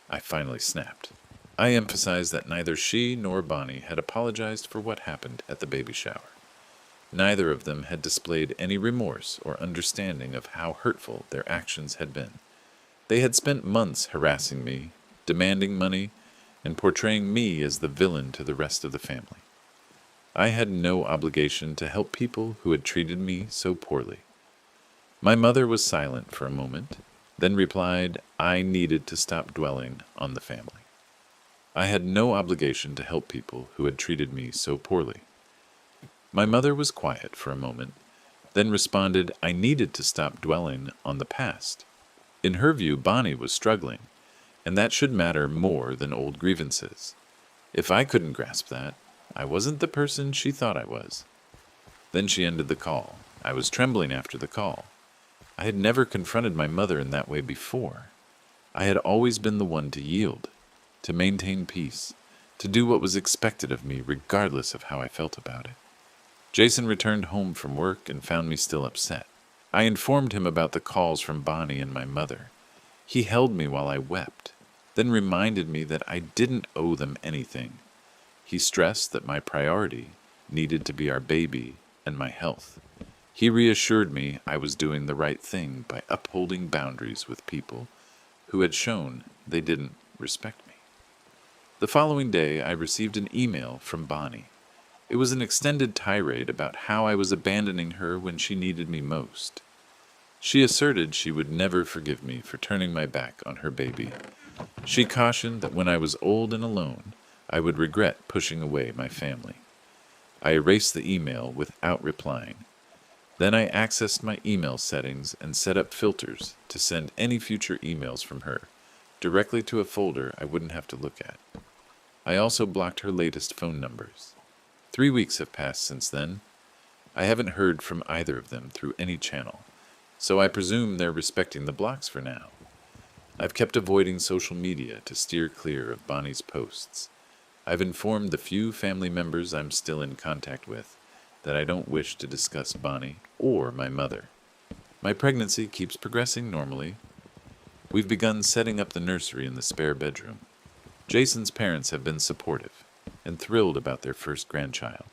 I finally snapped. I emphasized that neither she nor Bonnie had apologized for what happened at the baby shower. Neither of them had displayed any remorse or understanding of how hurtful their actions had been. They had spent months harassing me, demanding money, and portraying me as the villain to the rest of the family. I had no obligation to help people who had treated me so poorly. My mother was silent for a moment, then replied I needed to stop dwelling on the family. I had no obligation to help people who had treated me so poorly. My mother was quiet for a moment, then responded I needed to stop dwelling on the past. In her view, Bonnie was struggling, and that should matter more than old grievances. If I couldn't grasp that, I wasn't the person she thought I was. Then she ended the call. I was trembling after the call. I had never confronted my mother in that way before. I had always been the one to yield, to maintain peace, to do what was expected of me regardless of how I felt about it. Jason returned home from work and found me still upset. I informed him about the calls from Bonnie and my mother. He held me while I wept, then reminded me that I didn't owe them anything. He stressed that my priority needed to be our baby and my health. He reassured me I was doing the right thing by upholding boundaries with people who had shown they didn't respect me. The following day, I received an email from Bonnie. It was an extended tirade about how I was abandoning her when she needed me most. She asserted she would never forgive me for turning my back on her baby. She cautioned that when I was old and alone, I would regret pushing away my family. I erased the email without replying. Then I accessed my email settings and set up filters to send any future emails from her directly to a folder I wouldn't have to look at. I also blocked her latest phone numbers. 3 weeks have passed since then. I haven't heard from either of them through any channel, so I presume they're respecting the blocks for now. I've kept avoiding social media to steer clear of Bonnie's posts. I've informed the few family members I'm still in contact with that I don't wish to discuss Bonnie or my mother. My pregnancy keeps progressing normally. We've begun setting up the nursery in the spare bedroom. Jason's parents have been supportive and thrilled about their first grandchild.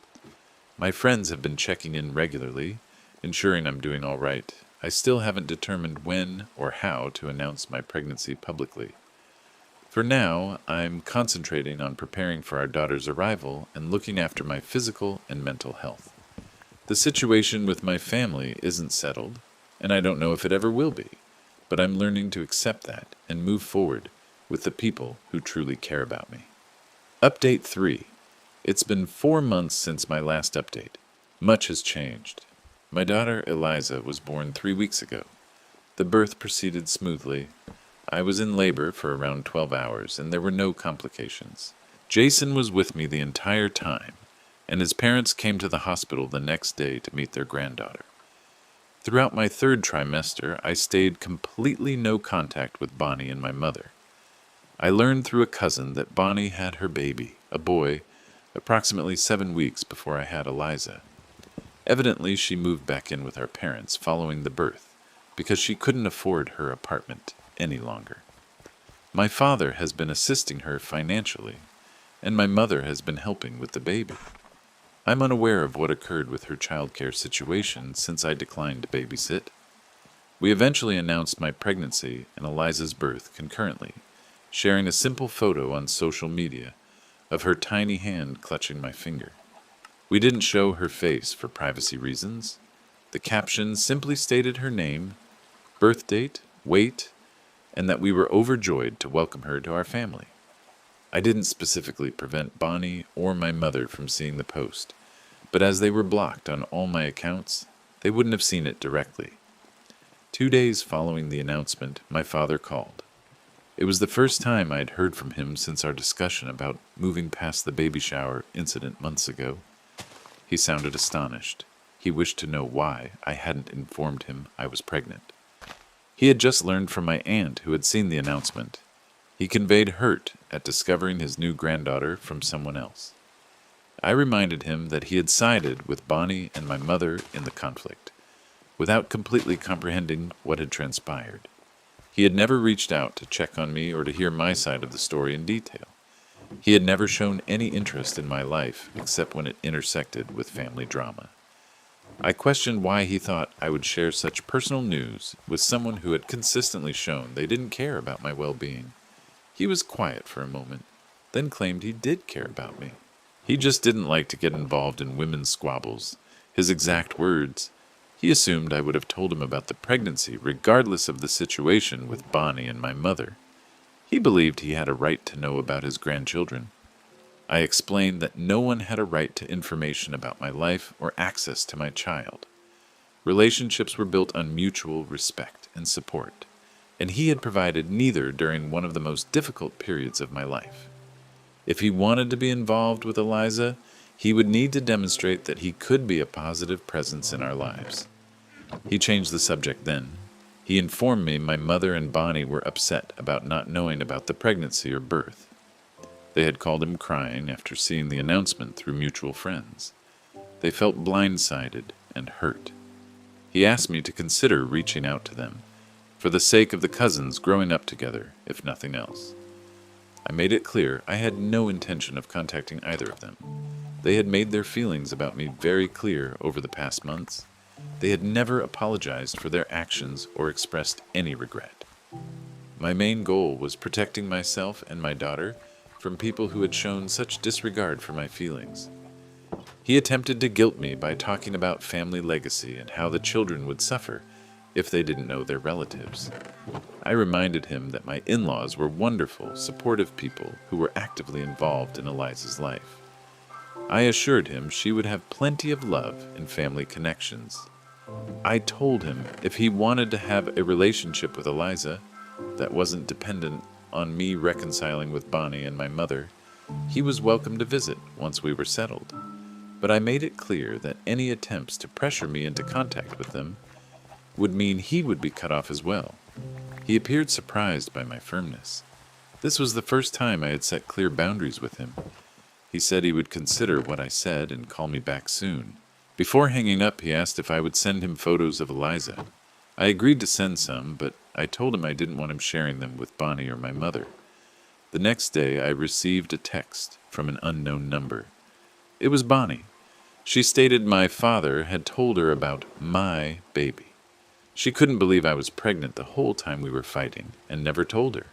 My friends have been checking in regularly, ensuring I'm doing all right. I still haven't determined when or how to announce my pregnancy publicly. For now, I'm concentrating on preparing for our daughter's arrival and looking after my physical and mental health. The situation with my family isn't settled, and I don't know if it ever will be, but I'm learning to accept that and move forward with the people who truly care about me. Update 3. It's been 4 months since my last update. Much has changed. My daughter Eliza was born 3 weeks ago. The birth proceeded smoothly. I was in labor for around 12 hours, and there were no complications. Jason was with me the entire time, and his parents came to the hospital the next day to meet their granddaughter. Throughout my 3rd trimester, I stayed completely no contact with Bonnie and my mother. I learned through a cousin that Bonnie had her baby, a boy, approximately 7 weeks before I had Eliza. Evidently, she moved back in with our parents following the birth because she couldn't afford her apartment any longer. My father has been assisting her financially, and my mother has been helping with the baby. I'm unaware of what occurred with her childcare situation since I declined to babysit. We eventually announced my pregnancy and Eliza's birth concurrently, sharing a simple photo on social media of her tiny hand clutching my finger. We didn't show her face for privacy reasons. The caption simply stated her name, birth date, weight, and that we were overjoyed to welcome her to our family. I didn't specifically prevent Bonnie or my mother from seeing the post, but as they were blocked on all my accounts, they wouldn't have seen it directly. 2 days following the announcement, my father called. It was the first time I had heard from him since our discussion about moving past the baby shower incident months ago. He sounded astonished. He wished to know why I hadn't informed him I was pregnant. He had just learned from my aunt who had seen the announcement. He conveyed hurt at discovering his new granddaughter from someone else. I reminded him that he had sided with Bonnie and my mother in the conflict, without completely comprehending what had transpired. He had never reached out to check on me or to hear my side of the story in detail. He had never shown any interest in my life except when it intersected with family drama. I questioned why he thought I would share such personal news with someone who had consistently shown they didn't care about my well-being. He was quiet for a moment, then claimed he did care about me. He just didn't like to get involved in women's squabbles. His exact words: he assumed I would have told him about the pregnancy regardless of the situation with Bonnie and my mother. He believed he had a right to know about his grandchildren. I explained that no one had a right to information about my life or access to my child. Relationships were built on mutual respect and support, and he had provided neither during one of the most difficult periods of my life. If he wanted to be involved with Eliza, he would need to demonstrate that he could be a positive presence in our lives. He changed the subject then. He informed me my mother and Bonnie were upset about not knowing about the pregnancy or birth. They had called him crying after seeing the announcement through mutual friends. They felt blindsided and hurt. He asked me to consider reaching out to them, for the sake of the cousins growing up together, if nothing else. I made it clear I had no intention of contacting either of them. They had made their feelings about me very clear over the past months. They had never apologized for their actions or expressed any regret. My main goal was protecting myself and my daughter from people who had shown such disregard for my feelings. He attempted to guilt me by talking about family legacy and how the children would suffer if they didn't know their relatives. I reminded him that my in-laws were wonderful, supportive people who were actively involved in Eliza's life. I assured him she would have plenty of love and family connections. I told him if he wanted to have a relationship with Eliza that wasn't dependent on me reconciling with Bonnie and my mother, he was welcome to visit once we were settled. But I made it clear that any attempts to pressure me into contact with them would mean he would be cut off as well. He appeared surprised by my firmness. This was the first time I had set clear boundaries with him. He said he would consider what I said and call me back soon. Before hanging up, he asked if I would send him photos of Eliza. I agreed to send some, but I told him I didn't want him sharing them with Bonnie or my mother. The next day, I received a text from an unknown number. It was Bonnie. She stated my father had told her about my baby. She couldn't believe I was pregnant the whole time we were fighting and never told her.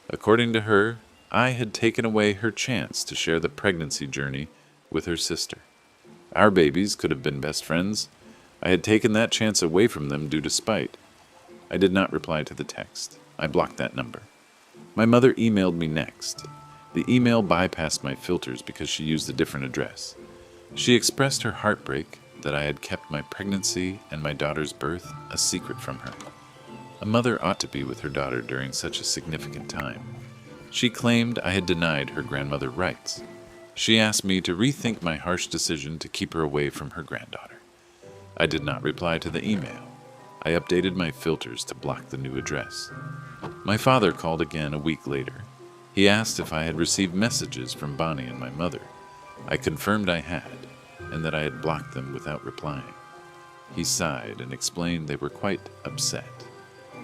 According to her, I had taken away her chance to share the pregnancy journey with her sister. Our babies could have been best friends. I had taken that chance away from them due to spite. I did not reply to the text. I blocked that number. My mother emailed me next. The email bypassed my filters because she used a different address. She expressed her heartbreak that I had kept my pregnancy and my daughter's birth a secret from her. A mother ought to be with her daughter during such a significant time. She claimed I had denied her grandmother rights. She asked me to rethink my harsh decision to keep her away from her granddaughter. I did not reply to the email. I updated my filters to block the new address. My father called again a week later. He asked if I had received messages from Bonnie and my mother. I confirmed I had, and that I had blocked them without replying. He sighed and explained they were quite upset.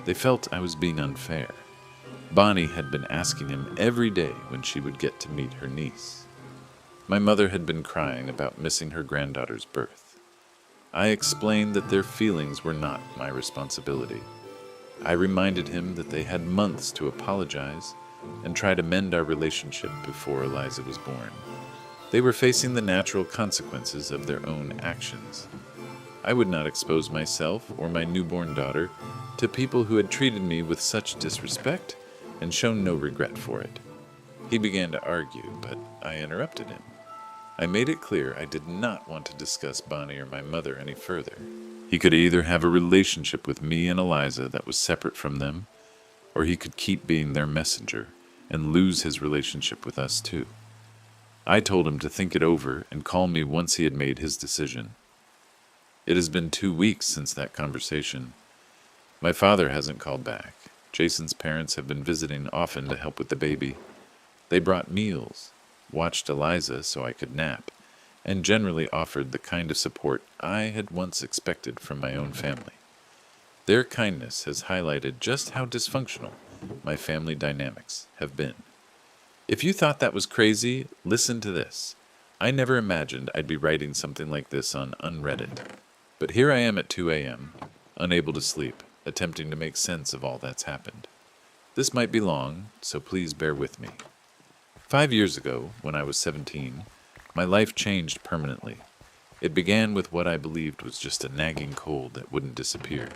They felt I was being unfair. Bonnie had been asking him every day when she would get to meet her niece. My mother had been crying about missing her granddaughter's birth. I explained that their feelings were not my responsibility. I reminded him that they had months to apologize and try to mend our relationship before Eliza was born. They were facing the natural consequences of their own actions. I would not expose myself or my newborn daughter to people who had treated me with such disrespect and shown no regret for it. He began to argue, but I interrupted him. I made it clear I did not want to discuss Bonnie or my mother any further. He could either have a relationship with me and Eliza that was separate from them, or he could keep being their messenger and lose his relationship with us too. I told him to think it over and call me once he had made his decision. It has been 2 weeks since that conversation. My father hasn't called back. Jason's parents have been visiting often to help with the baby. They brought meals, watched Eliza so I could nap, and generally offered the kind of support I had once expected from my own family. Their kindness has highlighted just how dysfunctional my family dynamics have been. If you thought that was crazy, listen to this. I never imagined I'd be writing something like this on Unreddit. But here I am at 2 a.m., unable to sleep, attempting to make sense of all that's happened. This might be long, so please bear with me. 5 years ago, when I was 17, my life changed permanently. It began with what I believed was just a nagging cold that wouldn't disappear.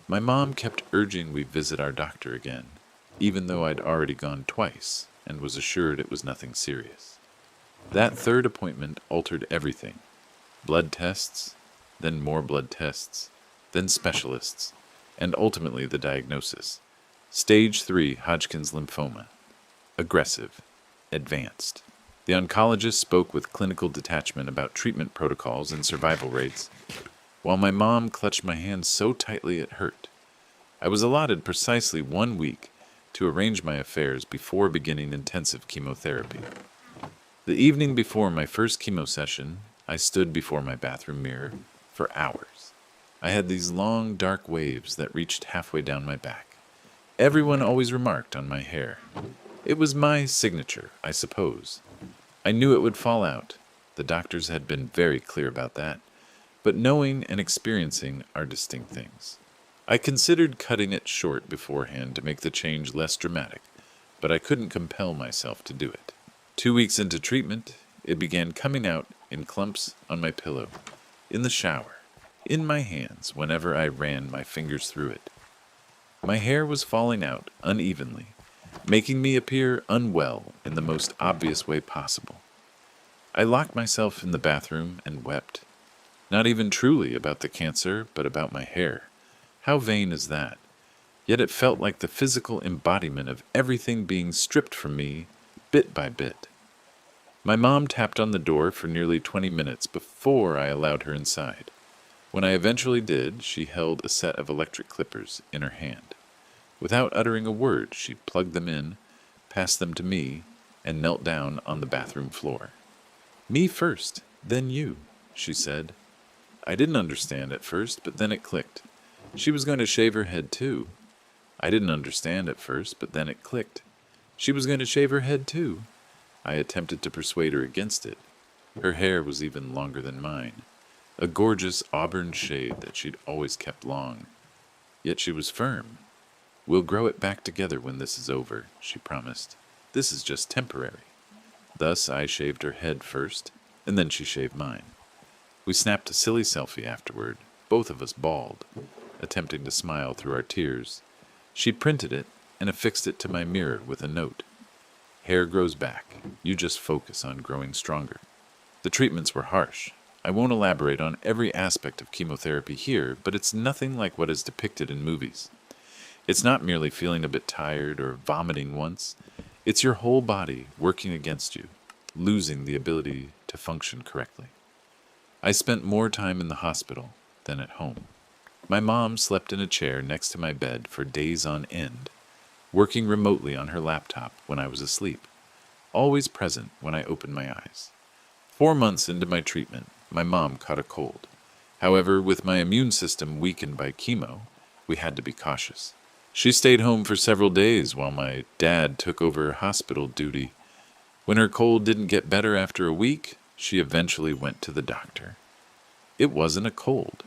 My mom kept urging we visit our doctor again, even though I'd already gone twice and was assured it was nothing serious. That third appointment altered everything. Blood tests, then more blood tests, then specialists, and ultimately the diagnosis. Stage 3 Hodgkin's lymphoma. Aggressive. Advanced. The oncologist spoke with clinical detachment about treatment protocols and survival rates, while my mom clutched my hand so tightly it hurt. I was allotted precisely 1 week to arrange my affairs before beginning intensive chemotherapy. The evening before my first chemo session, I stood before my bathroom mirror for hours. I had these long, dark waves that reached halfway down my back. Everyone always remarked on my hair. It was my signature, I suppose. I knew it would fall out. The doctors had been very clear about that. But knowing and experiencing are distinct things. I considered cutting it short beforehand to make the change less dramatic, but I couldn't compel myself to do it. 2 weeks into treatment, it began coming out in clumps on my pillow, in the shower, in my hands whenever I ran my fingers through it. My hair was falling out unevenly, making me appear unwell in the most obvious way possible. I locked myself in the bathroom and wept. Not even truly about the cancer, but about my hair. How vain is that? Yet it felt like the physical embodiment of everything being stripped from me, bit by bit. My mom tapped on the door for nearly 20 minutes before I allowed her inside. When I eventually did, she held a set of electric clippers in her hand. Without uttering a word, she plugged them in, passed them to me, and knelt down on the bathroom floor. "Me first, then you," she said. I didn't understand at first, but then it clicked. She was going to shave her head too. I didn't understand at first, but then it clicked. She was going to shave her head too. I attempted to persuade her against it. Her hair was even longer than mine, a gorgeous auburn shade that she'd always kept long. Yet she was firm. "We'll grow it back together when this is over," she promised. "This is just temporary." Thus I shaved her head first, and then she shaved mine. We snapped a silly selfie afterward, both of us bald, attempting to smile through our tears. She printed it and affixed it to my mirror with a note. "Hair grows back. You just focus on growing stronger." The treatments were harsh. I won't elaborate on every aspect of chemotherapy here, but it's nothing like what is depicted in movies. It's not merely feeling a bit tired or vomiting once. It's your whole body working against you, losing the ability to function correctly. I spent more time in the hospital than at home. My mom slept in a chair next to my bed for days on end, working remotely on her laptop when I was asleep, always present when I opened my eyes. 4 months into my treatment, my mom caught a cold. However, with my immune system weakened by chemo, we had to be cautious. She stayed home for several days while my dad took over hospital duty. When her cold didn't get better after a week, she eventually went to the doctor. It wasn't a cold.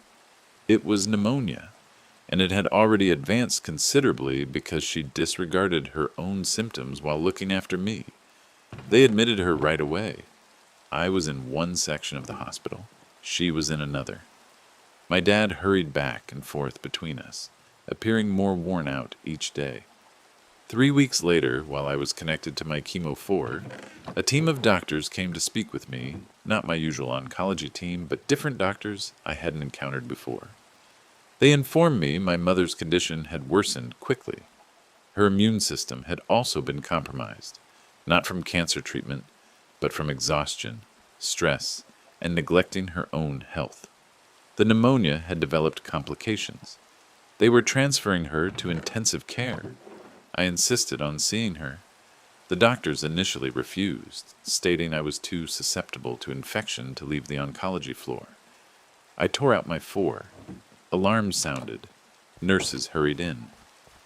It was pneumonia, and it had already advanced considerably because she disregarded her own symptoms while looking after me. They admitted her right away. I was in one section of the hospital. She was in another. My dad hurried back and forth between us, appearing more worn out each day. 3 weeks later, while I was connected to my chemo 4, a team of doctors came to speak with me, not my usual oncology team, but different doctors I hadn't encountered before. They informed me my mother's condition had worsened quickly. Her immune system had also been compromised, not from cancer treatment, but from exhaustion, stress, and neglecting her own health. The pneumonia had developed complications. They were transferring her to intensive care. I insisted on seeing her. The doctors initially refused, stating I was too susceptible to infection to leave the oncology floor. I tore out my 4. Alarms sounded. Nurses hurried in.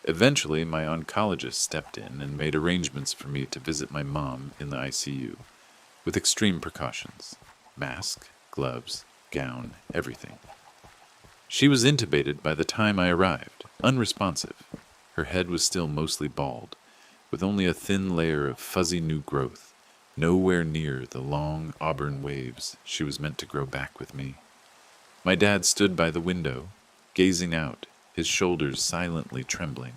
Eventually, my oncologist stepped in and made arrangements for me to visit my mom in the ICU, with extreme precautions. Mask, gloves, gown, everything. She was intubated by the time I arrived, unresponsive. Her head was still mostly bald, with only a thin layer of fuzzy new growth, nowhere near the long auburn waves she was meant to grow back with me. My dad stood by the window, gazing out, his shoulders silently trembling.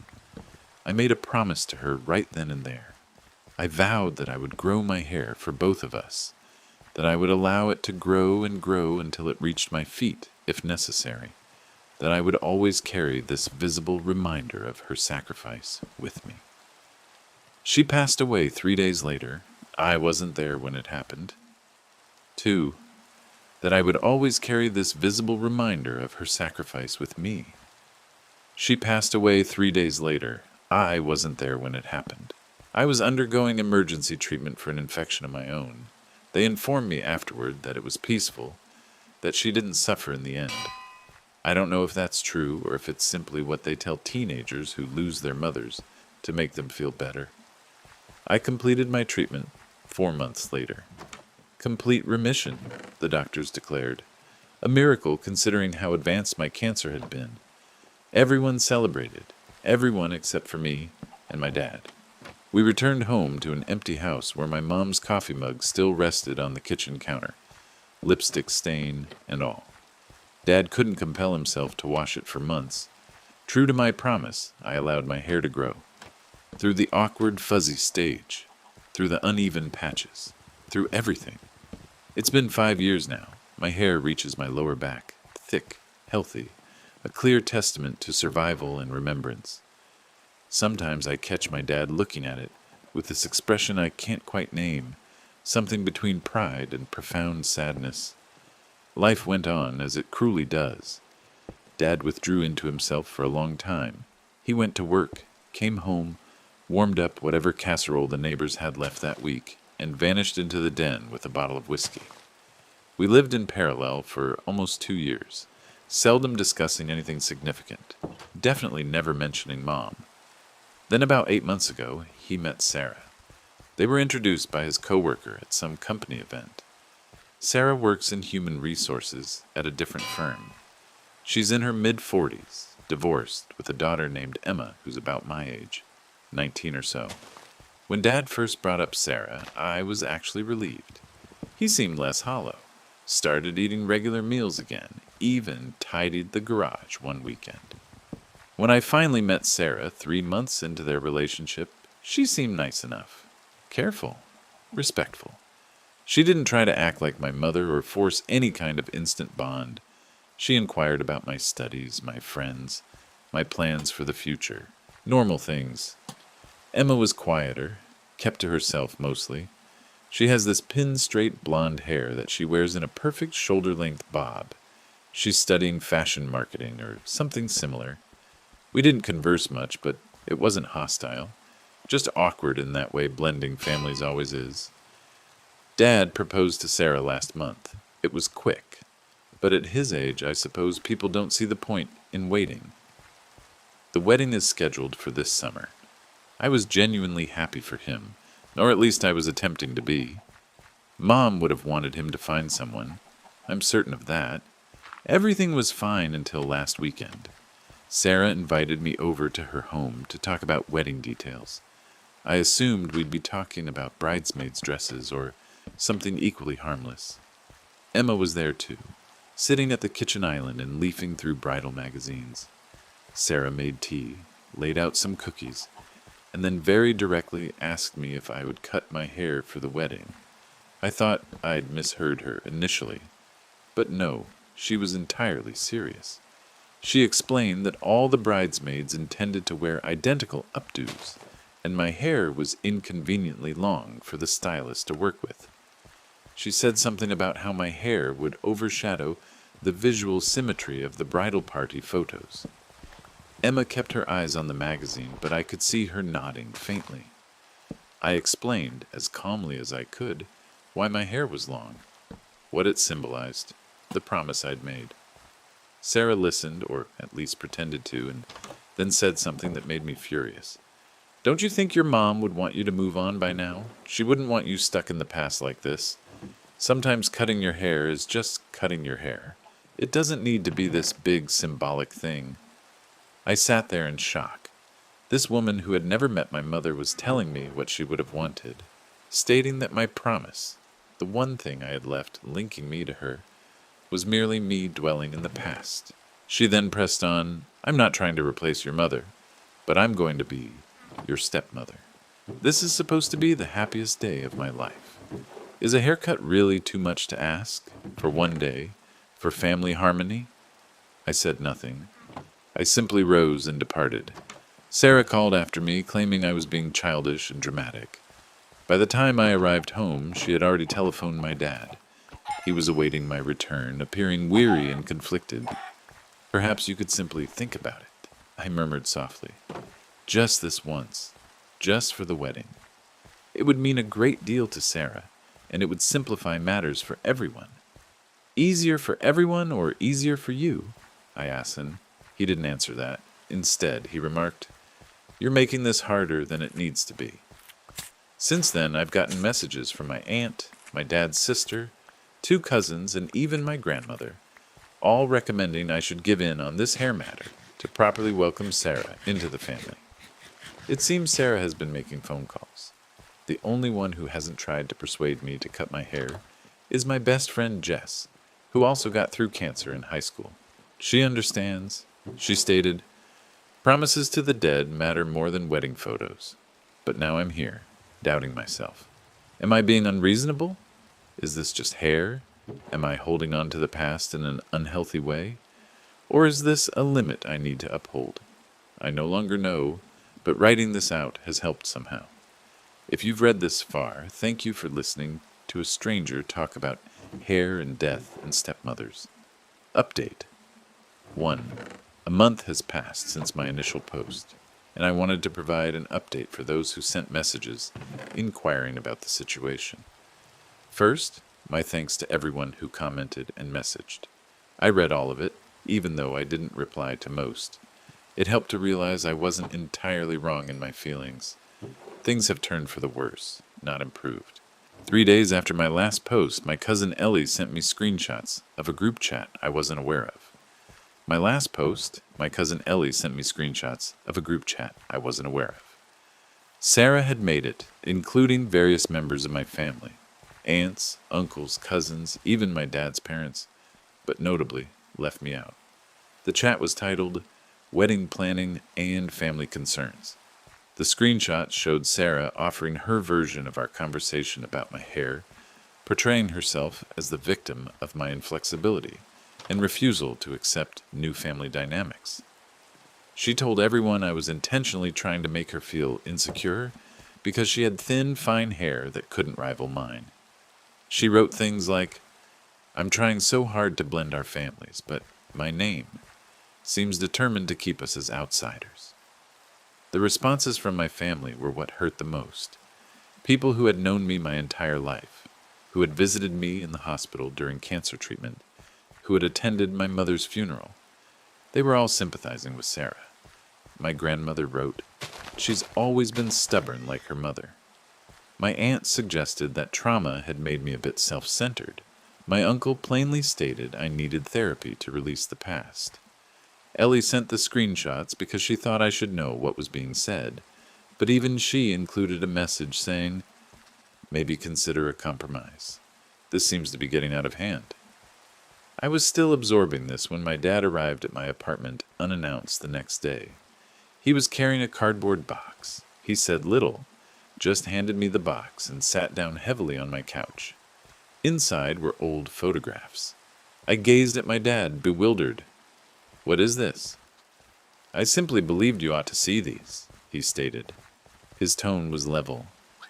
I made a promise to her right then and there. I vowed that I would grow my hair for both of us, that I would allow it to grow and grow until it reached my feet, if necessary, that I would always carry this visible reminder of her sacrifice with me. She passed away 3 days later. I wasn't there when it happened. 2. That I would always carry this visible reminder of her sacrifice with me. She passed away 3 days later. I wasn't there when it happened. I was undergoing emergency treatment for an infection of my own. They informed me afterward that it was peaceful, that she didn't suffer in the end. I don't know if that's true or if it's simply what they tell teenagers who lose their mothers to make them feel better. I completed my treatment 4 months later. Complete remission, the doctors declared. A miracle considering how advanced my cancer had been. Everyone celebrated, everyone except for me and my dad. We returned home to an empty house where my mom's coffee mug still rested on the kitchen counter, lipstick stain and all. Dad couldn't compel himself to wash it for months. True to my promise, I allowed my hair to grow. Through the awkward, fuzzy stage, through the uneven patches, through everything. It's been 5 years now. My hair reaches my lower back, thick, healthy, a clear testament to survival and remembrance. Sometimes I catch my dad looking at it with this expression I can't quite name, something between pride and profound sadness. Life went on, as it cruelly does. Dad withdrew into himself for a long time. He went to work, came home, warmed up whatever casserole the neighbors had left that week, and vanished into the den with a bottle of whiskey. We lived in parallel for almost 2 years, seldom discussing anything significant, definitely never mentioning Mom. Then about 8 months ago, he met Sarah. They were introduced by his coworker at some company event. Sarah works in human resources at a different firm. She's in her mid-40s, divorced, with a daughter named Emma who's about my age, 19 or so. When Dad first brought up Sarah, I was actually relieved. He seemed less hollow, started eating regular meals again, even tidied the garage one weekend. When I finally met Sarah 3 months into their relationship, she seemed nice enough, careful, respectful. She didn't try to act like my mother or force any kind of instant bond. She inquired about my studies, my friends, my plans for the future. Normal things. Emma was quieter, kept to herself mostly. She has this pin-straight blonde hair that she wears in a perfect shoulder-length bob. She's studying fashion marketing or something similar. We didn't converse much, but it wasn't hostile. Just awkward in that way blending families always is. Dad proposed to Sarah last month. It was quick. But at his age, I suppose people don't see the point in waiting. The wedding is scheduled for this summer. I was genuinely happy for him, or at least I was attempting to be. Mom would have wanted him to find someone. I'm certain of that. Everything was fine until last weekend. Sarah invited me over to her home to talk about wedding details. I assumed we'd be talking about bridesmaids' dresses or something equally harmless. Emma was there too, sitting at the kitchen island and leafing through bridal magazines. Sarah made tea, laid out some cookies, and then very directly asked me if I would cut my hair for the wedding. I thought I'd misheard her initially, but no, she was entirely serious. She explained that all the bridesmaids intended to wear identical updos, and my hair was inconveniently long for the stylist to work with. She said something about how my hair would overshadow the visual symmetry of the bridal party photos. Emma kept her eyes on the magazine, but I could see her nodding faintly. I explained, as calmly as I could, why my hair was long, what it symbolized, the promise I'd made. Sarah listened, or at least pretended to, and then said something that made me furious. "Don't you think your mom would want you to move on by now? She wouldn't want you stuck in the past like this. Sometimes cutting your hair is just cutting your hair. It doesn't need to be this big symbolic thing. I sat there in shock. This woman who had never met my mother was telling me what she would have wanted, stating that my promise, the one thing I had left linking me to her, was merely me dwelling in the past. She then pressed on, "I'm not trying to replace your mother, but I'm going to be your stepmother. This is supposed to be the happiest day of my life. Is a haircut really too much to ask? For one day? For family harmony?" I said nothing. I simply rose and departed. Sarah called after me, claiming I was being childish and dramatic. By the time I arrived home, she had already telephoned my dad. He was awaiting my return, appearing weary and conflicted. "Perhaps you could simply think about it," I murmured softly. "Just this once. Just for the wedding. It would mean a great deal to Sarah, and it would simplify matters for everyone." "Easier for everyone or easier for you?" I asked him. He didn't answer that. Instead, he remarked, "You're making this harder than it needs to be." Since then, I've gotten messages from my aunt, my dad's sister, 2 cousins, and even my grandmother, all recommending I should give in on this hair matter to properly welcome Sarah into the family. It seems Sarah has been making phone calls. The only one who hasn't tried to persuade me to cut my hair is my best friend Jess, who also got through cancer in high school. She understands. She stated, "Promises to the dead matter more than wedding photos." But now I'm here, doubting myself. Am I being unreasonable? Is this just hair? Am I holding on to the past in an unhealthy way? Or is this a limit I need to uphold? I no longer know, but writing this out has helped somehow. If you've read this far, thank you for listening to a stranger talk about hair and death and stepmothers. Update. 1. A month has passed since my initial post, and I wanted to provide an update for those who sent messages inquiring about the situation. First, my thanks to everyone who commented and messaged. I read all of it, even though I didn't reply to most. It helped to realize I wasn't entirely wrong in my feelings. Things have turned for the worse, not improved. 3 days after my last post, my cousin Ellie sent me screenshots of a group chat I wasn't aware of. My last post, my cousin Ellie sent me screenshots of a group chat I wasn't aware of. Sarah had made it, including various members of my family. Aunts, uncles, cousins, even my dad's parents, but notably left me out. The chat was titled, "Wedding Planning and Family Concerns." The screenshot showed Sarah offering her version of our conversation about my hair, portraying herself as the victim of my inflexibility and refusal to accept new family dynamics. She told everyone I was intentionally trying to make her feel insecure because she had thin, fine hair that couldn't rival mine. She wrote things like, "I'm trying so hard to blend our families, but my name seems determined to keep us as outsiders." The responses from my family were what hurt the most. People who had known me my entire life, who had visited me in the hospital during cancer treatment, who had attended my mother's funeral. They were all sympathizing with Sarah. My grandmother wrote, "She's always been stubborn like her mother." My aunt suggested that trauma had made me a bit self-centered. My uncle plainly stated I needed therapy to release the past. Ellie sent the screenshots because she thought I should know what was being said, but even she included a message saying, "Maybe consider a compromise. This seems to be getting out of hand." I was still absorbing this when my dad arrived at my apartment unannounced the next day. He was carrying a cardboard box. He said little, just handed me the box and sat down heavily on my couch. Inside were old photographs. I gazed at my dad, bewildered. "What is this?" "I simply believed you ought to see these," he stated. His tone was level,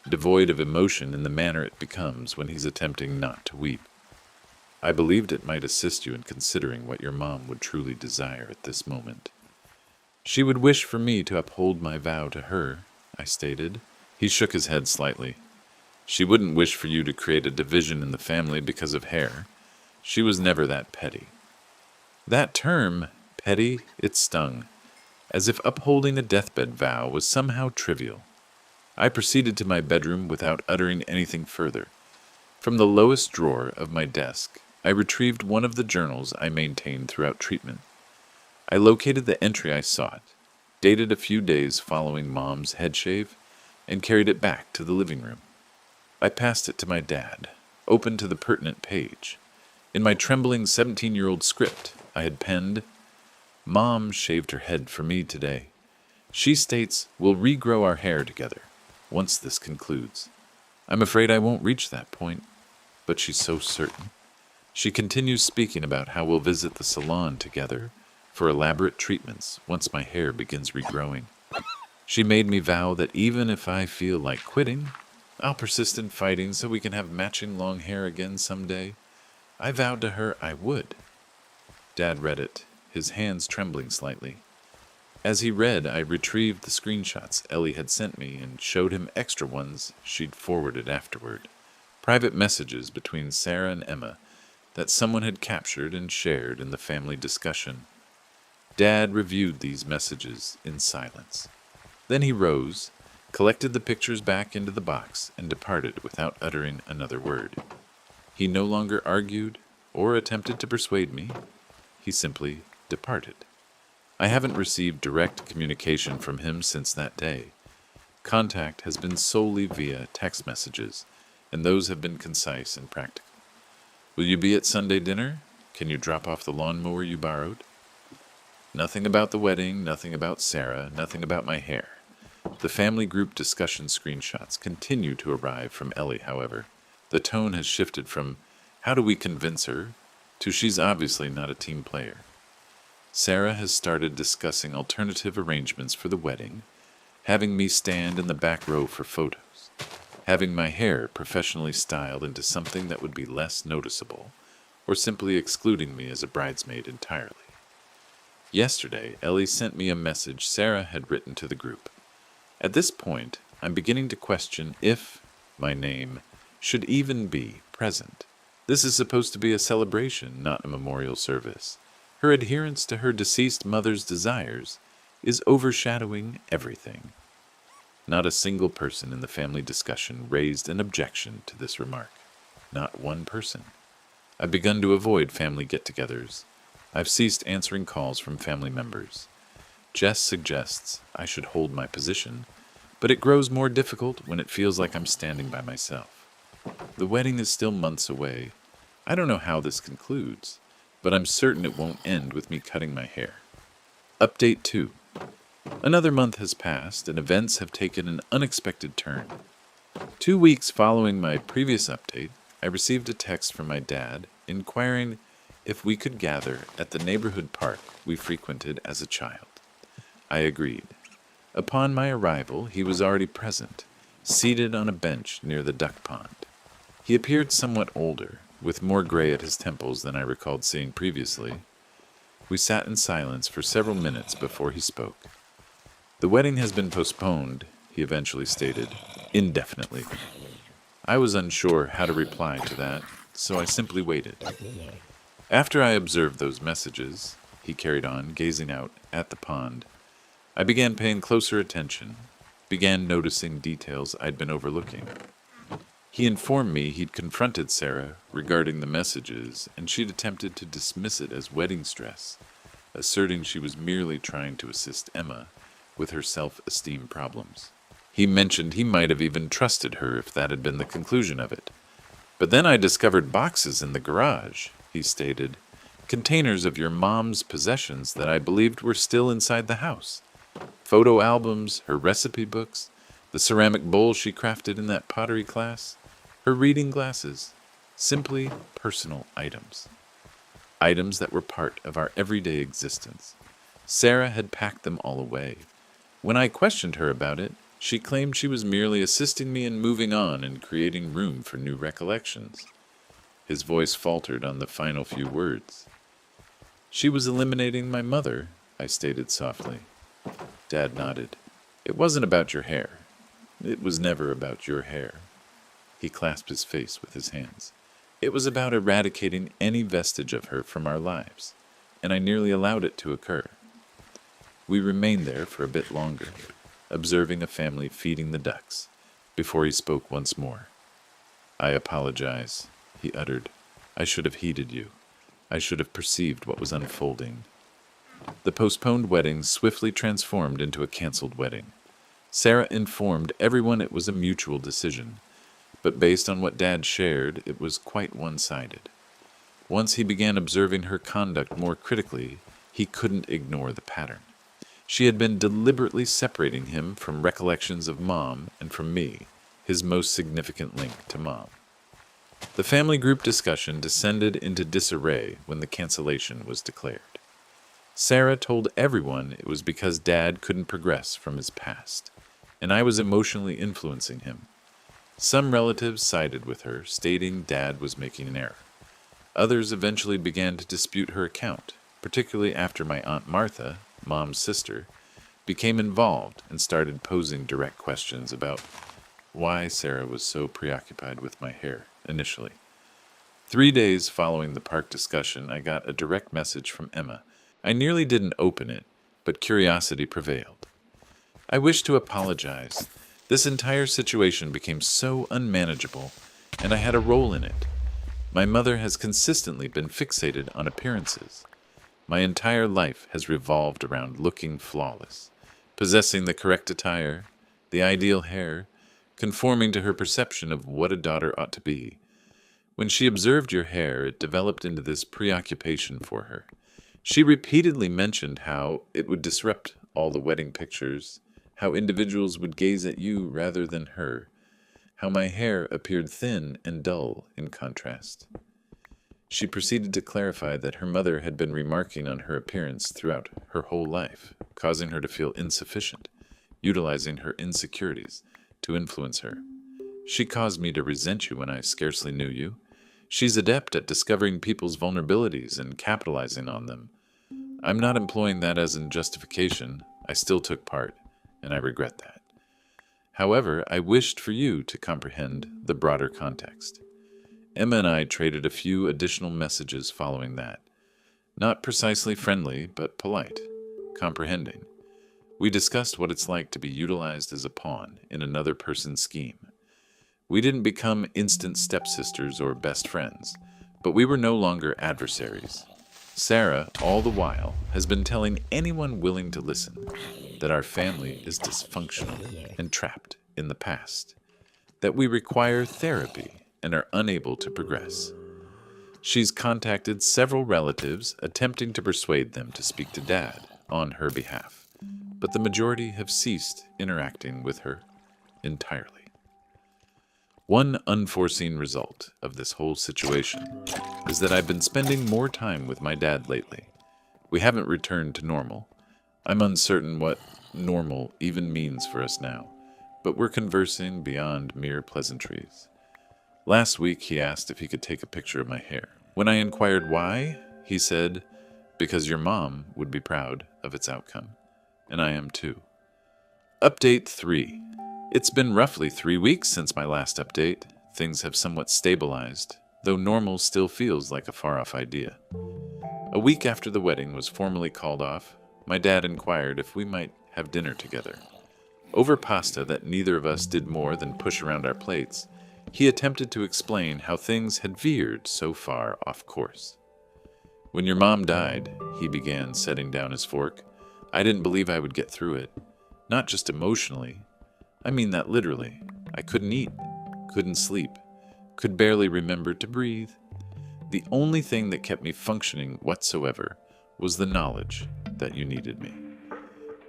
devoid of emotion in the manner it becomes when he's attempting not to weep. "I believed it might assist you in considering what your mom would truly desire at this moment." "She would wish for me to uphold my vow to her," I stated. He shook his head slightly. "She wouldn't wish for you to create a division in the family because of hair. She was never that petty." That term, petty, it stung, as if upholding a deathbed vow was somehow trivial. I proceeded to my bedroom without uttering anything further. From the lowest drawer of my desk, I retrieved one of the journals I maintained throughout treatment. I located the entry I sought, dated a few days following Mom's head shave, and carried it back to the living room. I passed it to my dad, opened to the pertinent page. In my trembling 17-year-old script, I had penned, "Mom shaved her head for me today. She states we'll regrow our hair together once this concludes. I'm afraid I won't reach that point, but she's so certain. She continues speaking about how we'll visit the salon together for elaborate treatments once my hair begins regrowing. She made me vow that even if I feel like quitting, I'll persist in fighting so we can have matching long hair again someday. I vowed to her I would." Dad read it, his hands trembling slightly. As he read, I retrieved the screenshots Ellie had sent me and showed him extra ones she'd forwarded afterward. Private messages between Sarah and Emma that someone had captured and shared in the family discussion. Dad reviewed these messages in silence. Then he rose, collected the pictures back into the box, and departed without uttering another word. He no longer argued or attempted to persuade me. He simply departed. I haven't received direct communication from him since that day. Contact has been solely via text messages, and those have been concise and practical. "Will you be at Sunday dinner? Can you drop off the lawnmower you borrowed?" Nothing about the wedding, nothing about Sarah, nothing about my hair. The family group discussion screenshots continue to arrive from Ellie, however. The tone has shifted from, "How do we convince her?" to "She's obviously not a team player." Sarah has started discussing alternative arrangements for the wedding, having me stand in the back row for photos, having my hair professionally styled into something that would be less noticeable, or simply excluding me as a bridesmaid entirely. Yesterday, Ellie sent me a message Sarah had written to the group. At this point, I'm beginning to question if my name should even be present. This is supposed to be a celebration, not a memorial service. Her adherence to her deceased mother's desires is overshadowing everything. Not a single person in the family discussion raised an objection to this remark. Not one person. I've begun to avoid family get-togethers. I've ceased answering calls from family members. Jess suggests I should hold my position, but it grows more difficult when it feels like I'm standing by myself. The wedding is still months away. I don't know how this concludes, but I'm certain it won't end with me cutting my hair. Update 2. Another month has passed, and events have taken an unexpected turn. 2 weeks following my previous update, I received a text from my dad inquiring if we could gather at the neighborhood park we frequented as a child. I agreed. Upon my arrival, he was already present, seated on a bench near the duck pond. He appeared somewhat older, with more gray at his temples than I recalled seeing previously. We sat in silence for several minutes before he spoke. "The wedding has been postponed," he eventually stated, "indefinitely." I was unsure how to reply to that, so I simply waited. After I observed those messages, he carried on, gazing out at the pond, I began paying closer attention, began noticing details I'd been overlooking. He informed me he'd confronted Sarah regarding the messages, and she'd attempted to dismiss it as wedding stress, asserting she was merely trying to assist Emma with her self-esteem problems. He mentioned he might have even trusted her if that had been the conclusion of it. "But then I discovered boxes in the garage," he stated, "containers of your mom's possessions that I believed were still inside the house. Photo albums, her recipe books, the ceramic bowl she crafted in that pottery class, her reading glasses, simply personal items. Items that were part of our everyday existence. Sarah had packed them all away. When I questioned her about it, she claimed she was merely assisting me in moving on and creating room for new recollections." His voice faltered on the final few words. "She was eliminating my mother," I stated softly. Dad nodded. "It wasn't about your hair. It was never about your hair." He clasped his face with his hands. "It was about eradicating any vestige of her from our lives, and I nearly allowed it to occur." We remained there for a bit longer, observing a family feeding the ducks, before he spoke once more. "I apologize," he uttered. I should have heeded you. I should have perceived what was unfolding. The postponed wedding swiftly transformed into a canceled wedding. Sarah informed everyone it was a mutual decision, but based on what Dad shared, it was quite one-sided. Once he began observing her conduct more critically, he couldn't ignore the pattern. She had been deliberately separating him from recollections of Mom and from me, his most significant link to Mom. The family group discussion descended into disarray when the cancellation was declared. Sarah told everyone it was because Dad couldn't progress from his past, and I was emotionally influencing him. Some relatives sided with her, stating Dad was making an error. Others eventually began to dispute her account, particularly after my Aunt Martha, Mom's sister, became involved and started posing direct questions about why Sarah was so preoccupied with my hair initially. 3 days following the park discussion, I got a direct message from Emma. I nearly didn't open it, but curiosity prevailed. I wish to apologize. This entire situation became so unmanageable, and I had a role in it. My mother has consistently been fixated on appearances. My entire life has revolved around looking flawless, possessing the correct attire, the ideal hair, conforming to her perception of what a daughter ought to be. When she observed your hair, it developed into this preoccupation for her. She repeatedly mentioned how it would disrupt all the wedding pictures, how individuals would gaze at you rather than her, how my hair appeared thin and dull in contrast. She proceeded to clarify that her mother had been remarking on her appearance throughout her whole life, causing her to feel insufficient, utilizing her insecurities to influence her. She caused me to resent you when I scarcely knew you. She's adept at discovering people's vulnerabilities and capitalizing on them. I'm not employing that as a justification. I still took part, and I regret that. However, I wished for you to comprehend the broader context. Emma and I traded a few additional messages following that. Not precisely friendly, but polite, comprehending. We discussed what it's like to be utilized as a pawn in another person's scheme. We didn't become instant stepsisters or best friends, but we were no longer adversaries. Sarah, all the while, has been telling anyone willing to listen that our family is dysfunctional and trapped in the past, that we require therapy and are unable to progress. She's contacted several relatives attempting to persuade them to speak to Dad on her behalf, but the majority have ceased interacting with her entirely. One unforeseen result of this whole situation is that I've been spending more time with my dad lately. We haven't returned to normal. I'm uncertain what normal even means for us now, but we're conversing beyond mere pleasantries. Last week he asked if he could take a picture of my hair. When I inquired why, he said, because your mom would be proud of its outcome, and I am too. Update 3. It's been roughly 3 weeks since my last update. Things have somewhat stabilized, though normal still feels like a far-off idea. A week after the wedding was formally called off, my dad inquired if we might have dinner together. Over pasta that neither of us did more than push around our plates, he attempted to explain how things had veered so far off course. When your mom died, he began, setting down his fork, I didn't believe I would get through it. Not just emotionally. I mean that literally. I couldn't eat, couldn't sleep, could barely remember to breathe. The only thing that kept me functioning whatsoever was the knowledge that you needed me.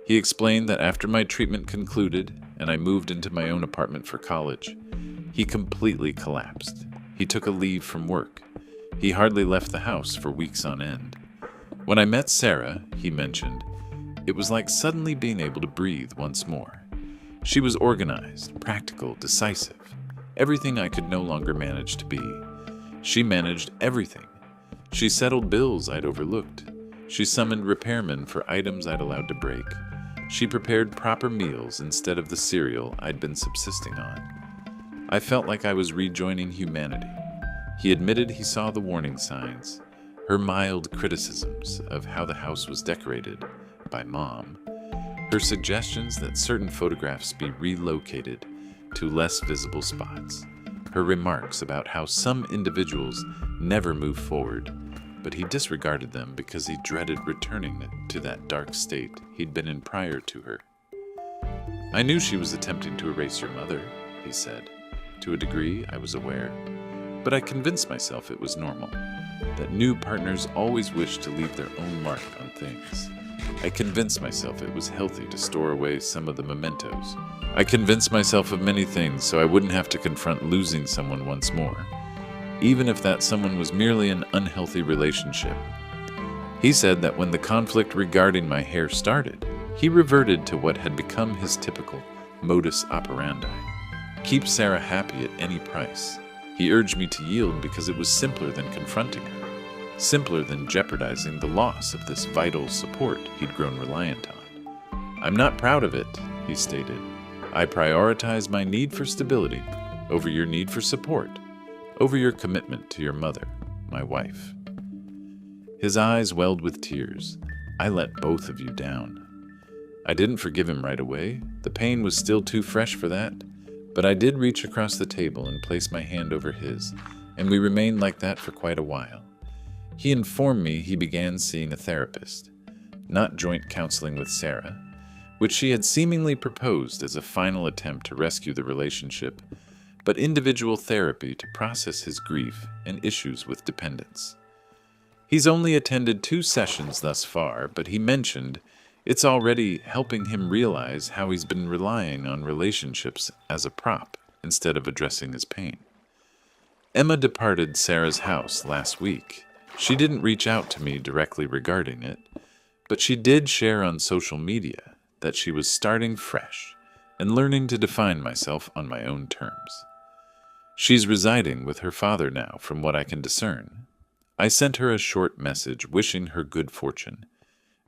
He explained that after my treatment concluded and I moved into my own apartment for college, he completely collapsed. He took a leave from work. He hardly left the house for weeks on end. When I met Sarah, he mentioned, it was like suddenly being able to breathe once more. She was organized, practical, decisive, everything I could no longer manage to be. She managed everything. She settled bills I'd overlooked. She summoned repairmen for items I'd allowed to break. She prepared proper meals instead of the cereal I'd been subsisting on. I felt like I was rejoining humanity. He admitted he saw the warning signs, her mild criticisms of how the house was decorated by Mom, her suggestions that certain photographs be relocated to less visible spots, her remarks about how some individuals never move forward, but he disregarded them because he dreaded returning to that dark state he'd been in prior to her. "I knew she was attempting to erase your mother," he said. "To a degree, I was aware. But I convinced myself it was normal, that new partners always wish to leave their own mark on things. I convinced myself it was healthy to store away some of the mementos. I convinced myself of many things so I wouldn't have to confront losing someone once more, even if that someone was merely an unhealthy relationship." He said that when the conflict regarding my hair started, he reverted to what had become his typical modus operandi: keep Sarah happy at any price. He urged me to yield because it was simpler than confronting her, simpler than jeopardizing the loss of this vital support he'd grown reliant on. "I'm not proud of it," he stated. "I prioritize my need for stability over your need for support, over your commitment to your mother, my wife." His eyes welled with tears. "I let both of you down." I didn't forgive him right away. The pain was still too fresh for that. But I did reach across the table and place my hand over his, and we remained like that for quite a while. He informed me he began seeing a therapist, not joint counseling with Sarah, which she had seemingly proposed as a final attempt to rescue the relationship, but individual therapy to process his grief and issues with dependence. He's only attended 2 sessions thus far, but he mentioned it's already helping him realize how he's been relying on relationships as a prop instead of addressing his pain. Emma departed Sarah's house last week. She didn't reach out to me directly regarding it, but she did share on social media that she was starting fresh and learning to define myself on my own terms. She's residing with her father now, from what I can discern. I sent her a short message wishing her good fortune,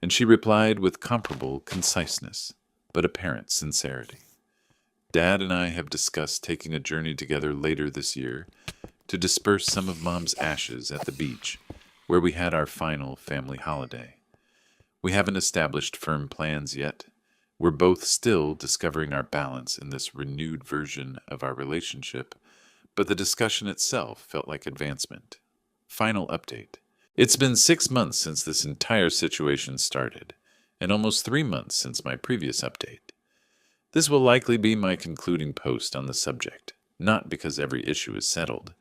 and she replied with comparable conciseness, but apparent sincerity. "Dad and I have discussed taking a journey together later this year to disperse some of Mom's ashes at the beach, where we had our final family holiday. We haven't established firm plans yet. We're both still discovering our balance in this renewed version of our relationship, but the discussion itself felt like advancement. Final update. It's been 6 months since this entire situation started, and almost 3 months since my previous update. This will likely be my concluding post on the subject, not because every issue is settled,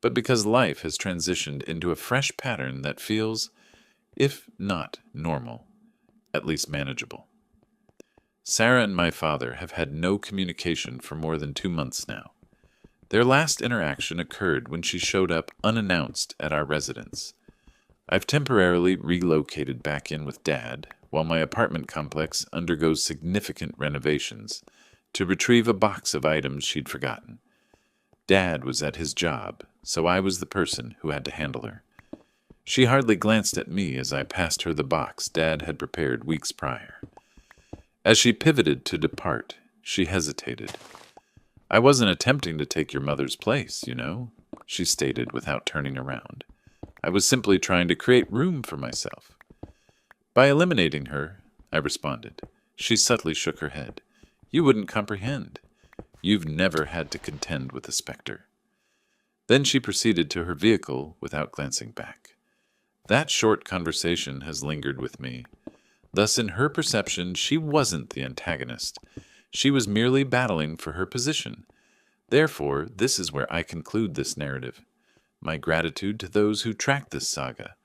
but because life has transitioned into a fresh pattern that feels, if not normal, at least manageable. Sarah and my father have had no communication for more than 2 months now. Their last interaction occurred when she showed up unannounced at our residence. I've temporarily relocated back in with Dad, while my apartment complex undergoes significant renovations to retrieve a box of items she'd forgotten. Dad was at his job, so I was the person who had to handle her. She hardly glanced at me as I passed her the box Dad had prepared weeks prior. As she pivoted to depart, she hesitated. "I wasn't attempting to take your mother's place, you know," she stated without turning around. "I was simply trying to create room for myself." "By eliminating her," I responded. She subtly shook her head. "You wouldn't comprehend. You've never had to contend with a specter." Then she proceeded to her vehicle without glancing back. That short conversation has lingered with me. Thus, in her perception, she wasn't the antagonist. She was merely battling for her position. Therefore, this is where I conclude this narrative. My gratitude to those who tracked this saga,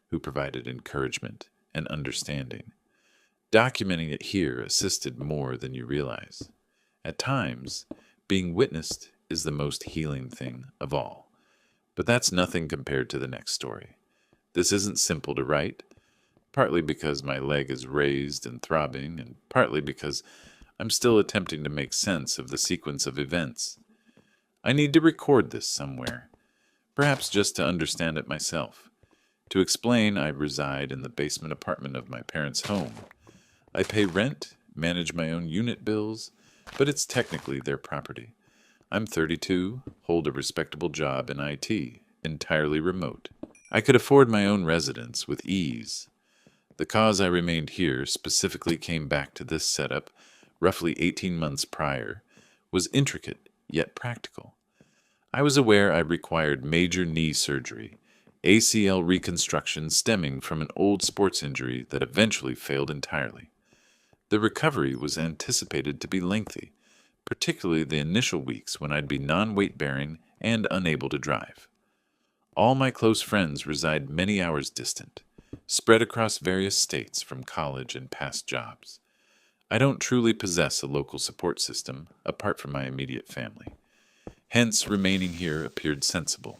who provided encouragement and understanding. Documenting it here assisted more than you realize. At times, being witnessed is the most healing thing of all. But that's nothing compared to the next story. This isn't simple to write, partly because my leg is raised and throbbing, and partly because I'm still attempting to make sense of the sequence of events. I need to record this somewhere. Perhaps just to understand it myself. To explain, I reside in the basement apartment of my parents' home. I pay rent, manage my own unit bills, but it's technically their property. I'm 32, hold a respectable job in IT, entirely remote. I could afford my own residence with ease. The cause I remained here specifically came back to this setup roughly 18 months prior, was intricate yet practical. I was aware I required major knee surgery, ACL reconstruction stemming from an old sports injury that eventually failed entirely. The recovery was anticipated to be lengthy, particularly the initial weeks when I'd be non-weight-bearing and unable to drive. All my close friends reside many hours distant, spread across various states from college and past jobs. I don't truly possess a local support system apart from my immediate family. Hence, remaining here appeared sensible.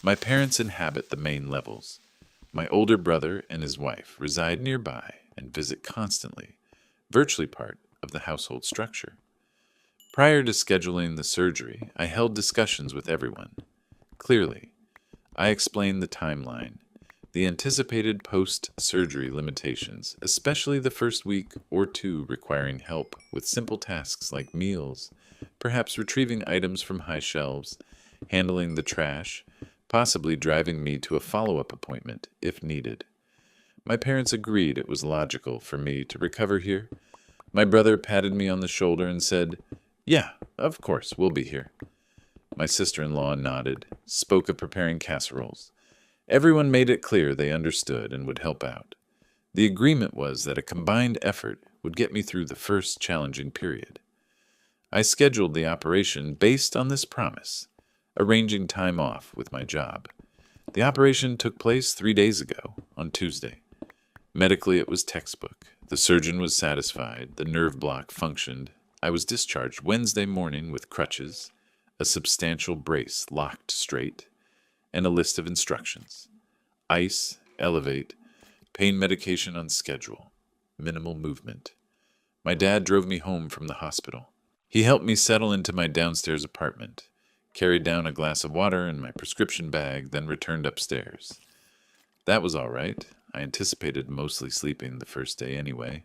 My parents inhabit the main levels. My older brother and his wife reside nearby and visit constantly, virtually part of the household structure. Prior to scheduling the surgery, I held discussions with everyone. Clearly, I explained the timeline, the anticipated post-surgery limitations, especially the first week or two requiring help with simple tasks like meals, perhaps retrieving items from high shelves, handling the trash, possibly driving me to a follow-up appointment if needed. My parents agreed it was logical for me to recover here. My brother patted me on the shoulder and said, "Yeah, of course, we'll be here." My sister-in-law nodded, spoke of preparing casseroles. Everyone made it clear they understood and would help out. The agreement was that a combined effort would get me through the first challenging period. I scheduled the operation based on this promise, arranging time off with my job. The operation took place 3 days ago, on Tuesday. Medically, it was textbook. The surgeon was satisfied. The nerve block functioned. I was discharged Wednesday morning with crutches, a substantial brace locked straight, and a list of instructions. Ice, elevate, pain medication on schedule, minimal movement. My dad drove me home from the hospital. He helped me settle into my downstairs apartment, carried down a glass of water and my prescription bag, then returned upstairs. That was all right. I anticipated mostly sleeping the first day anyway.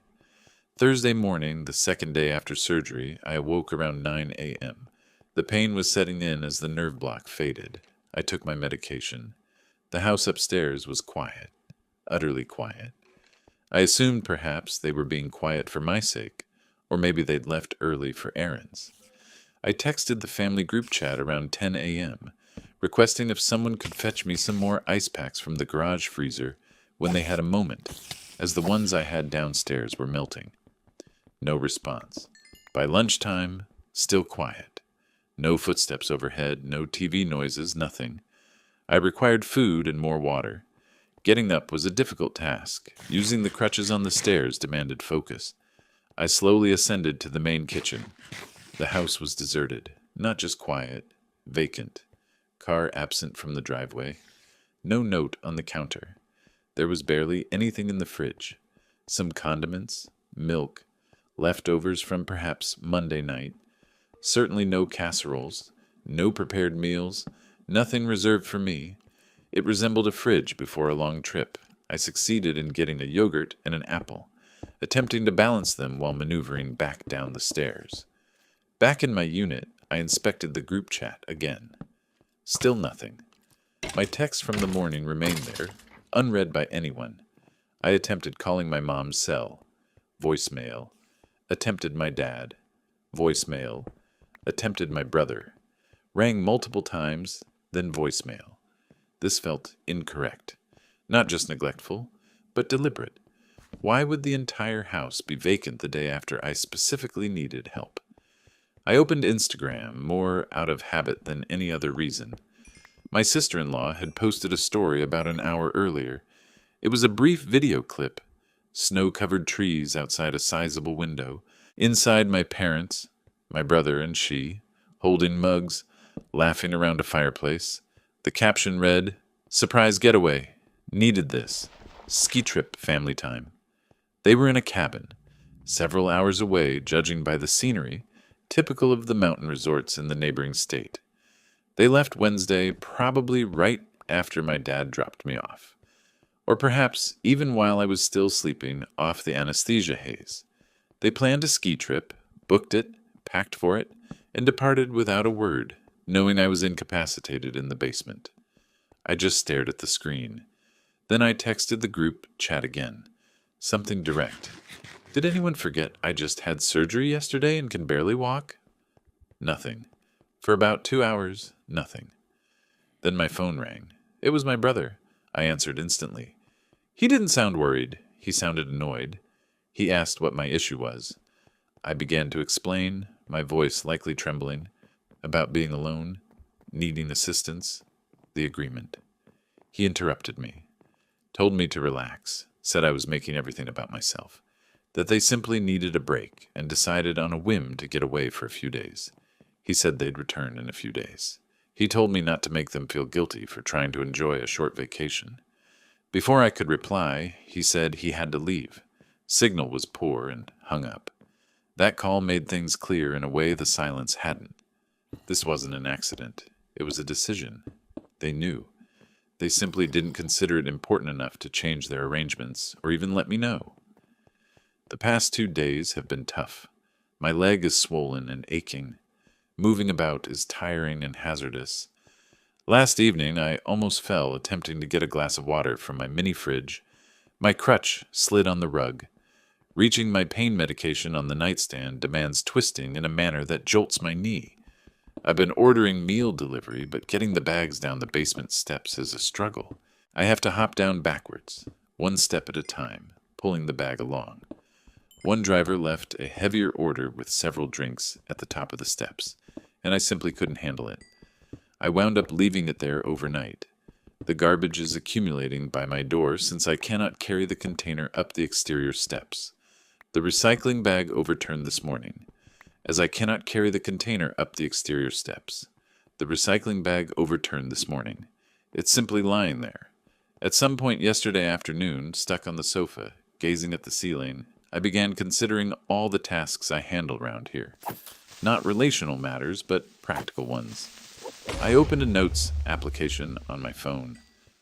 Thursday morning, the second day after surgery, I awoke around 9 a.m. The pain was setting in as the nerve block faded. I took my medication. The house upstairs was quiet, utterly quiet. I assumed perhaps they were being quiet for my sake, or maybe they'd left early for errands. I texted the family group chat around 10 a.m., requesting if someone could fetch me some more ice packs from the garage freezer when they had a moment, as the ones I had downstairs were melting. No response. By lunchtime, still quiet. No footsteps overhead, no TV noises, nothing. I required food and more water. Getting up was a difficult task. Using the crutches on the stairs demanded focus. I slowly ascended to the main kitchen. The house was deserted, not just quiet, vacant. Car absent from the driveway. No note on the counter. There was barely anything in the fridge. Some condiments, milk, leftovers from perhaps Monday night. Certainly no casseroles, no prepared meals, nothing reserved for me. It resembled a fridge before a long trip. I succeeded in getting a yogurt and an apple, attempting to balance them while maneuvering back down the stairs. Back in my unit, I inspected the group chat again. Still nothing. My text from the morning remained there, unread by anyone. I attempted calling my mom's cell. Voicemail. Attempted my dad. Voicemail. Attempted my brother. Rang multiple times, then voicemail. This felt incorrect. Not just neglectful, but deliberate. Why would the entire house be vacant the day after I specifically needed help? I opened Instagram, more out of habit than any other reason. My sister-in-law had posted a story about an hour earlier. It was a brief video clip. Snow-covered trees outside a sizable window. Inside, my parents, my brother and she, holding mugs, laughing around a fireplace. The caption read, "Surprise getaway. Needed this. Ski trip family time." They were in a cabin, several hours away, judging by the scenery, typical of the mountain resorts in the neighboring state. They left Wednesday, probably right after my dad dropped me off. Or perhaps even while I was still sleeping off the anesthesia haze. They planned a ski trip, booked it, packed for it, and departed without a word, knowing I was incapacitated in the basement. I just stared at the screen. Then I texted the group chat again. Something direct. Did anyone forget I just had surgery yesterday and can barely walk? Nothing. For about 2 hours, nothing. Then my phone rang. It was my brother. I answered instantly. He didn't sound worried. He sounded annoyed. He asked what my issue was. I began to explain, my voice likely trembling, about being alone, needing assistance, the agreement. He interrupted me, told me to relax, said I was making everything about myself, that they simply needed a break and decided on a whim to get away for a few days. He said they'd return in a few days. He told me not to make them feel guilty for trying to enjoy a short vacation. Before I could reply, he said he had to leave. Signal was poor and hung up. That call made things clear in a way the silence hadn't. This wasn't an accident. It was a decision. They knew. They simply didn't consider it important enough to change their arrangements or even let me know. The past 2 days have been tough. My leg is swollen and aching. Moving about is tiring and hazardous. Last evening, I almost fell attempting to get a glass of water from my mini fridge. My crutch slid on the rug. Reaching my pain medication on the nightstand demands twisting in a manner that jolts my knee. I've been ordering meal delivery, but getting the bags down the basement steps is a struggle. I have to hop down backwards, one step at a time, pulling the bag along. One driver left a heavier order with several drinks at the top of the steps, and I simply couldn't handle it. I wound up leaving it there overnight. The garbage is accumulating by my door since I cannot carry the container up the exterior steps. The recycling bag overturned this morning, as I cannot carry the container up the exterior steps. The recycling bag overturned this morning. It's simply lying there. At some point yesterday afternoon, stuck on the sofa, gazing at the ceiling, I began considering all the tasks I handle around here. Not relational matters, but practical ones. I opened a notes application on my phone.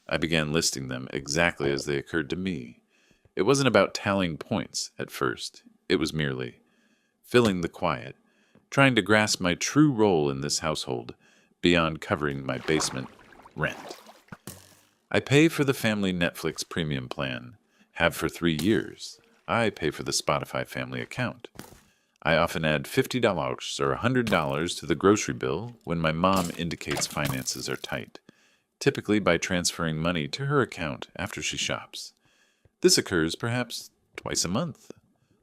I began listing them exactly as they occurred to me. It wasn't about tallying points at first. It was merely filling the quiet, trying to grasp my true role in this household beyond covering my basement rent. I pay for the family Netflix premium plan, have for 3 years. I pay for the Spotify family account. I often add $50 or $100 to the grocery bill when my mom indicates finances are tight, typically by transferring money to her account after she shops. This occurs perhaps twice a month.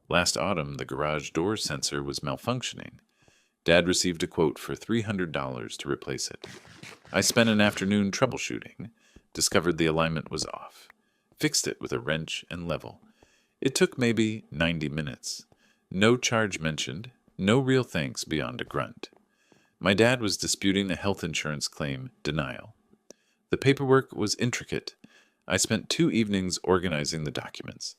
Last autumn, the garage door sensor was malfunctioning. Dad received a quote for $300 to replace it. I spent an afternoon troubleshooting, discovered the alignment was off, fixed it with a wrench and level. It took maybe 90 minutes. No charge mentioned, no real thanks beyond a grunt. My dad was disputing a health insurance claim denial. The paperwork was intricate. I spent 2 evenings organizing the documents,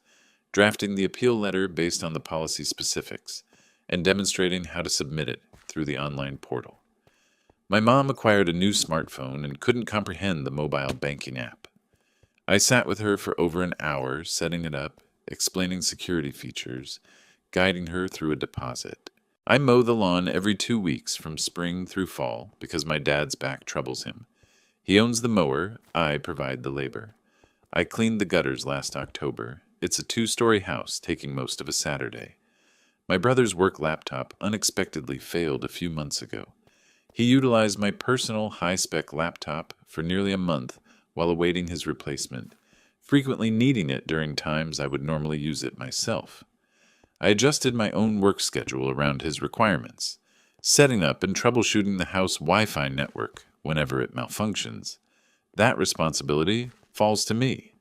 drafting the appeal letter based on the policy specifics, and demonstrating how to submit it through the online portal. My mom acquired a new smartphone and couldn't comprehend the mobile banking app. I sat with her for over an hour, setting it up, explaining security features, guiding her through a deposit. I mow the lawn every 2 weeks from spring through fall because my dad's back troubles him. He owns the mower, I provide the labor. I cleaned the gutters last October. It's a 2-story house taking most of a Saturday. My brother's work laptop unexpectedly failed a few months ago. He utilized my personal high-spec laptop for nearly a month while awaiting his replacement, frequently needing it during times I would normally use it myself. I adjusted my own work schedule around his requirements, setting up and troubleshooting the house Wi-Fi network whenever it malfunctions. That responsibility falls to me.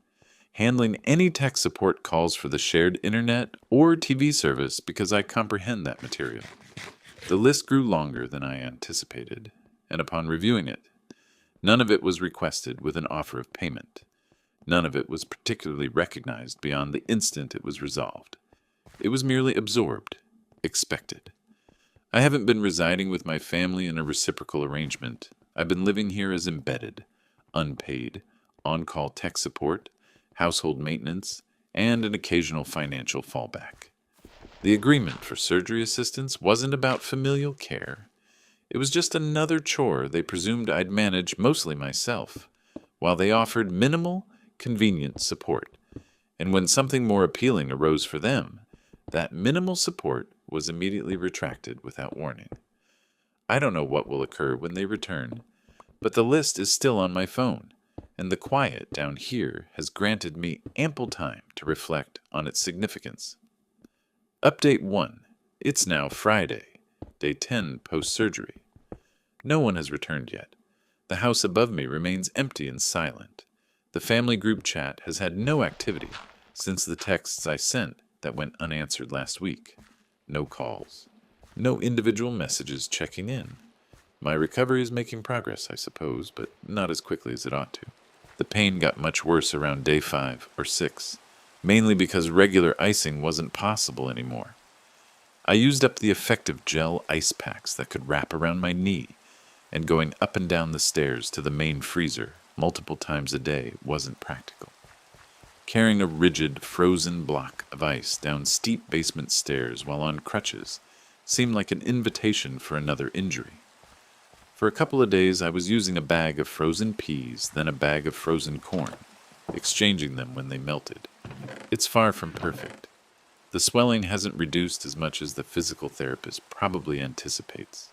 Handling any tech support calls for the shared internet or TV service because I comprehend that material. The list grew longer than I anticipated, and upon reviewing it, none of it was requested with an offer of payment. None of it was particularly recognized beyond the instant it was resolved. It was merely absorbed, expected. I haven't been residing with my family in a reciprocal arrangement. I've been living here as embedded, unpaid, on-call tech support, household maintenance, and an occasional financial fallback. The agreement for surgery assistance wasn't about familial care. It was just another chore they presumed I'd manage mostly myself, while they offered minimal, convenient support. And when something more appealing arose for them, that minimal support was immediately retracted without warning. I don't know what will occur when they return, but the list is still on my phone, and the quiet down here has granted me ample time to reflect on its significance. Update 1. It's now Friday, day 10 post-surgery. No one has returned yet. The house above me remains empty and silent. The family group chat has had no activity since the texts I sent that went unanswered last week. No calls. No individual messages checking in. My recovery is making progress, I suppose, but not as quickly as it ought to. The pain got much worse around day 5 or 6, mainly because regular icing wasn't possible anymore. I used up the effective gel ice packs that could wrap around my knee, and going up and down the stairs to the main freezer multiple times a day wasn't practical. Carrying a rigid, frozen block of ice down steep basement stairs while on crutches seemed like an invitation for another injury. For a couple of days I was using a bag of frozen peas, then a bag of frozen corn, exchanging them when they melted. It's far from perfect. The swelling hasn't reduced as much as the physical therapist probably anticipates.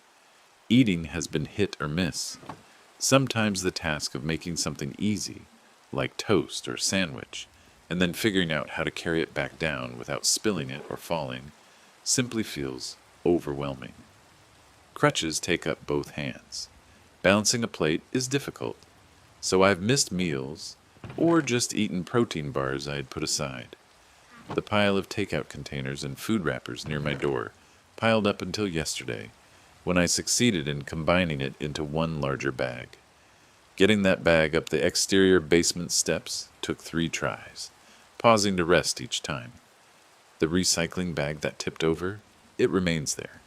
Eating has been hit or miss. Sometimes the task of making something easy, like toast or sandwich, and then figuring out how to carry it back down without spilling it or falling, simply feels overwhelming. Crutches take up both hands. Balancing a plate is difficult, so I've missed meals or just eaten protein bars I had put aside. The pile of takeout containers and food wrappers near my door piled up until yesterday, when I succeeded in combining it into one larger bag. Getting that bag up the exterior basement steps took 3 tries, pausing to rest each time. The recycling bag that tipped over, it remains there.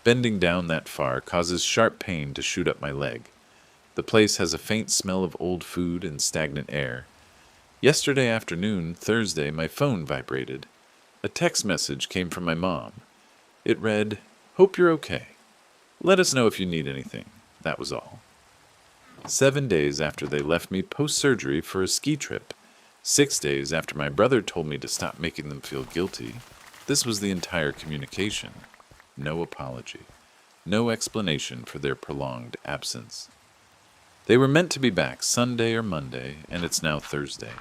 Bending down that far causes sharp pain to shoot up my leg. The place has a faint smell of old food and stagnant air. Yesterday afternoon, Thursday, my phone vibrated. A text message came from my mom. It read, "Hope you're okay. Let us know if you need anything." That was all. 7 days after they left me post-surgery for a ski trip, 6 days after my brother told me to stop making them feel guilty, this was the entire communication. No apology. No explanation for their prolonged absence. They were meant to be back Sunday or Monday, and it's now Thursday.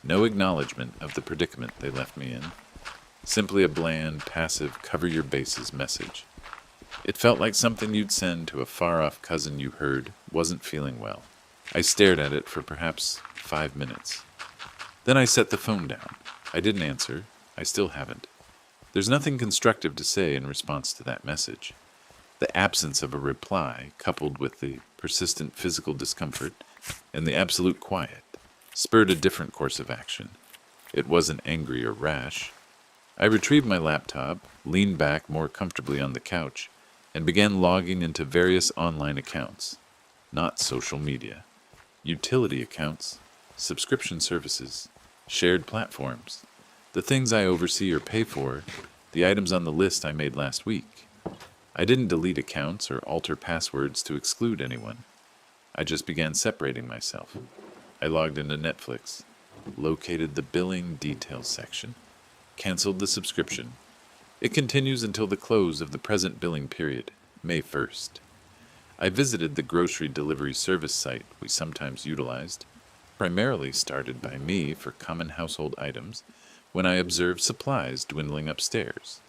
No acknowledgement of the predicament they left me in. Simply a bland, passive, cover-your-bases message. It felt like something you'd send to a far-off cousin you heard wasn't feeling well. I stared at it for perhaps 5 minutes. Then I set the phone down. I didn't answer. I still haven't. There's nothing constructive to say in response to that message. The absence of a reply, coupled with the persistent physical discomfort and the absolute quiet, spurred a different course of action. It wasn't angry or rash. I retrieved my laptop, leaned back more comfortably on the couch, and began logging into various online accounts. Not social media. Utility accounts, subscription services, shared platforms, the things I oversee or pay for, the items on the list I made last week. I didn't delete accounts or alter passwords to exclude anyone. I just began separating myself. I logged into Netflix, located the billing details section, canceled the subscription. It continues until the close of the present billing period, May 1st. I visited the grocery delivery service site we sometimes utilized, primarily started by me for common household items, when I observed supplies dwindling upstairs.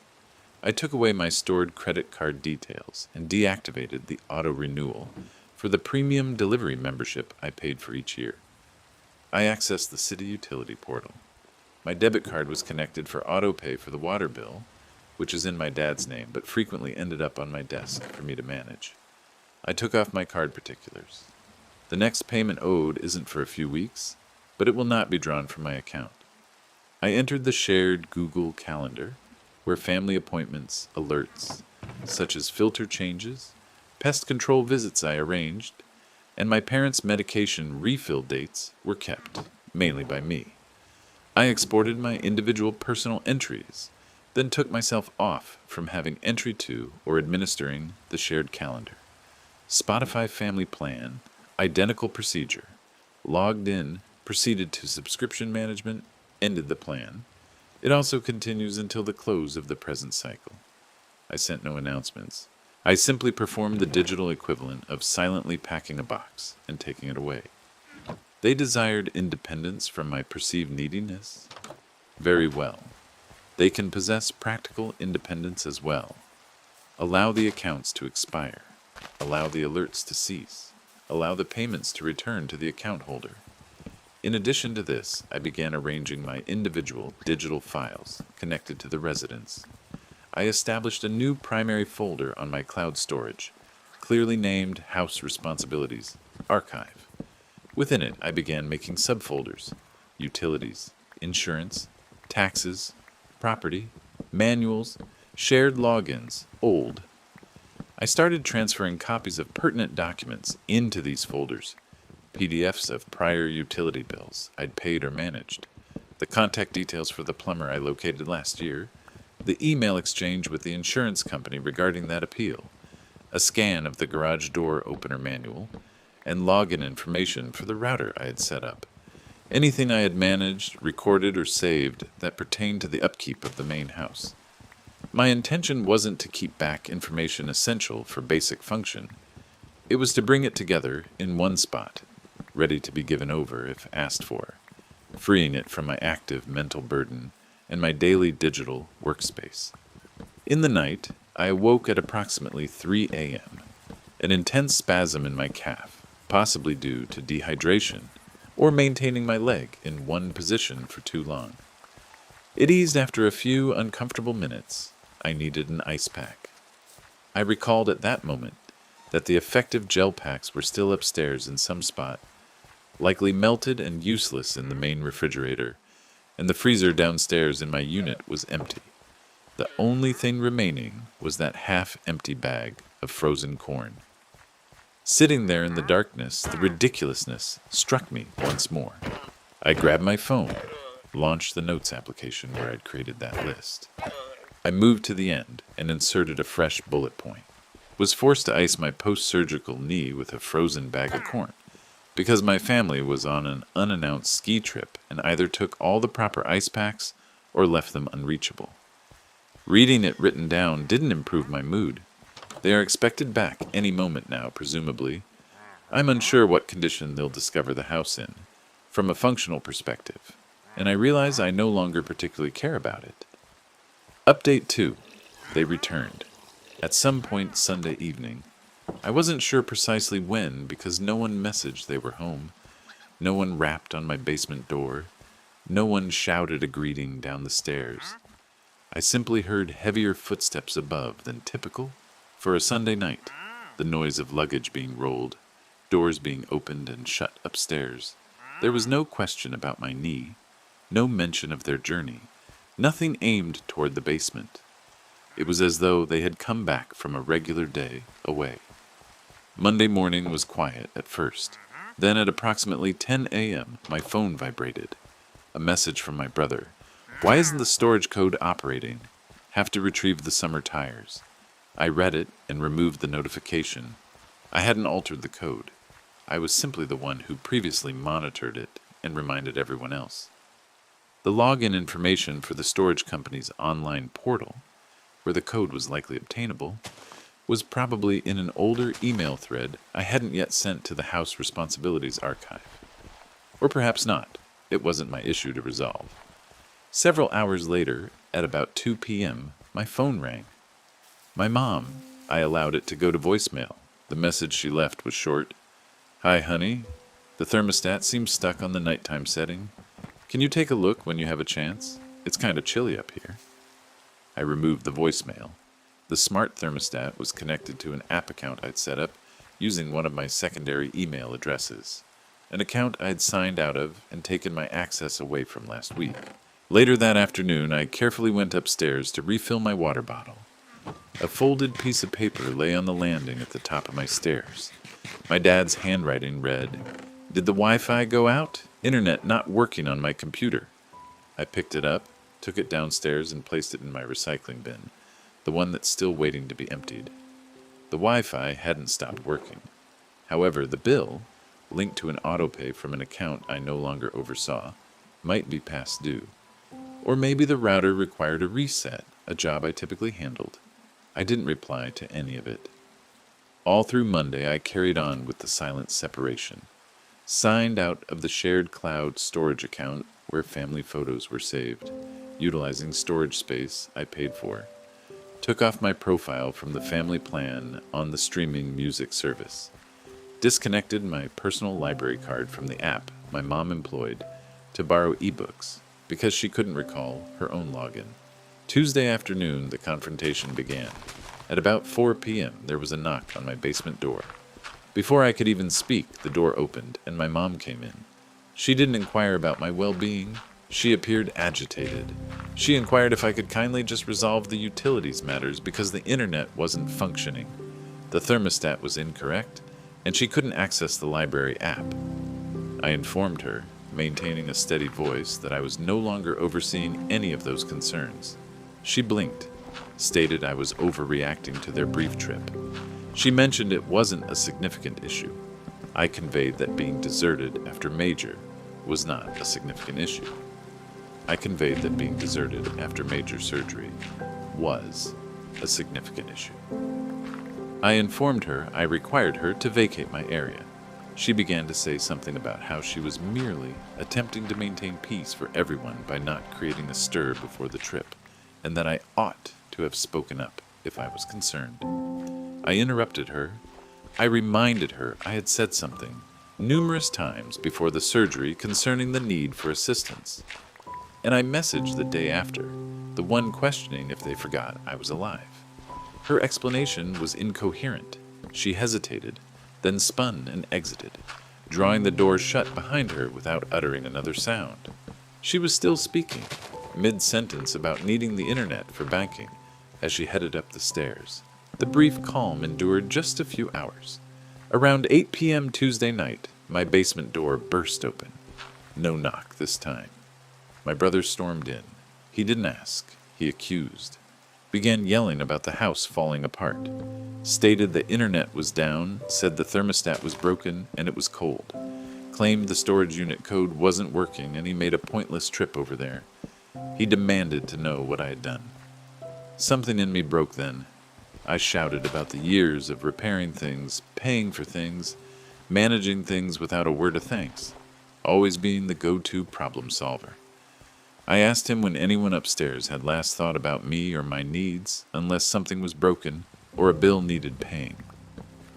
I took away my stored credit card details and deactivated the auto-renewal for the premium delivery membership I paid for each year. I accessed the city utility portal. My debit card was connected for auto-pay for the water bill, which is in my dad's name but frequently ended up on my desk for me to manage. I took off my card particulars. The next payment owed isn't for a few weeks, but it will not be drawn from my account. I entered the shared Google Calendar, where family appointments, alerts, such as filter changes, pest control visits I arranged, and my parents' medication refill dates were kept, mainly by me. I exported my individual personal entries, then took myself off from having entry to or administering the shared calendar. Spotify Family Plan, identical procedure. Logged in, proceeded to subscription management, ended the plan. It also continues until the close of the present cycle. I sent no announcements. I simply performed the digital equivalent of silently packing a box and taking it away. They desired independence from my perceived neediness. Very well. They can possess practical independence as well. Allow the accounts to expire. Allow the alerts to cease. Allow the payments to return to the account holder. In addition to this, I began arranging my individual digital files connected to the residence. I established a new primary folder on my cloud storage, clearly named House Responsibilities, Archive. Within it, I began making subfolders: utilities, insurance, taxes, property, manuals, shared logins, old. I started transferring copies of pertinent documents into these folders: PDFs of prior utility bills I'd paid or managed, the contact details for the plumber I located last year, the email exchange with the insurance company regarding that appeal, a scan of the garage door opener manual, and login information for the router I had set up. Anything I had managed, recorded, or saved that pertained to the upkeep of the main house. My intention wasn't to keep back information essential for basic function. It was to bring it together in one spot, ready to be given over if asked for, freeing it from my active mental burden and my daily digital workspace. In the night, I awoke at approximately 3 a.m., an intense spasm in my calf, possibly due to dehydration or maintaining my leg in one position for too long. It eased after a few uncomfortable minutes. I needed an ice pack. I recalled at that moment that the effective gel packs were still upstairs in some spot, likely melted and useless in the main refrigerator, and the freezer downstairs in my unit was empty. The only thing remaining was that half-empty bag of frozen corn. Sitting there in the darkness, the ridiculousness struck me once more. I grabbed my phone, launched the notes application where I'd created that list. I moved to the end and inserted a fresh bullet point. Was forced to ice my post-surgical knee with a frozen bag of corn, because my family was on an unannounced ski trip and either took all the proper ice packs or left them unreachable. Reading it written down didn't improve my mood. They are expected back any moment now, presumably. I'm unsure what condition they'll discover the house in, from a functional perspective, and I realize I no longer particularly care about it. Update 2. They returned. At some point Sunday evening. I wasn't sure precisely when because no one messaged they were home. No one rapped on my basement door. No one shouted a greeting down the stairs. I simply heard heavier footsteps above than typical for a Sunday night, the noise of luggage being rolled, doors being opened and shut upstairs. There was no question about my knee, no mention of their journey, nothing aimed toward the basement. It was as though they had come back from a regular day away. Monday morning was quiet at first. Then at approximately 10 a.m., my phone vibrated. A message from my brother. Why isn't the storage code operating? Have to retrieve the summer tires. I read it and removed the notification. I hadn't altered the code. I was simply the one who previously monitored it and reminded everyone else. The login information for the storage company's online portal, where the code was likely obtainable, was probably in an older email thread I hadn't yet sent to the House Responsibilities Archive. Or perhaps not. It wasn't my issue to resolve. Several hours later, at about 2 p.m., my phone rang. My mom. I allowed it to go to voicemail. The message she left was short. Hi, honey. The thermostat seems stuck on the nighttime setting. Can you take a look when you have a chance? It's kind of chilly up here. I removed the voicemail. The smart thermostat was connected to an app account I'd set up using one of my secondary email addresses, an account I'd signed out of and taken my access away from last week. Later that afternoon, I carefully went upstairs to refill my water bottle. A folded piece of paper lay on the landing at the top of my stairs. My dad's handwriting read, "Did the Wi-Fi go out? Internet not working on my computer." I picked it up, took it downstairs, and placed it in my recycling bin, the one that's still waiting to be emptied. The Wi-Fi hadn't stopped working. However, the bill, linked to an autopay from an account I no longer oversaw, might be past due. Or maybe the router required a reset, a job I typically handled. I didn't reply to any of it. All through Monday, I carried on with the silent separation. Signed out of the shared cloud storage account where family photos were saved, utilizing storage space I paid for. Took off my profile from the family plan on the streaming music service. Disconnected my personal library card from the app my mom employed to borrow ebooks because she couldn't recall her own login. Tuesday afternoon, the confrontation began. At about 4 p.m., there was a knock on my basement door. Before I could even speak, the door opened and my mom came in. She didn't inquire about my well-being. She appeared agitated. She inquired if I could kindly just resolve the utilities matters because the internet wasn't functioning. The thermostat was incorrect, and she couldn't access the library app. I informed her, maintaining a steady voice, that I was no longer overseeing any of those concerns. She blinked, stated I was overreacting to their brief trip. She mentioned it wasn't a significant issue. I conveyed that being deserted after major was not a significant issue. I conveyed that being deserted after major surgery was a significant issue. I informed her I required her to vacate my area. She began to say something about how she was merely attempting to maintain peace for everyone by not creating a stir before the trip, and that I ought to have spoken up if I was concerned. I interrupted her. I reminded her I had said something numerous times before the surgery concerning the need for assistance. And I messaged the day after, the one questioning if they forgot I was alive. Her explanation was incoherent. She hesitated, then spun and exited, drawing the door shut behind her without uttering another sound. She was still speaking, mid-sentence about needing the internet for banking, as she headed up the stairs. The brief calm endured just a few hours. Around 8 p.m. Tuesday night, my basement door burst open. No knock this time. My brother stormed in. He didn't ask. He accused. Began yelling about the house falling apart. Stated the internet was down, said the thermostat was broken and it was cold. Claimed the storage unit code wasn't working and he made a pointless trip over there. He demanded to know what I had done. Something in me broke then. I shouted about the years of repairing things, paying for things, managing things without a word of thanks, always being the go-to problem solver. I asked him when anyone upstairs had last thought about me or my needs, unless something was broken or a bill needed paying.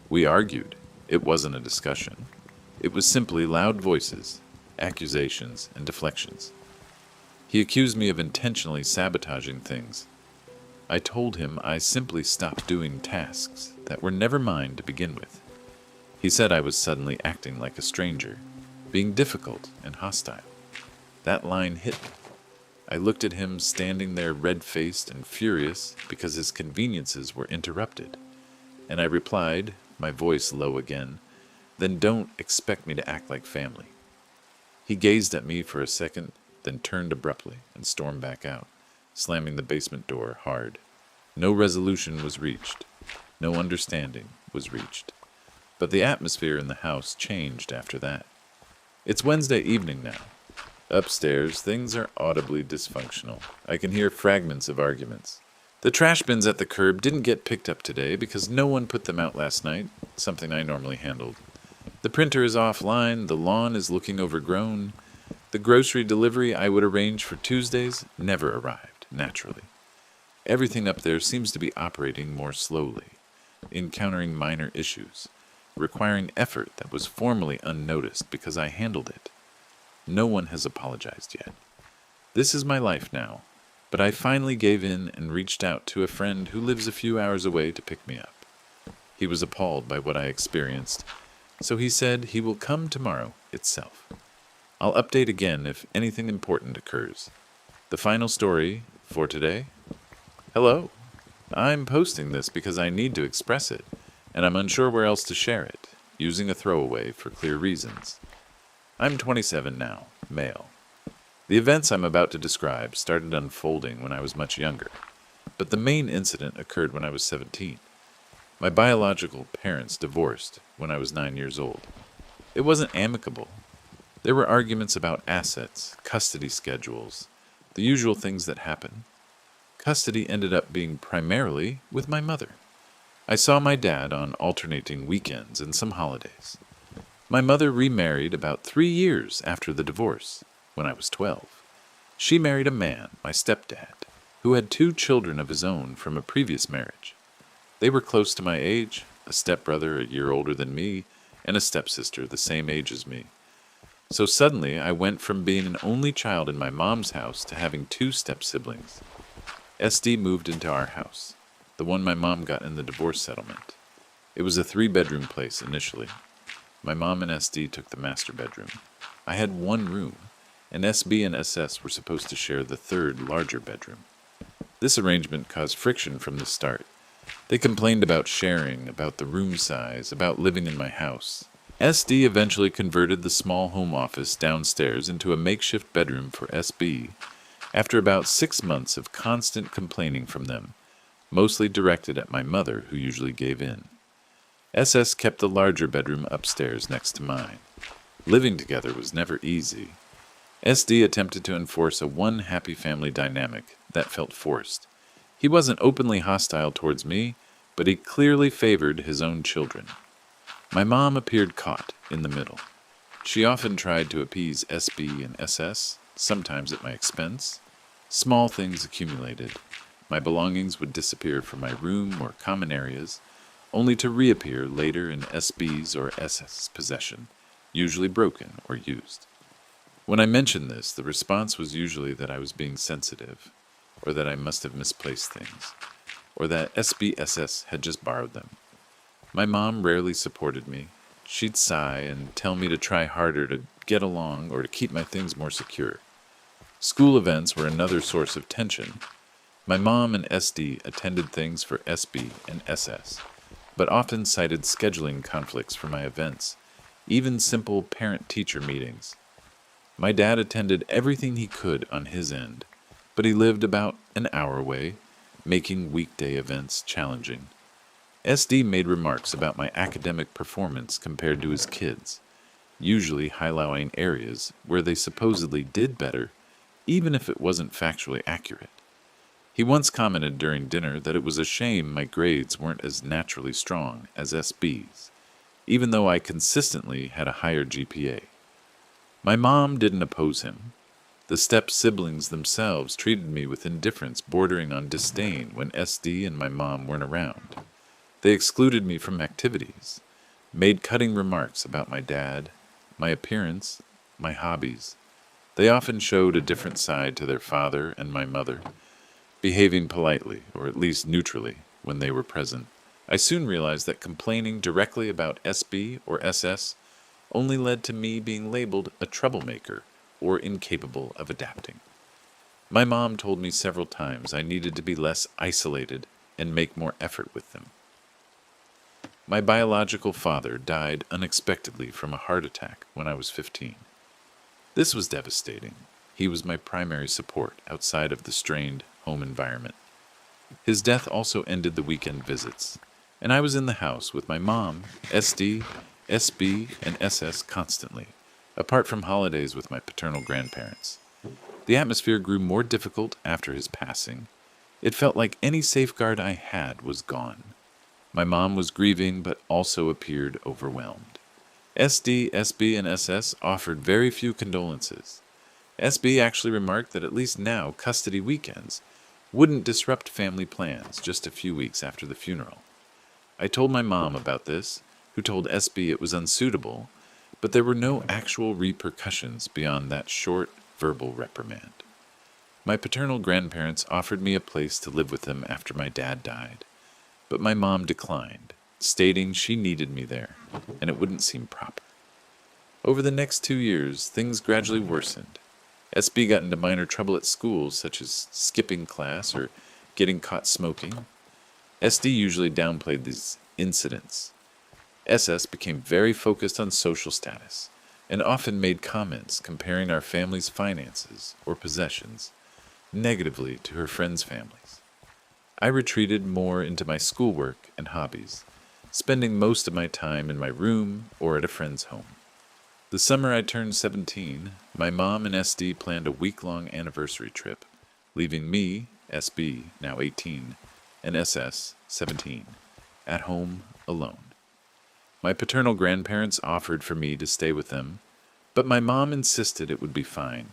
We argued. It wasn't a discussion. It was simply loud voices, accusations, and deflections. He accused me of intentionally sabotaging things. I told him I simply stopped doing tasks that were never mine to begin with. He said I was suddenly acting like a stranger, being difficult and hostile. That line hit me. I looked at him standing there red-faced and furious because his conveniences were interrupted, and I replied, my voice low again, "Then don't expect me to act like family." He gazed at me for a second, then turned abruptly and stormed back out, slamming the basement door hard. No resolution was reached. No understanding was reached. But the atmosphere in the house changed after that. It's Wednesday evening now. Upstairs, things are audibly dysfunctional. I can hear fragments of arguments. The trash bins at the curb didn't get picked up today because no one put them out last night, something I normally handled. The printer is offline, the lawn is looking overgrown. The grocery delivery I would arrange for Tuesdays never arrived, naturally. Everything up there seems to be operating more slowly, encountering minor issues, requiring effort that was formerly unnoticed because I handled it. No one has apologized yet. This is my life now, but I finally gave in and reached out to a friend who lives a few hours away to pick me up. He was appalled by what I experienced, so he said he will come tomorrow itself. I'll update again if anything important occurs. The final story for today. Hello. I'm posting this because I need to express it, and I'm unsure where else to share it, using a throwaway for clear reasons. I'm 27 now, male. The events I'm about to describe started unfolding when I was much younger, but the main incident occurred when I was 17. My biological parents divorced when I was 9 years old. It wasn't amicable. There were arguments about assets, custody schedules, the usual things that happen. Custody ended up being primarily with my mother. I saw my dad on alternating weekends and some holidays. My mother remarried about 3 years after the divorce, when I was 12. She married a man, my stepdad, who had 2 children of his own from a previous marriage. They were close to my age, a stepbrother a year older than me, and a stepsister the same age as me. So suddenly I went from being an only child in my mom's house to having 2 step-siblings. SD moved into our house, the one my mom got in the divorce settlement. It was a 3-bedroom place initially. My mom and SD took the master bedroom. I had 1 room, and SB and SS were supposed to share the 3rd, larger bedroom. This arrangement caused friction from the start. They complained about sharing, about the room size, about living in my house. SD eventually converted the small home office downstairs into a makeshift bedroom for SB after about 6 months of constant complaining from them, mostly directed at my mother, who usually gave in. SS kept the larger bedroom upstairs next to mine. Living together was never easy. SD attempted to enforce a one happy family dynamic that felt forced. He wasn't openly hostile towards me, but he clearly favored his own children. My mom appeared caught in the middle. She often tried to appease SB and SS, sometimes at my expense. Small things accumulated. My belongings would disappear from my room or common areas, only to reappear later in SB's or SS's possession, usually broken or used. When I mentioned this, the response was usually that I was being sensitive, or that I must have misplaced things, or that SBSS had just borrowed them. My mom rarely supported me. She'd sigh and tell me to try harder to get along or to keep my things more secure. School events were another source of tension. My mom and SD attended things for SB and SS, but often cited scheduling conflicts for my events, even simple parent-teacher meetings. My dad attended everything he could on his end, but he lived about an hour away, making weekday events challenging. SD made remarks about my academic performance compared to his kids, usually highlighting areas where they supposedly did better, even if it wasn't factually accurate. He once commented during dinner that it was a shame my grades weren't as naturally strong as SB's, even though I consistently had a higher GPA. My mom didn't oppose him. The step-siblings themselves treated me with indifference bordering on disdain when SD and my mom weren't around. They excluded me from activities, made cutting remarks about my dad, my appearance, my hobbies. They often showed a different side to their father and my mother, behaving politely, or at least neutrally, when they were present. I soon realized that complaining directly about SB or SS only led to me being labeled a troublemaker or incapable of adapting. My mom told me several times I needed to be less isolated and make more effort with them. My biological father died unexpectedly from a heart attack when I was 15. This was devastating. He was my primary support outside of the strained home environment. His death also ended the weekend visits, and I was in the house with my mom, SD, SB, and SS constantly, apart from holidays with my paternal grandparents. The atmosphere grew more difficult after his passing. It felt like any safeguard I had was gone. My mom was grieving but also appeared overwhelmed. SD, SB, and SS offered very few condolences. SB actually remarked that at least now custody weekends wouldn't disrupt family plans just a few weeks after the funeral. I told my mom about this, who told SB it was unsuitable, but there were no actual repercussions beyond that short verbal reprimand. My paternal grandparents offered me a place to live with them after my dad died, but my mom declined, stating she needed me there, and it wouldn't seem proper. Over the next 2 years, things gradually worsened. SB got into minor trouble at school, such as skipping class or getting caught smoking. SD usually downplayed these incidents. SS became very focused on social status and often made comments comparing our family's finances or possessions negatively to her friends' families. I retreated more into my schoolwork and hobbies, spending most of my time in my room or at a friend's home. The summer I turned 17, my mom and SD planned a week-long anniversary trip, leaving me, SB, now 18, and SS, 17, at home alone. My paternal grandparents offered for me to stay with them, but my mom insisted it would be fine,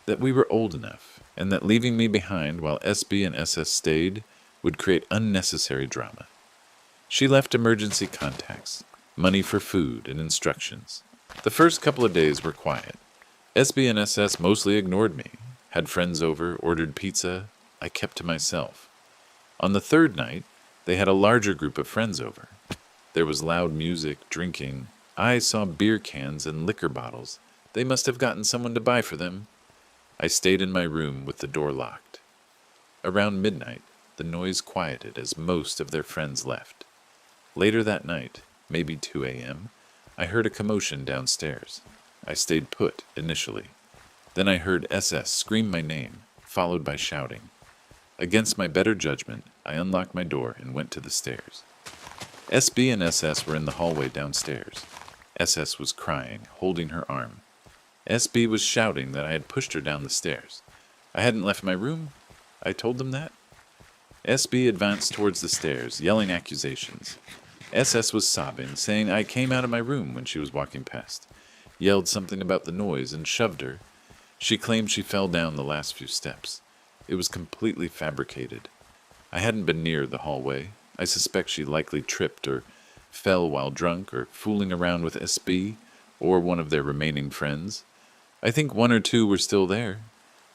that we were old enough, and that leaving me behind while SB and SS stayed would create unnecessary drama. She left emergency contacts, money for food, and instructions. The first couple of days were quiet. SB and SS mostly ignored me, had friends over, ordered pizza. I kept to myself. On the third night, they had a larger group of friends over. There was loud music, drinking. I saw beer cans and liquor bottles. They must have gotten someone to buy for them. I stayed in my room with the door locked. Around midnight, the noise quieted as most of their friends left. Later that night, maybe 2 a.m., I heard a commotion downstairs. I stayed put initially. Then I heard SS scream my name, followed by shouting. Against my better judgment, I unlocked my door and went to the stairs. SB and SS were in the hallway downstairs. SS was crying, holding her arm. SB was shouting that I had pushed her down the stairs. I hadn't left my room. I told them that. SB advanced towards the stairs, yelling accusations. SS was sobbing, saying I came out of my room when she was walking past, yelled something about the noise, and shoved her. She claimed she fell down the last few steps. It was completely fabricated. I hadn't been near the hallway. I suspect she likely tripped or fell while drunk or fooling around with SB or one of their remaining friends. I think one or two were still there,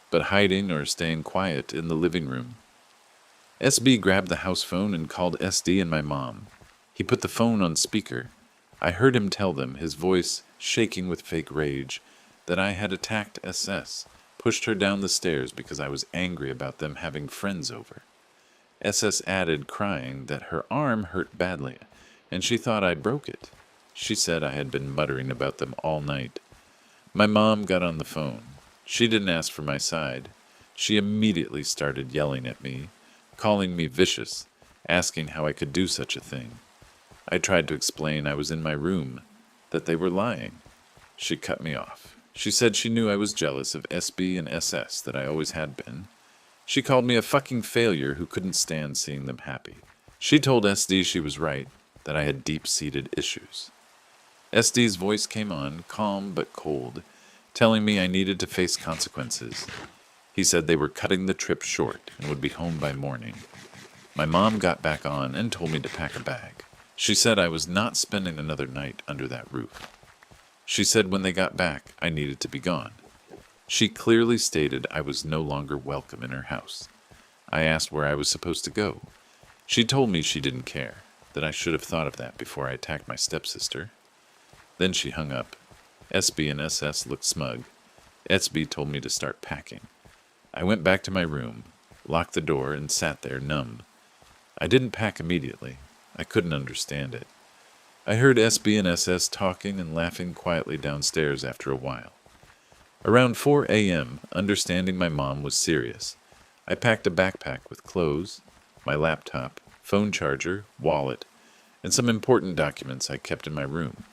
but hiding or staying quiet in the living room. SB grabbed the house phone and called SD and my mom. He put the phone on speaker. I heard him tell them, his voice shaking with fake rage, that I had attacked SS, pushed her down the stairs because I was angry about them having friends over. SS added, crying, that her arm hurt badly, and she thought I broke it. She said I had been muttering about them all night. My mom got on the phone. She didn't ask for my side. She immediately started yelling at me, calling me vicious, asking how I could do such a thing. I tried to explain I was in my room, that they were lying. She cut me off. She said she knew I was jealous of SB and SS, that I always had been. She called me a fucking failure who couldn't stand seeing them happy. She told SD she was right, that I had deep-seated issues. SD's voice came on, calm but cold, telling me I needed to face consequences. He said they were cutting the trip short and would be home by morning. My mom got back on and told me to pack a bag. She said I was not spending another night under that roof. She said when they got back, I needed to be gone. She clearly stated I was no longer welcome in her house. I asked where I was supposed to go. She told me she didn't care, that I should have thought of that before I attacked my stepsister. Then she hung up. SB and SS looked smug. SB told me to start packing. I went back to my room, locked the door, and sat there numb. I didn't pack immediately. I couldn't understand it. I heard SB and SS talking and laughing quietly downstairs after a while. Around 4 a.m., understanding my mom was serious, I packed a backpack with clothes, my laptop, phone charger, wallet, and some important documents I kept in my room.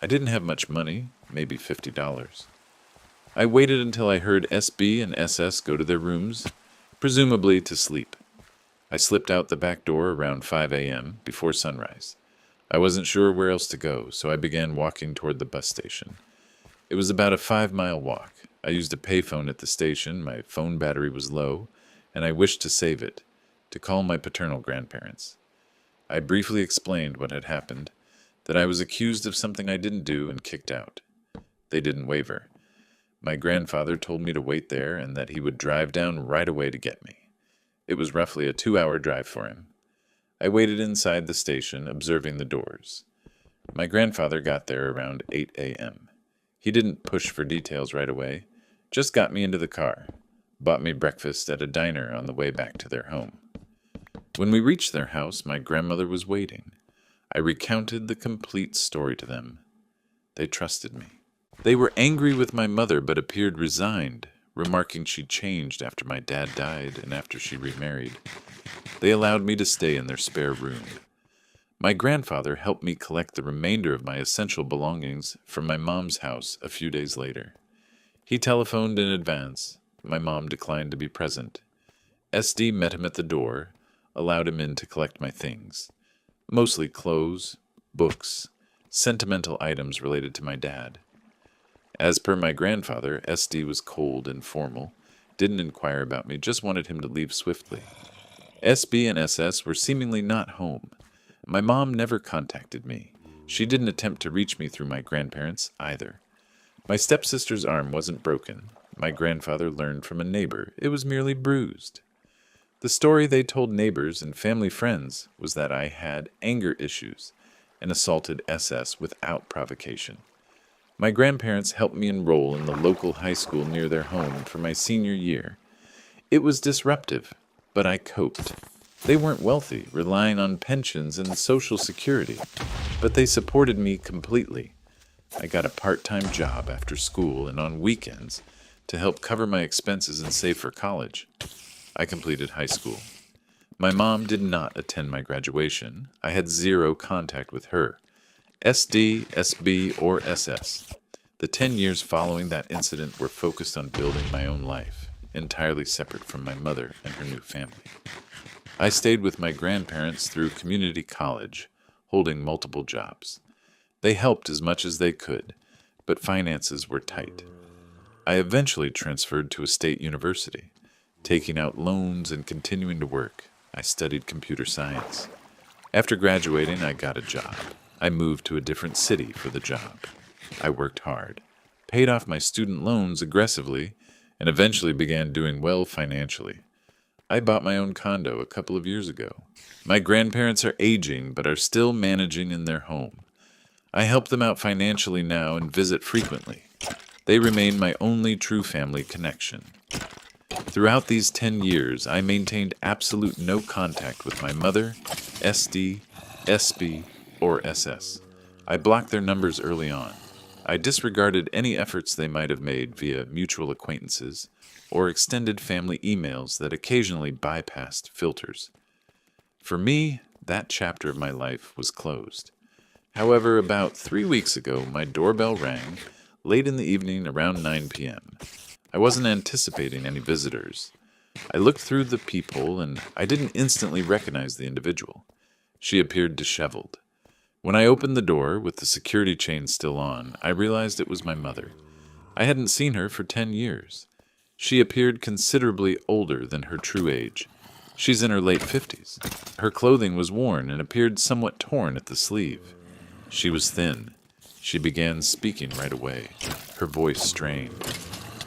I didn't have much money, maybe $50. I waited until I heard SB and SS go to their rooms, presumably to sleep. I slipped out the back door around 5 a.m., before sunrise. I wasn't sure where else to go, so I began walking toward the bus station. It was about a 5-mile walk. I used a payphone at the station, my phone battery was low, and I wished to save it, to call my paternal grandparents. I briefly explained what had happened, that I was accused of something I didn't do and kicked out. They didn't waver. My grandfather told me to wait there and that he would drive down right away to get me. It was roughly a 2-hour drive for him. I waited inside the station, observing the doors. My grandfather got there around 8 a.m. He didn't push for details right away, just got me into the car, bought me breakfast at a diner on the way back to their home. When we reached their house, my grandmother was waiting. I recounted the complete story to them. They trusted me. They were angry with my mother but appeared resigned, remarking she'd changed after my dad died and after she remarried. They allowed me to stay in their spare room. My grandfather helped me collect the remainder of my essential belongings from my mom's house a few days later. He telephoned in advance. My mom declined to be present. SD met him at the door, allowed him in to collect my things. mostly clothes, books, sentimental items related to my dad. As per my grandfather, SD was cold and formal, didn't inquire about me, just wanted him to leave swiftly. SB and SS were seemingly not home. My mom never contacted me. She didn't attempt to reach me through my grandparents either. My stepsister's arm wasn't broken. My grandfather learned from a neighbor it was merely bruised. The story they told neighbors and family friends was that I had anger issues and assaulted SS without provocation. My grandparents helped me enroll in the local high school near their home for my senior year. It was disruptive, but I coped. They weren't wealthy, relying on pensions and Social Security, but they supported me completely. I got a part-time job after school and on weekends to help cover my expenses and save for college. I completed high school. My mom did not attend my graduation. I had zero contact with her. SD, SB, or SS. The 10 years following that incident were focused on building my own life, entirely separate from my mother and her new family. I stayed with my grandparents through community college, holding multiple jobs. They helped as much as they could, but finances were tight. I eventually transferred to a state university. Taking out loans and continuing to work, I studied computer science. After graduating, I got a job. I moved to a different city for the job. I worked hard, paid off my student loans aggressively, and eventually began doing well financially. I bought my own condo a couple of years ago. My grandparents are aging but are still managing in their home. I help them out financially now and visit frequently. They remain my only true family connection. Throughout these 10 years, I maintained absolute no contact with my mother, SD, SB, or SS. I blocked their numbers early on. I disregarded any efforts they might have made via mutual acquaintances or extended family emails that occasionally bypassed filters. For me, that chapter of my life was closed. However, about 3 weeks ago, my doorbell rang late in the evening around 9 p.m. I wasn't anticipating any visitors. I looked through the peephole and I didn't instantly recognize the individual. She appeared disheveled. When I opened the door, with the security chain still on, I realized it was my mother. I hadn't seen her for 10 years. She appeared considerably older than her true age. She's in her late 50s. Her clothing was worn and appeared somewhat torn at the sleeve. She was thin. She began speaking right away, her voice strained.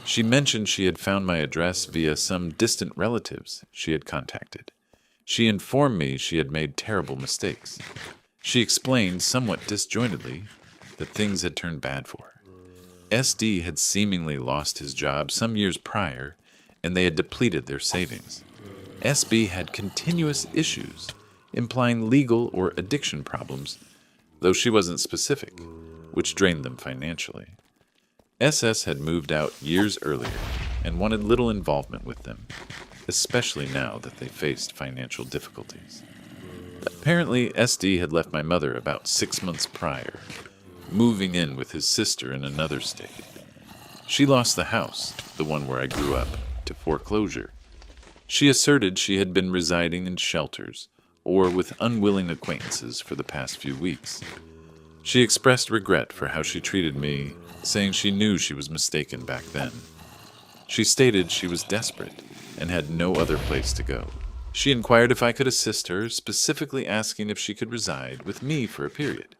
She mentioned she had found my address via some distant relatives she had contacted. She informed me she had made terrible mistakes. She explained, somewhat disjointedly, that things had turned bad for her. SD had seemingly lost his job some years prior, and they had depleted their savings. SB had continuous issues, implying legal or addiction problems, though she wasn't specific, which drained them financially. SS had moved out years earlier and wanted little involvement with them, especially now that they faced financial difficulties. Apparently, SD had left my mother about 6 months prior, moving in with his sister in another state. She lost the house, the one where I grew up, to foreclosure. She asserted she had been residing in shelters or with unwilling acquaintances for the past few weeks. She expressed regret for how she treated me, saying she knew she was mistaken back then. She stated she was desperate and had no other place to go. She inquired if I could assist her, specifically asking if she could reside with me for a period,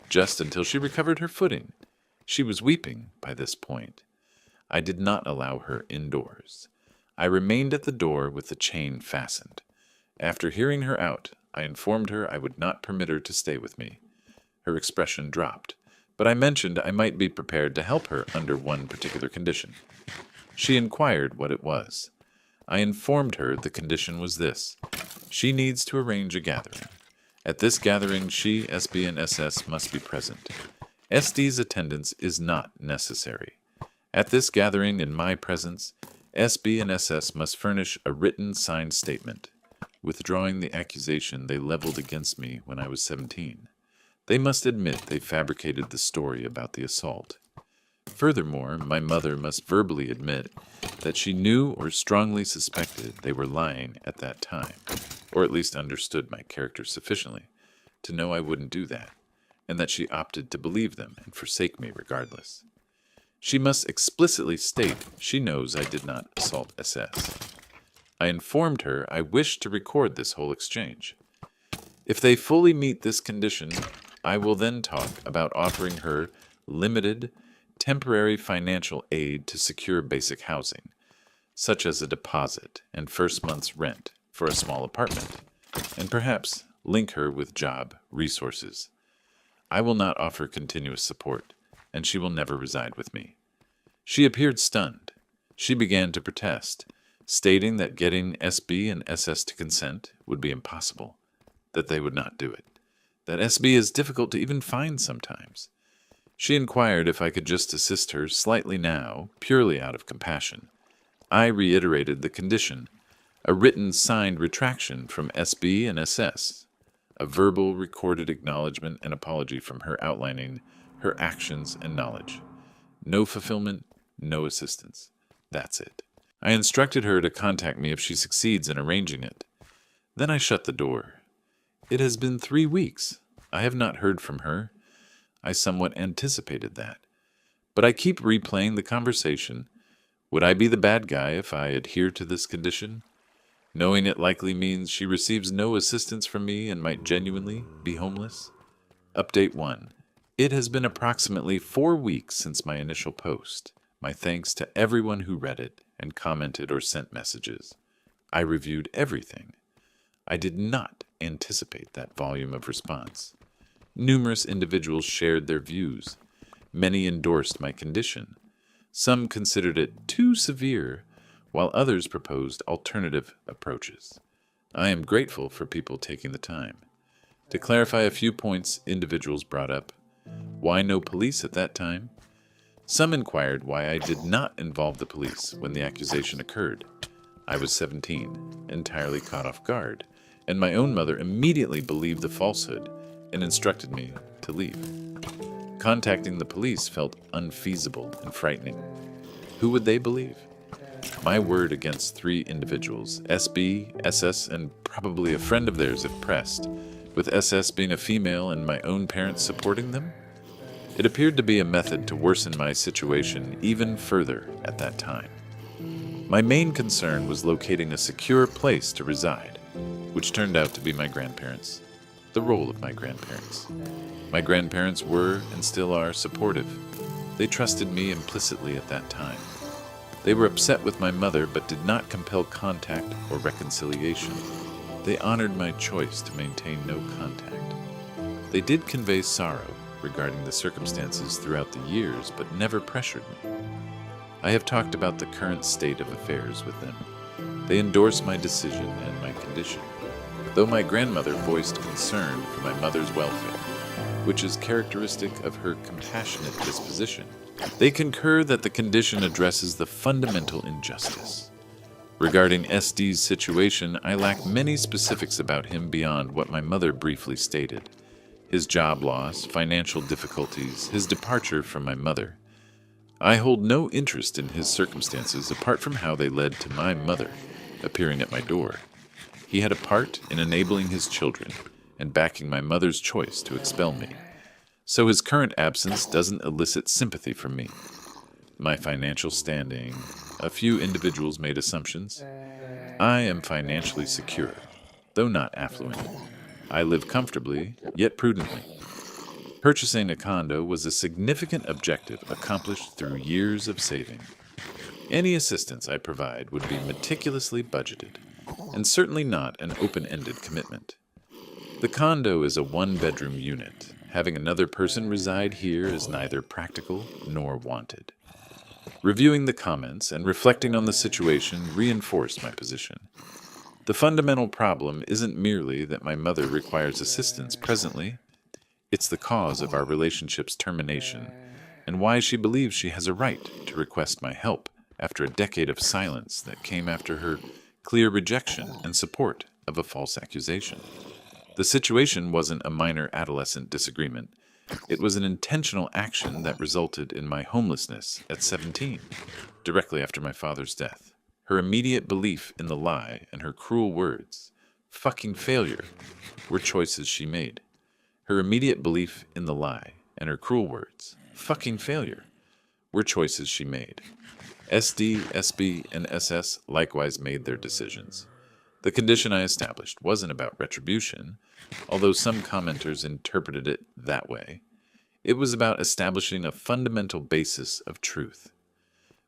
just until she recovered her footing. She was weeping by this point. I did not allow her indoors. I remained at the door with the chain fastened. After hearing her out, I informed her I would not permit her to stay with me. Her expression dropped, but I mentioned I might be prepared to help her under one particular condition. She inquired what it was. I informed her the condition was this: she needs to arrange a gathering. At this gathering, she, SB, and SS must be present. SD's attendance is not necessary. At this gathering, in my presence, SB and SS must furnish a written signed statement, withdrawing the accusation they leveled against me when I was 17. They must admit they fabricated the story about the assault. Furthermore, my mother must verbally admit that she knew or strongly suspected they were lying at that time, or at least understood my character sufficiently to know I wouldn't do that, and that she opted to believe them and forsake me regardless. She must explicitly state she knows I did not assault SS. I informed her I wished to record this whole exchange. If they fully meet this condition, I will then talk about offering her limited, temporary financial aid to secure basic housing, such as a deposit and first month's rent for a small apartment, and perhaps link her with job resources. I will not offer continuous support, and she will never reside with me. She appeared stunned. She began to protest, stating that getting SB and SS to consent would be impossible, that they would not do it, that SB is difficult to even find sometimes. She inquired if I could just assist her slightly now, purely out of compassion. I reiterated the condition, a written signed retraction from SB and SS, a verbal recorded acknowledgement and apology from her outlining her actions and knowledge. No fulfillment, no assistance. That's it. I instructed her to contact me if she succeeds in arranging it. Then I shut the door. It has been 3 weeks. I have not heard from her. I somewhat anticipated that. But I keep replaying the conversation. Would I be the bad guy if I adhere to this condition, knowing it likely means she receives no assistance from me and might genuinely be homeless? Update 1. It has been approximately 4 weeks since my initial post. My thanks to everyone who read it and commented or sent messages. I reviewed everything. I did not anticipate that volume of response. Numerous individuals shared their views. Many endorsed my condition. Some considered it too severe, while others proposed alternative approaches. I am grateful for people taking the time. To clarify a few points individuals brought up, why no police at that time? Some inquired why I did not involve the police when the accusation occurred. I was 17, entirely caught off guard, and my own mother immediately believed the falsehood and instructed me to leave. Contacting the police felt unfeasible and frightening. Who would they believe? My word against 3 individuals, SB, SS, and probably a friend of theirs if pressed, with SS being a female and my own parents supporting them? It appeared to be a method to worsen my situation even further at that time. My main concern was locating a secure place to reside, which turned out to be my grandparents. The role of my grandparents. My grandparents were and still are supportive. They trusted me implicitly at that time. They were upset with my mother but did not compel contact or reconciliation. They honored my choice to maintain no contact. They did convey sorrow regarding the circumstances throughout the years, but never pressured me. I have talked about the current state of affairs with them. They endorse my decision and my condition, though my grandmother voiced concern for my mother's welfare, which is characteristic of her compassionate disposition. They concur that the condition addresses the fundamental injustice. Regarding SD's situation, I lack many specifics about him beyond what my mother briefly stated. His job loss, financial difficulties, his departure from my mother. I hold no interest in his circumstances apart from how they led to my mother appearing at my door. He had a part in enabling his children and backing my mother's choice to expel me. So his current absence doesn't elicit sympathy from me. My financial standing, a few individuals made assumptions. I am financially secure, though not affluent. I live comfortably, yet prudently. Purchasing a condo was a significant objective accomplished through years of saving. Any assistance I provide would be meticulously budgeted, and certainly not an open-ended commitment. The condo is a 1-bedroom unit. Having another person reside here is neither practical nor wanted. Reviewing the comments and reflecting on the situation reinforced my position. The fundamental problem isn't merely that my mother requires assistance presently. It's the cause of our relationship's termination, and why she believes she has a right to request my help after a decade of silence that came after her clear rejection and support of a false accusation. The situation wasn't a minor adolescent disagreement. It was an intentional action that resulted in my homelessness at 17, directly after my father's death. Her immediate belief in the lie and her cruel words, "fucking failure," were choices she made. Her immediate belief in the lie and her cruel words, fucking failure, were choices she made. SD, SB, and SS likewise made their decisions. The condition I established wasn't about retribution, although some commenters interpreted it that way. It was about establishing a fundamental basis of truth.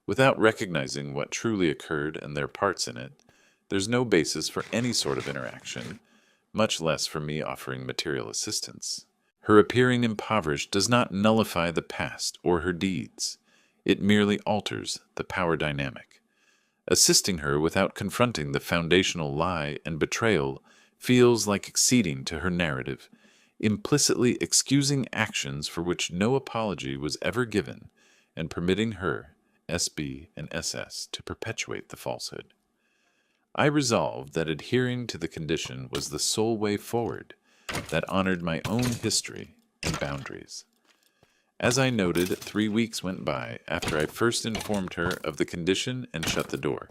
Without recognizing what truly occurred and their parts in it, there's no basis for any sort of interaction, much less for me offering material assistance. Her appearing impoverished does not nullify the past or her deeds. It merely alters the power dynamic. Assisting her without confronting the foundational lie and betrayal feels like acceding to her narrative, implicitly excusing actions for which no apology was ever given, and permitting her, SB and SS, to perpetuate the falsehood. I resolved that adhering to the condition was the sole way forward that honored my own history and boundaries. As I noted, 3 weeks went by after I first informed her of the condition and shut the door.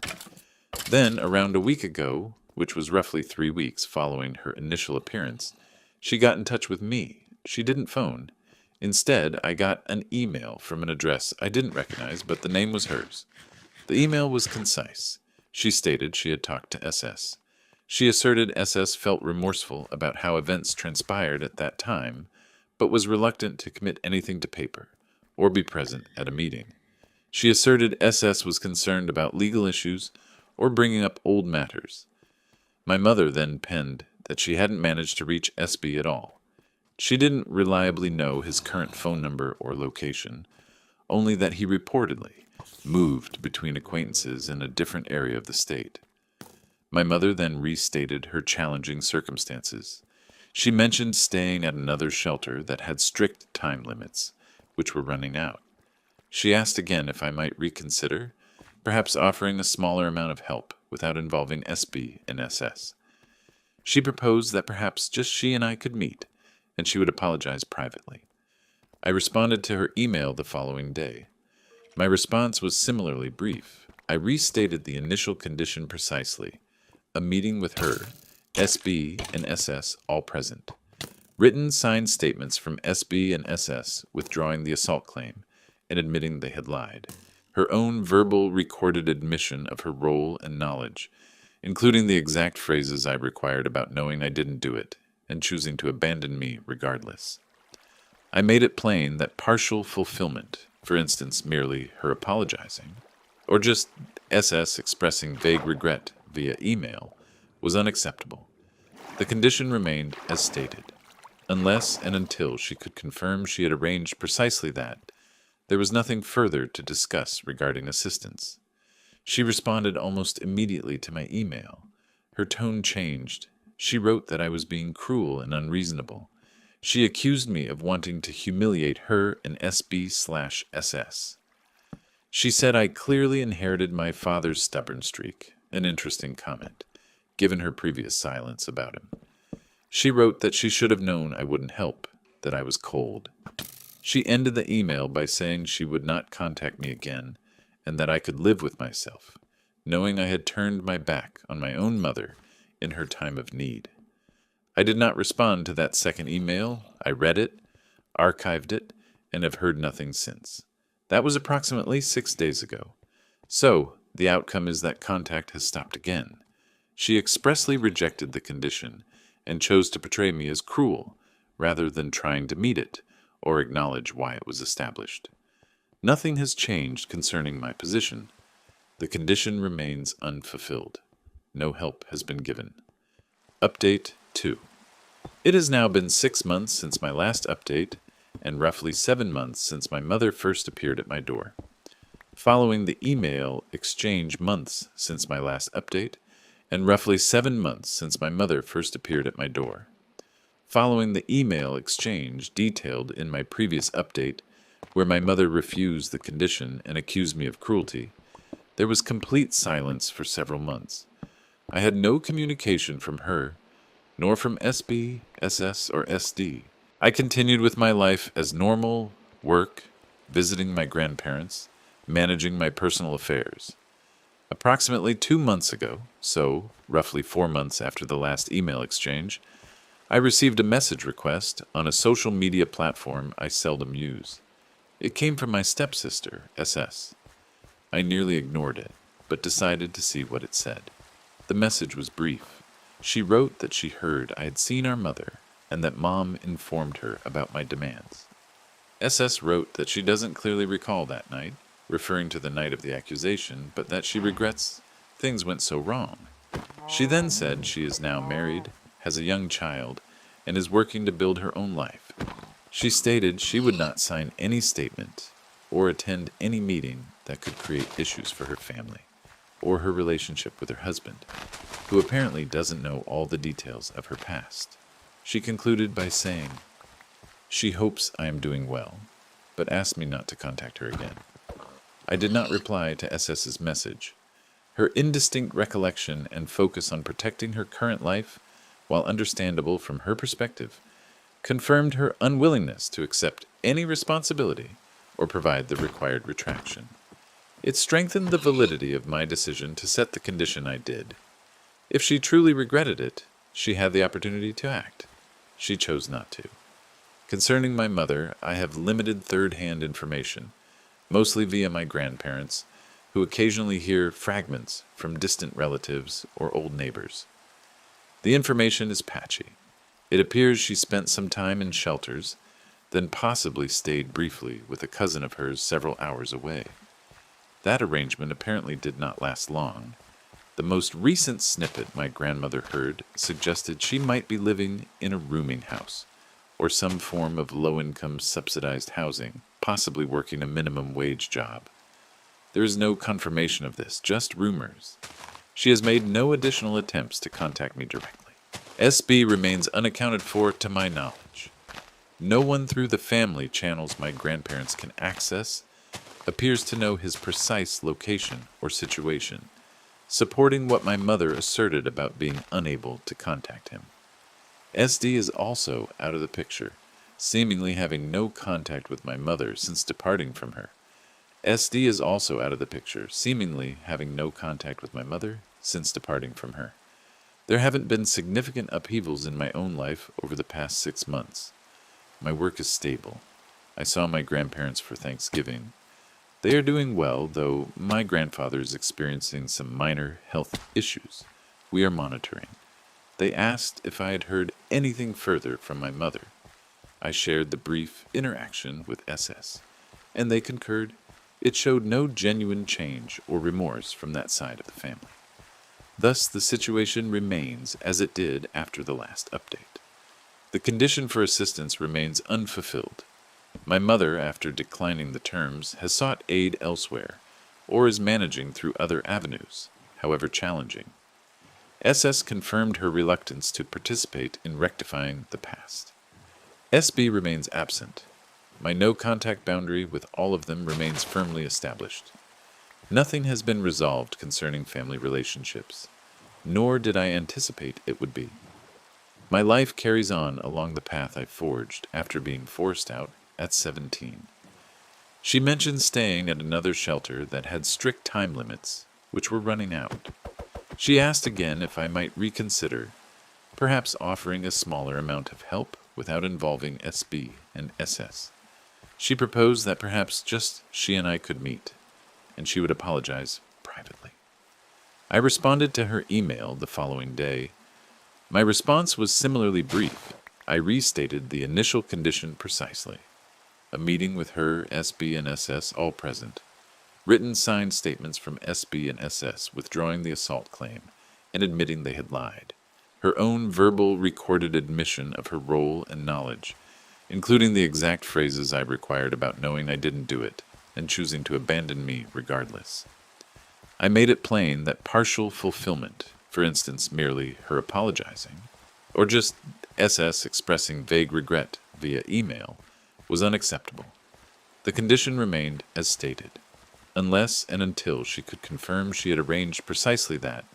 Then, around a week ago, which was roughly 3 weeks following her initial appearance, she got in touch with me. She didn't phone. Instead, I got an email from an address I didn't recognize, but the name was hers. The email was concise. She stated she had talked to SS. She asserted SS felt remorseful about how events transpired at that time, but was reluctant to commit anything to paper or be present at a meeting. She asserted SS was concerned about legal issues or bringing up old matters. My mother then penned that she hadn't managed to reach SB at all. She didn't reliably know his current phone number or location, only that he reportedly moved between acquaintances in a different area of the state. My mother then restated her challenging circumstances. She mentioned staying at another shelter that had strict time limits, which were running out. She asked again if I might reconsider, perhaps offering a smaller amount of help without involving SB and SS. She proposed that perhaps just she and I could meet, and she would apologize privately. I responded to her email the following day. My response was similarly brief. I restated the initial condition precisely: a meeting with her, SB and SS all present. Written signed statements from SB and SS withdrawing the assault claim and admitting they had lied. Her own verbal recorded admission of her role and knowledge, including the exact phrases I required about knowing I didn't do it and choosing to abandon me regardless. I made it plain that partial fulfillment, for instance merely her apologizing, or just SS expressing vague regret via email, was unacceptable. The condition remained as stated. Unless and until she could confirm she had arranged precisely that, there was nothing further to discuss regarding assistance. She responded almost immediately to my email. Her tone changed. She wrote that I was being cruel and unreasonable. She accused me of wanting to humiliate her and SB/SS. She said I clearly inherited my father's stubborn streak, an interesting comment, given her previous silence about him. She wrote that she should have known I wouldn't help, that I was cold. She ended the email by saying she would not contact me again, and that I could live with myself, knowing I had turned my back on my own mother in her time of need. I did not respond to that second email. I read it, archived it, and have heard nothing since. That was approximately 6 days ago. So, the outcome is that contact has stopped again. She expressly rejected the condition and chose to portray me as cruel, rather than trying to meet it or acknowledge why it was established. Nothing has changed concerning my position. The condition remains unfulfilled. No help has been given. Update 2. It has now been 6 months since my last update, and roughly 7 months since my mother first appeared at my door. Following the email exchange, months since my last update, and roughly 7 months since my mother first appeared at my door. Following the email exchange detailed in my previous update, where my mother refused the condition and accused me of cruelty, there was complete silence for several months. I had no communication from her, nor from SB, SS, or SD. I continued with my life as normal, work, visiting my grandparents, managing my personal affairs. Approximately 2 months ago, so roughly 4 months after the last email exchange, I received a message request on a social media platform I seldom use. It came from my stepsister, SS. I nearly ignored it, but decided to see what it said. The message was brief. She wrote that she heard I had seen our mother and that Mom informed her about my demands. SS wrote that she doesn't clearly recall that night, referring to the night of the accusation, but that she regrets things went so wrong. She then said she is now married, has a young child, and is working to build her own life. She stated she would not sign any statement or attend any meeting that could create issues for her family or her relationship with her husband, who apparently doesn't know all the details of her past. She concluded by saying, she hopes I am doing well, but asked me not to contact her again. I did not reply to SS's message. Her indistinct recollection and focus on protecting her current life, while understandable from her perspective, confirmed her unwillingness to accept any responsibility or provide the required retraction. It strengthened the validity of my decision to set the condition I did. If she truly regretted it, she had the opportunity to act. She chose not to. Concerning my mother, I have limited third-hand information, mostly via my grandparents, who occasionally hear fragments from distant relatives or old neighbors. The information is patchy. It appears she spent some time in shelters, then possibly stayed briefly with a cousin of hers several hours away. That arrangement apparently did not last long. The most recent snippet my grandmother heard suggested she might be living in a rooming house, or some form of low-income subsidized housing, possibly working a minimum wage job. There is no confirmation of this, just rumors. She has made no additional attempts to contact me directly. SB remains unaccounted for to my knowledge. No one through the family channels my grandparents can access appears to know his precise location or situation, supporting what my mother asserted about being unable to contact him. SD is also out of the picture, seemingly having no contact with my mother since departing from her. SD is also out of the picture, seemingly having no contact with my mother since departing from her. There haven't been significant upheavals in my own life over the past 6 months. My work is stable. I saw my grandparents for Thanksgiving. They are doing well, though my grandfather is experiencing some minor health issues. We are monitoring. They asked if I had heard anything further from my mother. I shared the brief interaction with SS, and they concurred. It showed no genuine change or remorse from that side of the family. Thus, the situation remains as it did after the last update. The condition for assistance remains unfulfilled. My mother, after declining the terms, has sought aid elsewhere, or is managing through other avenues, however challenging. SS confirmed her reluctance to participate in rectifying the past. SB remains absent. My no-contact boundary with all of them remains firmly established. Nothing has been resolved concerning family relationships, nor did I anticipate it would be. My life carries on along the path I forged after being forced out at 17. She mentioned staying at another shelter that had strict time limits, which were running out. She asked again if I might reconsider, perhaps offering a smaller amount of help without involving SB and SS. She proposed that perhaps just she and I could meet, and she would apologize privately. I responded to her email the following day. My response was similarly brief. I restated the initial condition precisely. A meeting with her, SB, and SS all present. Written signed statements from SB and SS withdrawing the assault claim and admitting they had lied. Her own verbal recorded admission of her role and knowledge, including the exact phrases I required about knowing I didn't do it and choosing to abandon me regardless. I made it plain that partial fulfillment, for instance merely her apologizing, or just SS expressing vague regret via email, was unacceptable. The condition remained as stated. Unless and until she could confirm she had arranged precisely that,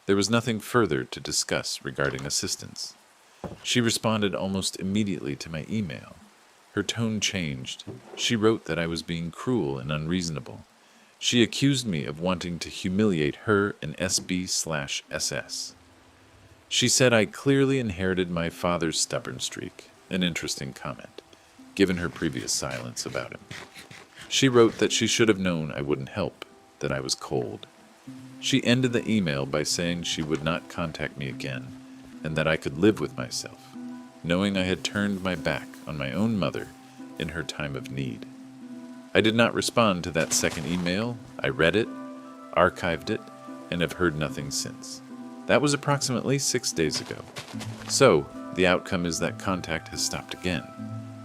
there was nothing further to discuss regarding assistance. She responded almost immediately to my email. Her tone changed. She wrote that I was being cruel and unreasonable. She accused me of wanting to humiliate her and SB/SS. She said I clearly inherited my father's stubborn streak, an interesting comment, given her previous silence about him. She wrote that she should have known I wouldn't help, that I was cold. She ended the email by saying she would not contact me again, and that I could live with myself, knowing I had turned my back on my own mother in her time of need. I did not respond to that second email. I read it, archived it, and have heard nothing since. That was approximately 6 days ago. So, the outcome is that contact has stopped again.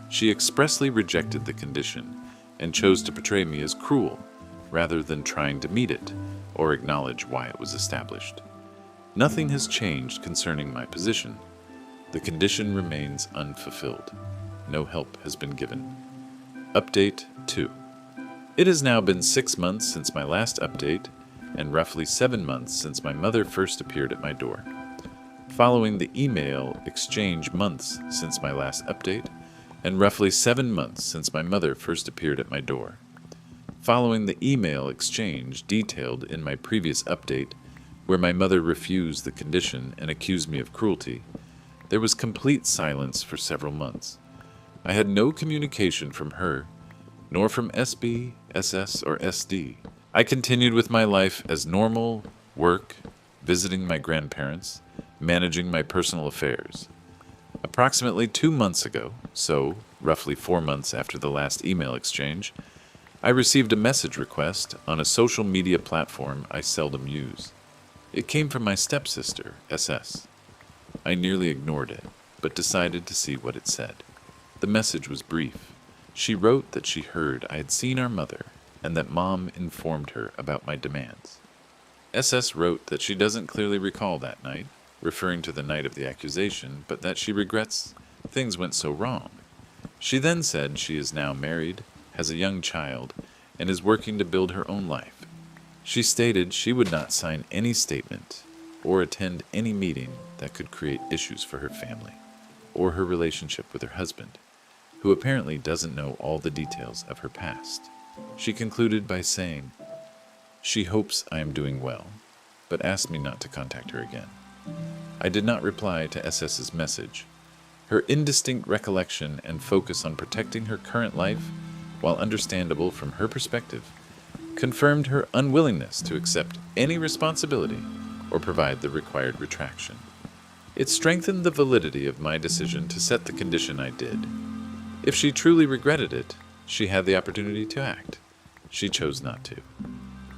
She expressly rejected the condition and chose to portray me as cruel, rather than trying to meet it or acknowledge why it was established. Nothing has changed concerning my position. The condition remains unfulfilled. No help has been given. Update 2. It has now been 6 months since my last update, and roughly 7 months since my mother first appeared at my door. Following the email exchange, months since my last update, and roughly 7 months since my mother first appeared at my door. Following the email exchange detailed in my previous update, where my mother refused the condition and accused me of cruelty, there was complete silence for several months. I had no communication from her, nor from SB, SS, or SD. I continued with my life as normal, work, visiting my grandparents, managing my personal affairs. Approximately 2 months ago, so roughly 4 months after the last email exchange, I received a message request on a social media platform I seldom use. It came from my stepsister, SS. I nearly ignored it, but decided to see what it said. The message was brief. She wrote that she heard I had seen our mother and that Mom informed her about my demands. SS wrote that she doesn't clearly recall that night, referring to the night of the accusation, but that she regrets things went so wrong. She then said she is now married, has a young child, and is working to build her own life. She stated she would not sign any statement or attend any meeting that could create issues for her family or her relationship with her husband, who apparently doesn't know all the details of her past. She concluded by saying, she hopes I am doing well, but asked me not to contact her again. I did not reply to SS's message. Her indistinct recollection and focus on protecting her current life, while understandable from her perspective, confirmed her unwillingness to accept any responsibility or provide the required retraction. It strengthened the validity of my decision to set the condition I did. If she truly regretted it, she had the opportunity to act. She chose not to.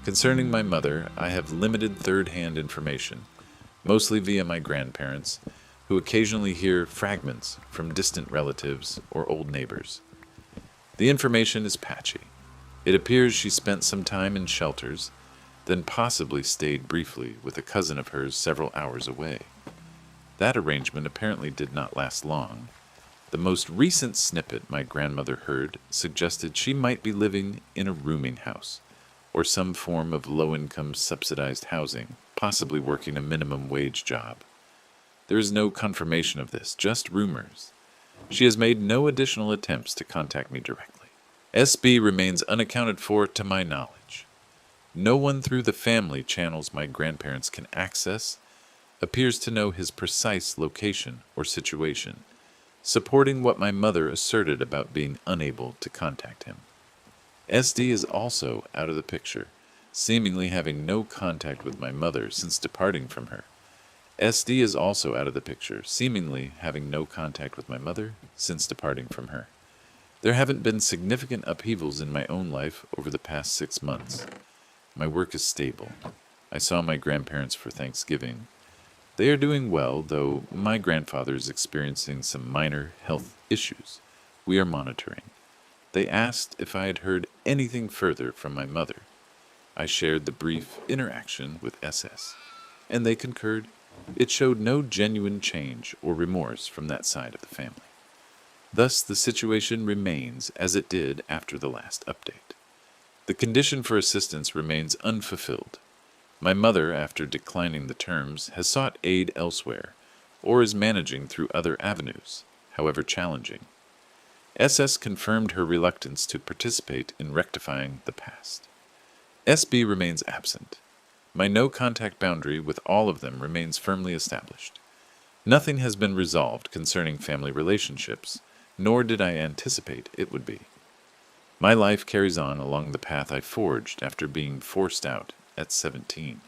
Concerning my mother, I have limited third-hand information, mostly via my grandparents, who occasionally hear fragments from distant relatives or old neighbors. The information is patchy. It appears she spent some time in shelters, then possibly stayed briefly with a cousin of hers several hours away. That arrangement apparently did not last long. The most recent snippet my grandmother heard suggested she might be living in a rooming house, or some form of low-income subsidized housing, possibly working a minimum wage job. There is no confirmation of this, just rumors. She has made no additional attempts to contact me directly. SB remains unaccounted for to my knowledge. No one through the family channels my grandparents can access appears to know his precise location or situation, supporting what my mother asserted about being unable to contact him. SD is also out of the picture, seemingly having no contact with my mother since departing from her. SD is also out of the picture, seemingly having no contact with my mother since departing from her. There haven't been significant upheavals in my own life over the past 6 months. My work is stable. I saw my grandparents for Thanksgiving. They are doing well, though my grandfather is experiencing some minor health issues we are monitoring. They asked if I had heard anything further from my mother. I shared the brief interaction with SS, and they concurred it showed no genuine change or remorse from that side of the family. Thus, the situation remains as it did after the last update. The condition for assistance remains unfulfilled. My mother, after declining the terms, has sought aid elsewhere, or is managing through other avenues, however challenging. SS confirmed her reluctance to participate in rectifying the past. SB remains absent. My no-contact boundary with all of them remains firmly established. Nothing has been resolved concerning family relationships, nor did I anticipate it would be. My life carries on along the path I forged after being forced out at 17.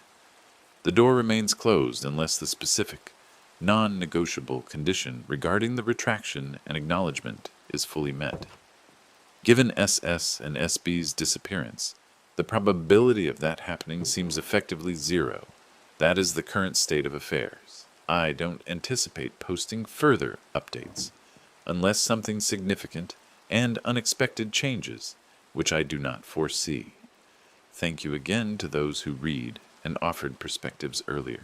The door remains closed unless the specific, non-negotiable condition regarding the retraction and acknowledgement is fully met. Given SS and SB's disappearance, the probability of that happening seems effectively zero. That is the current state of affairs. I don't anticipate posting further updates, unless something significant and unexpected changes, which I do not foresee. Thank you again to those who read and offered perspectives earlier.